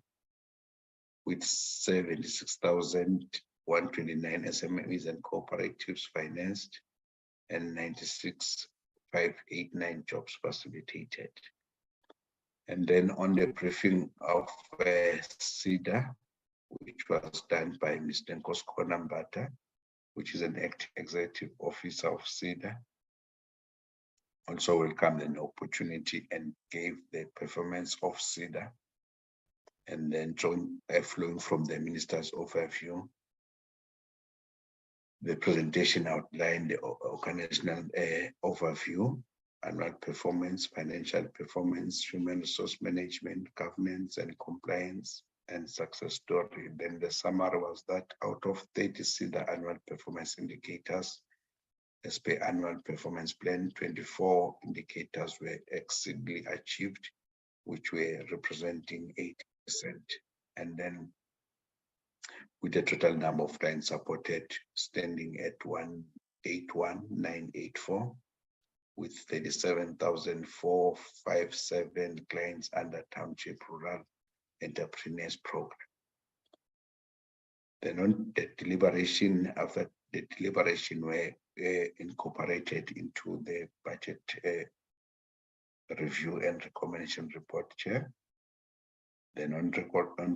with 76,129 SMEs and cooperatives financed, and 96,589 jobs facilitated. And then on the briefing of SIDA, which was done by Mr. Nkosko Nambata, which is an executive officer of SIDA, also welcomed an opportunity and gave the performance of SIDA, and then flowing from the minister's overview. The presentation outlined the organizational overview, annual performance, financial performance, human resource management, governance and compliance, and success story. Then the summary was that out of 30 SIDA annual performance indicators, as per annual performance plan, 24 indicators were exceedingly achieved, which were representing 80%. And then with the total number of clients supported standing at 181,984, with 37,457 clients under Township Rural Entrepreneurs Program. Then on the deliberation, after the deliberation were incorporated into the budget review and recommendation report, Chair. Then on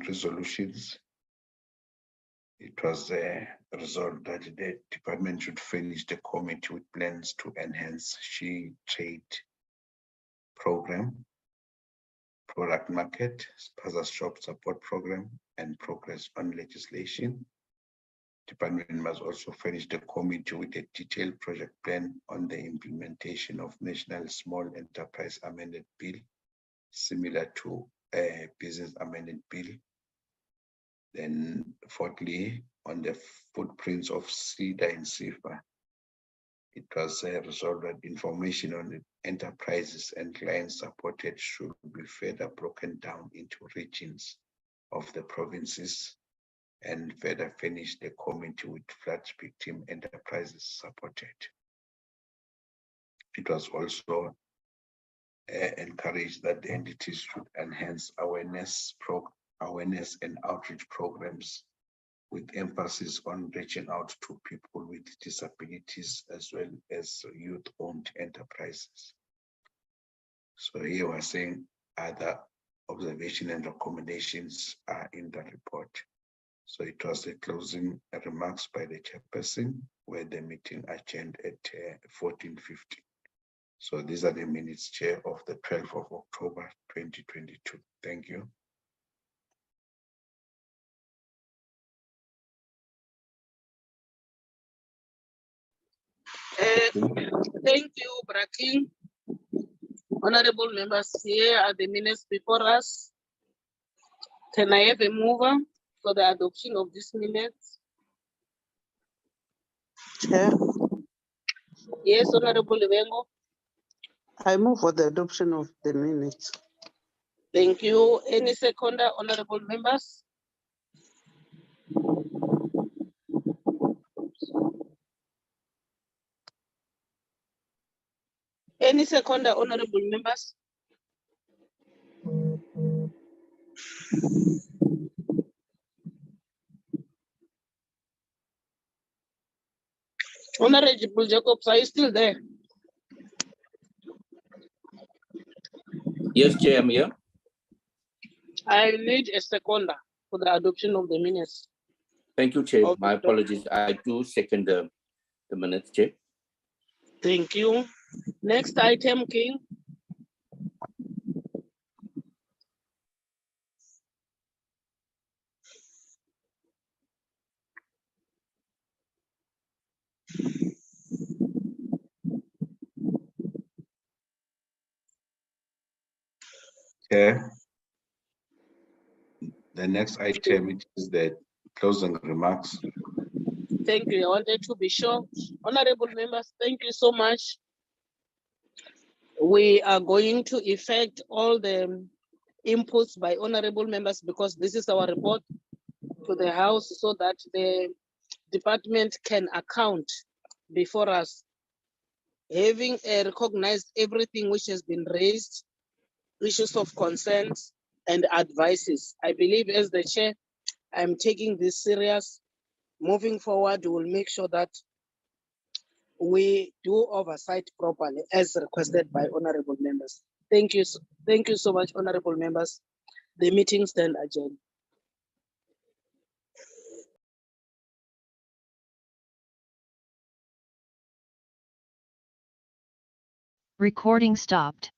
resolutions, it was resolved that the department should furnish the committee with plans to enhance She Trade program, product market, spaza shop support program, and progress on legislation. Department must also furnish the committee with a detailed project plan on the implementation of National Small Enterprise Amended Bill, similar to a business amended bill. Then fourthly, on the footprints of SIDA and SIFA, it was resolved that information on the enterprises and clients supported should be further broken down into regions of the provinces, and further furnish the committee with flood victim enterprises supported. It was also encouraged that the entities should enhance awareness and outreach programs with emphasis on reaching out to people with disabilities as well as youth-owned enterprises. So here we're saying other observations and recommendations are in the report. So it was the closing remarks by the chairperson, where the meeting adjourned at 14:50. So these are the minutes, Chair, of the 12th of October, 2022. Thank you. Thank you, Braking. Honorable members, here are the minutes before us. Can I have a mover for the adoption of these minutes? Chair, Yes, Honorable Lebengo. I move for the adoption of the minutes. Thank you. Any seconder, honorable members? Any seconder, honorable members? Honorable Jacobs, are you still there? Yes, Chair, I'm here. I need a seconder for the adoption of the minutes. Thank you, Chair. My apologies. I do second the minutes, Chair. Thank you. Next item, King. Okay. The next item, which is the closing remarks. Thank you. I wanted to be sure. Honorable members, thank you so much. We are going to effect all the inputs by honorable members because this is our report to the House so that the department can account before us. Having recognized everything which has been raised, issues of concerns and advices, I believe as the chair, I'm taking this serious. Moving forward, we will make sure that we do oversight properly as requested by honorable members. Thank you. Thank you so much, honorable members. The meeting stand adjourned. Recording stopped.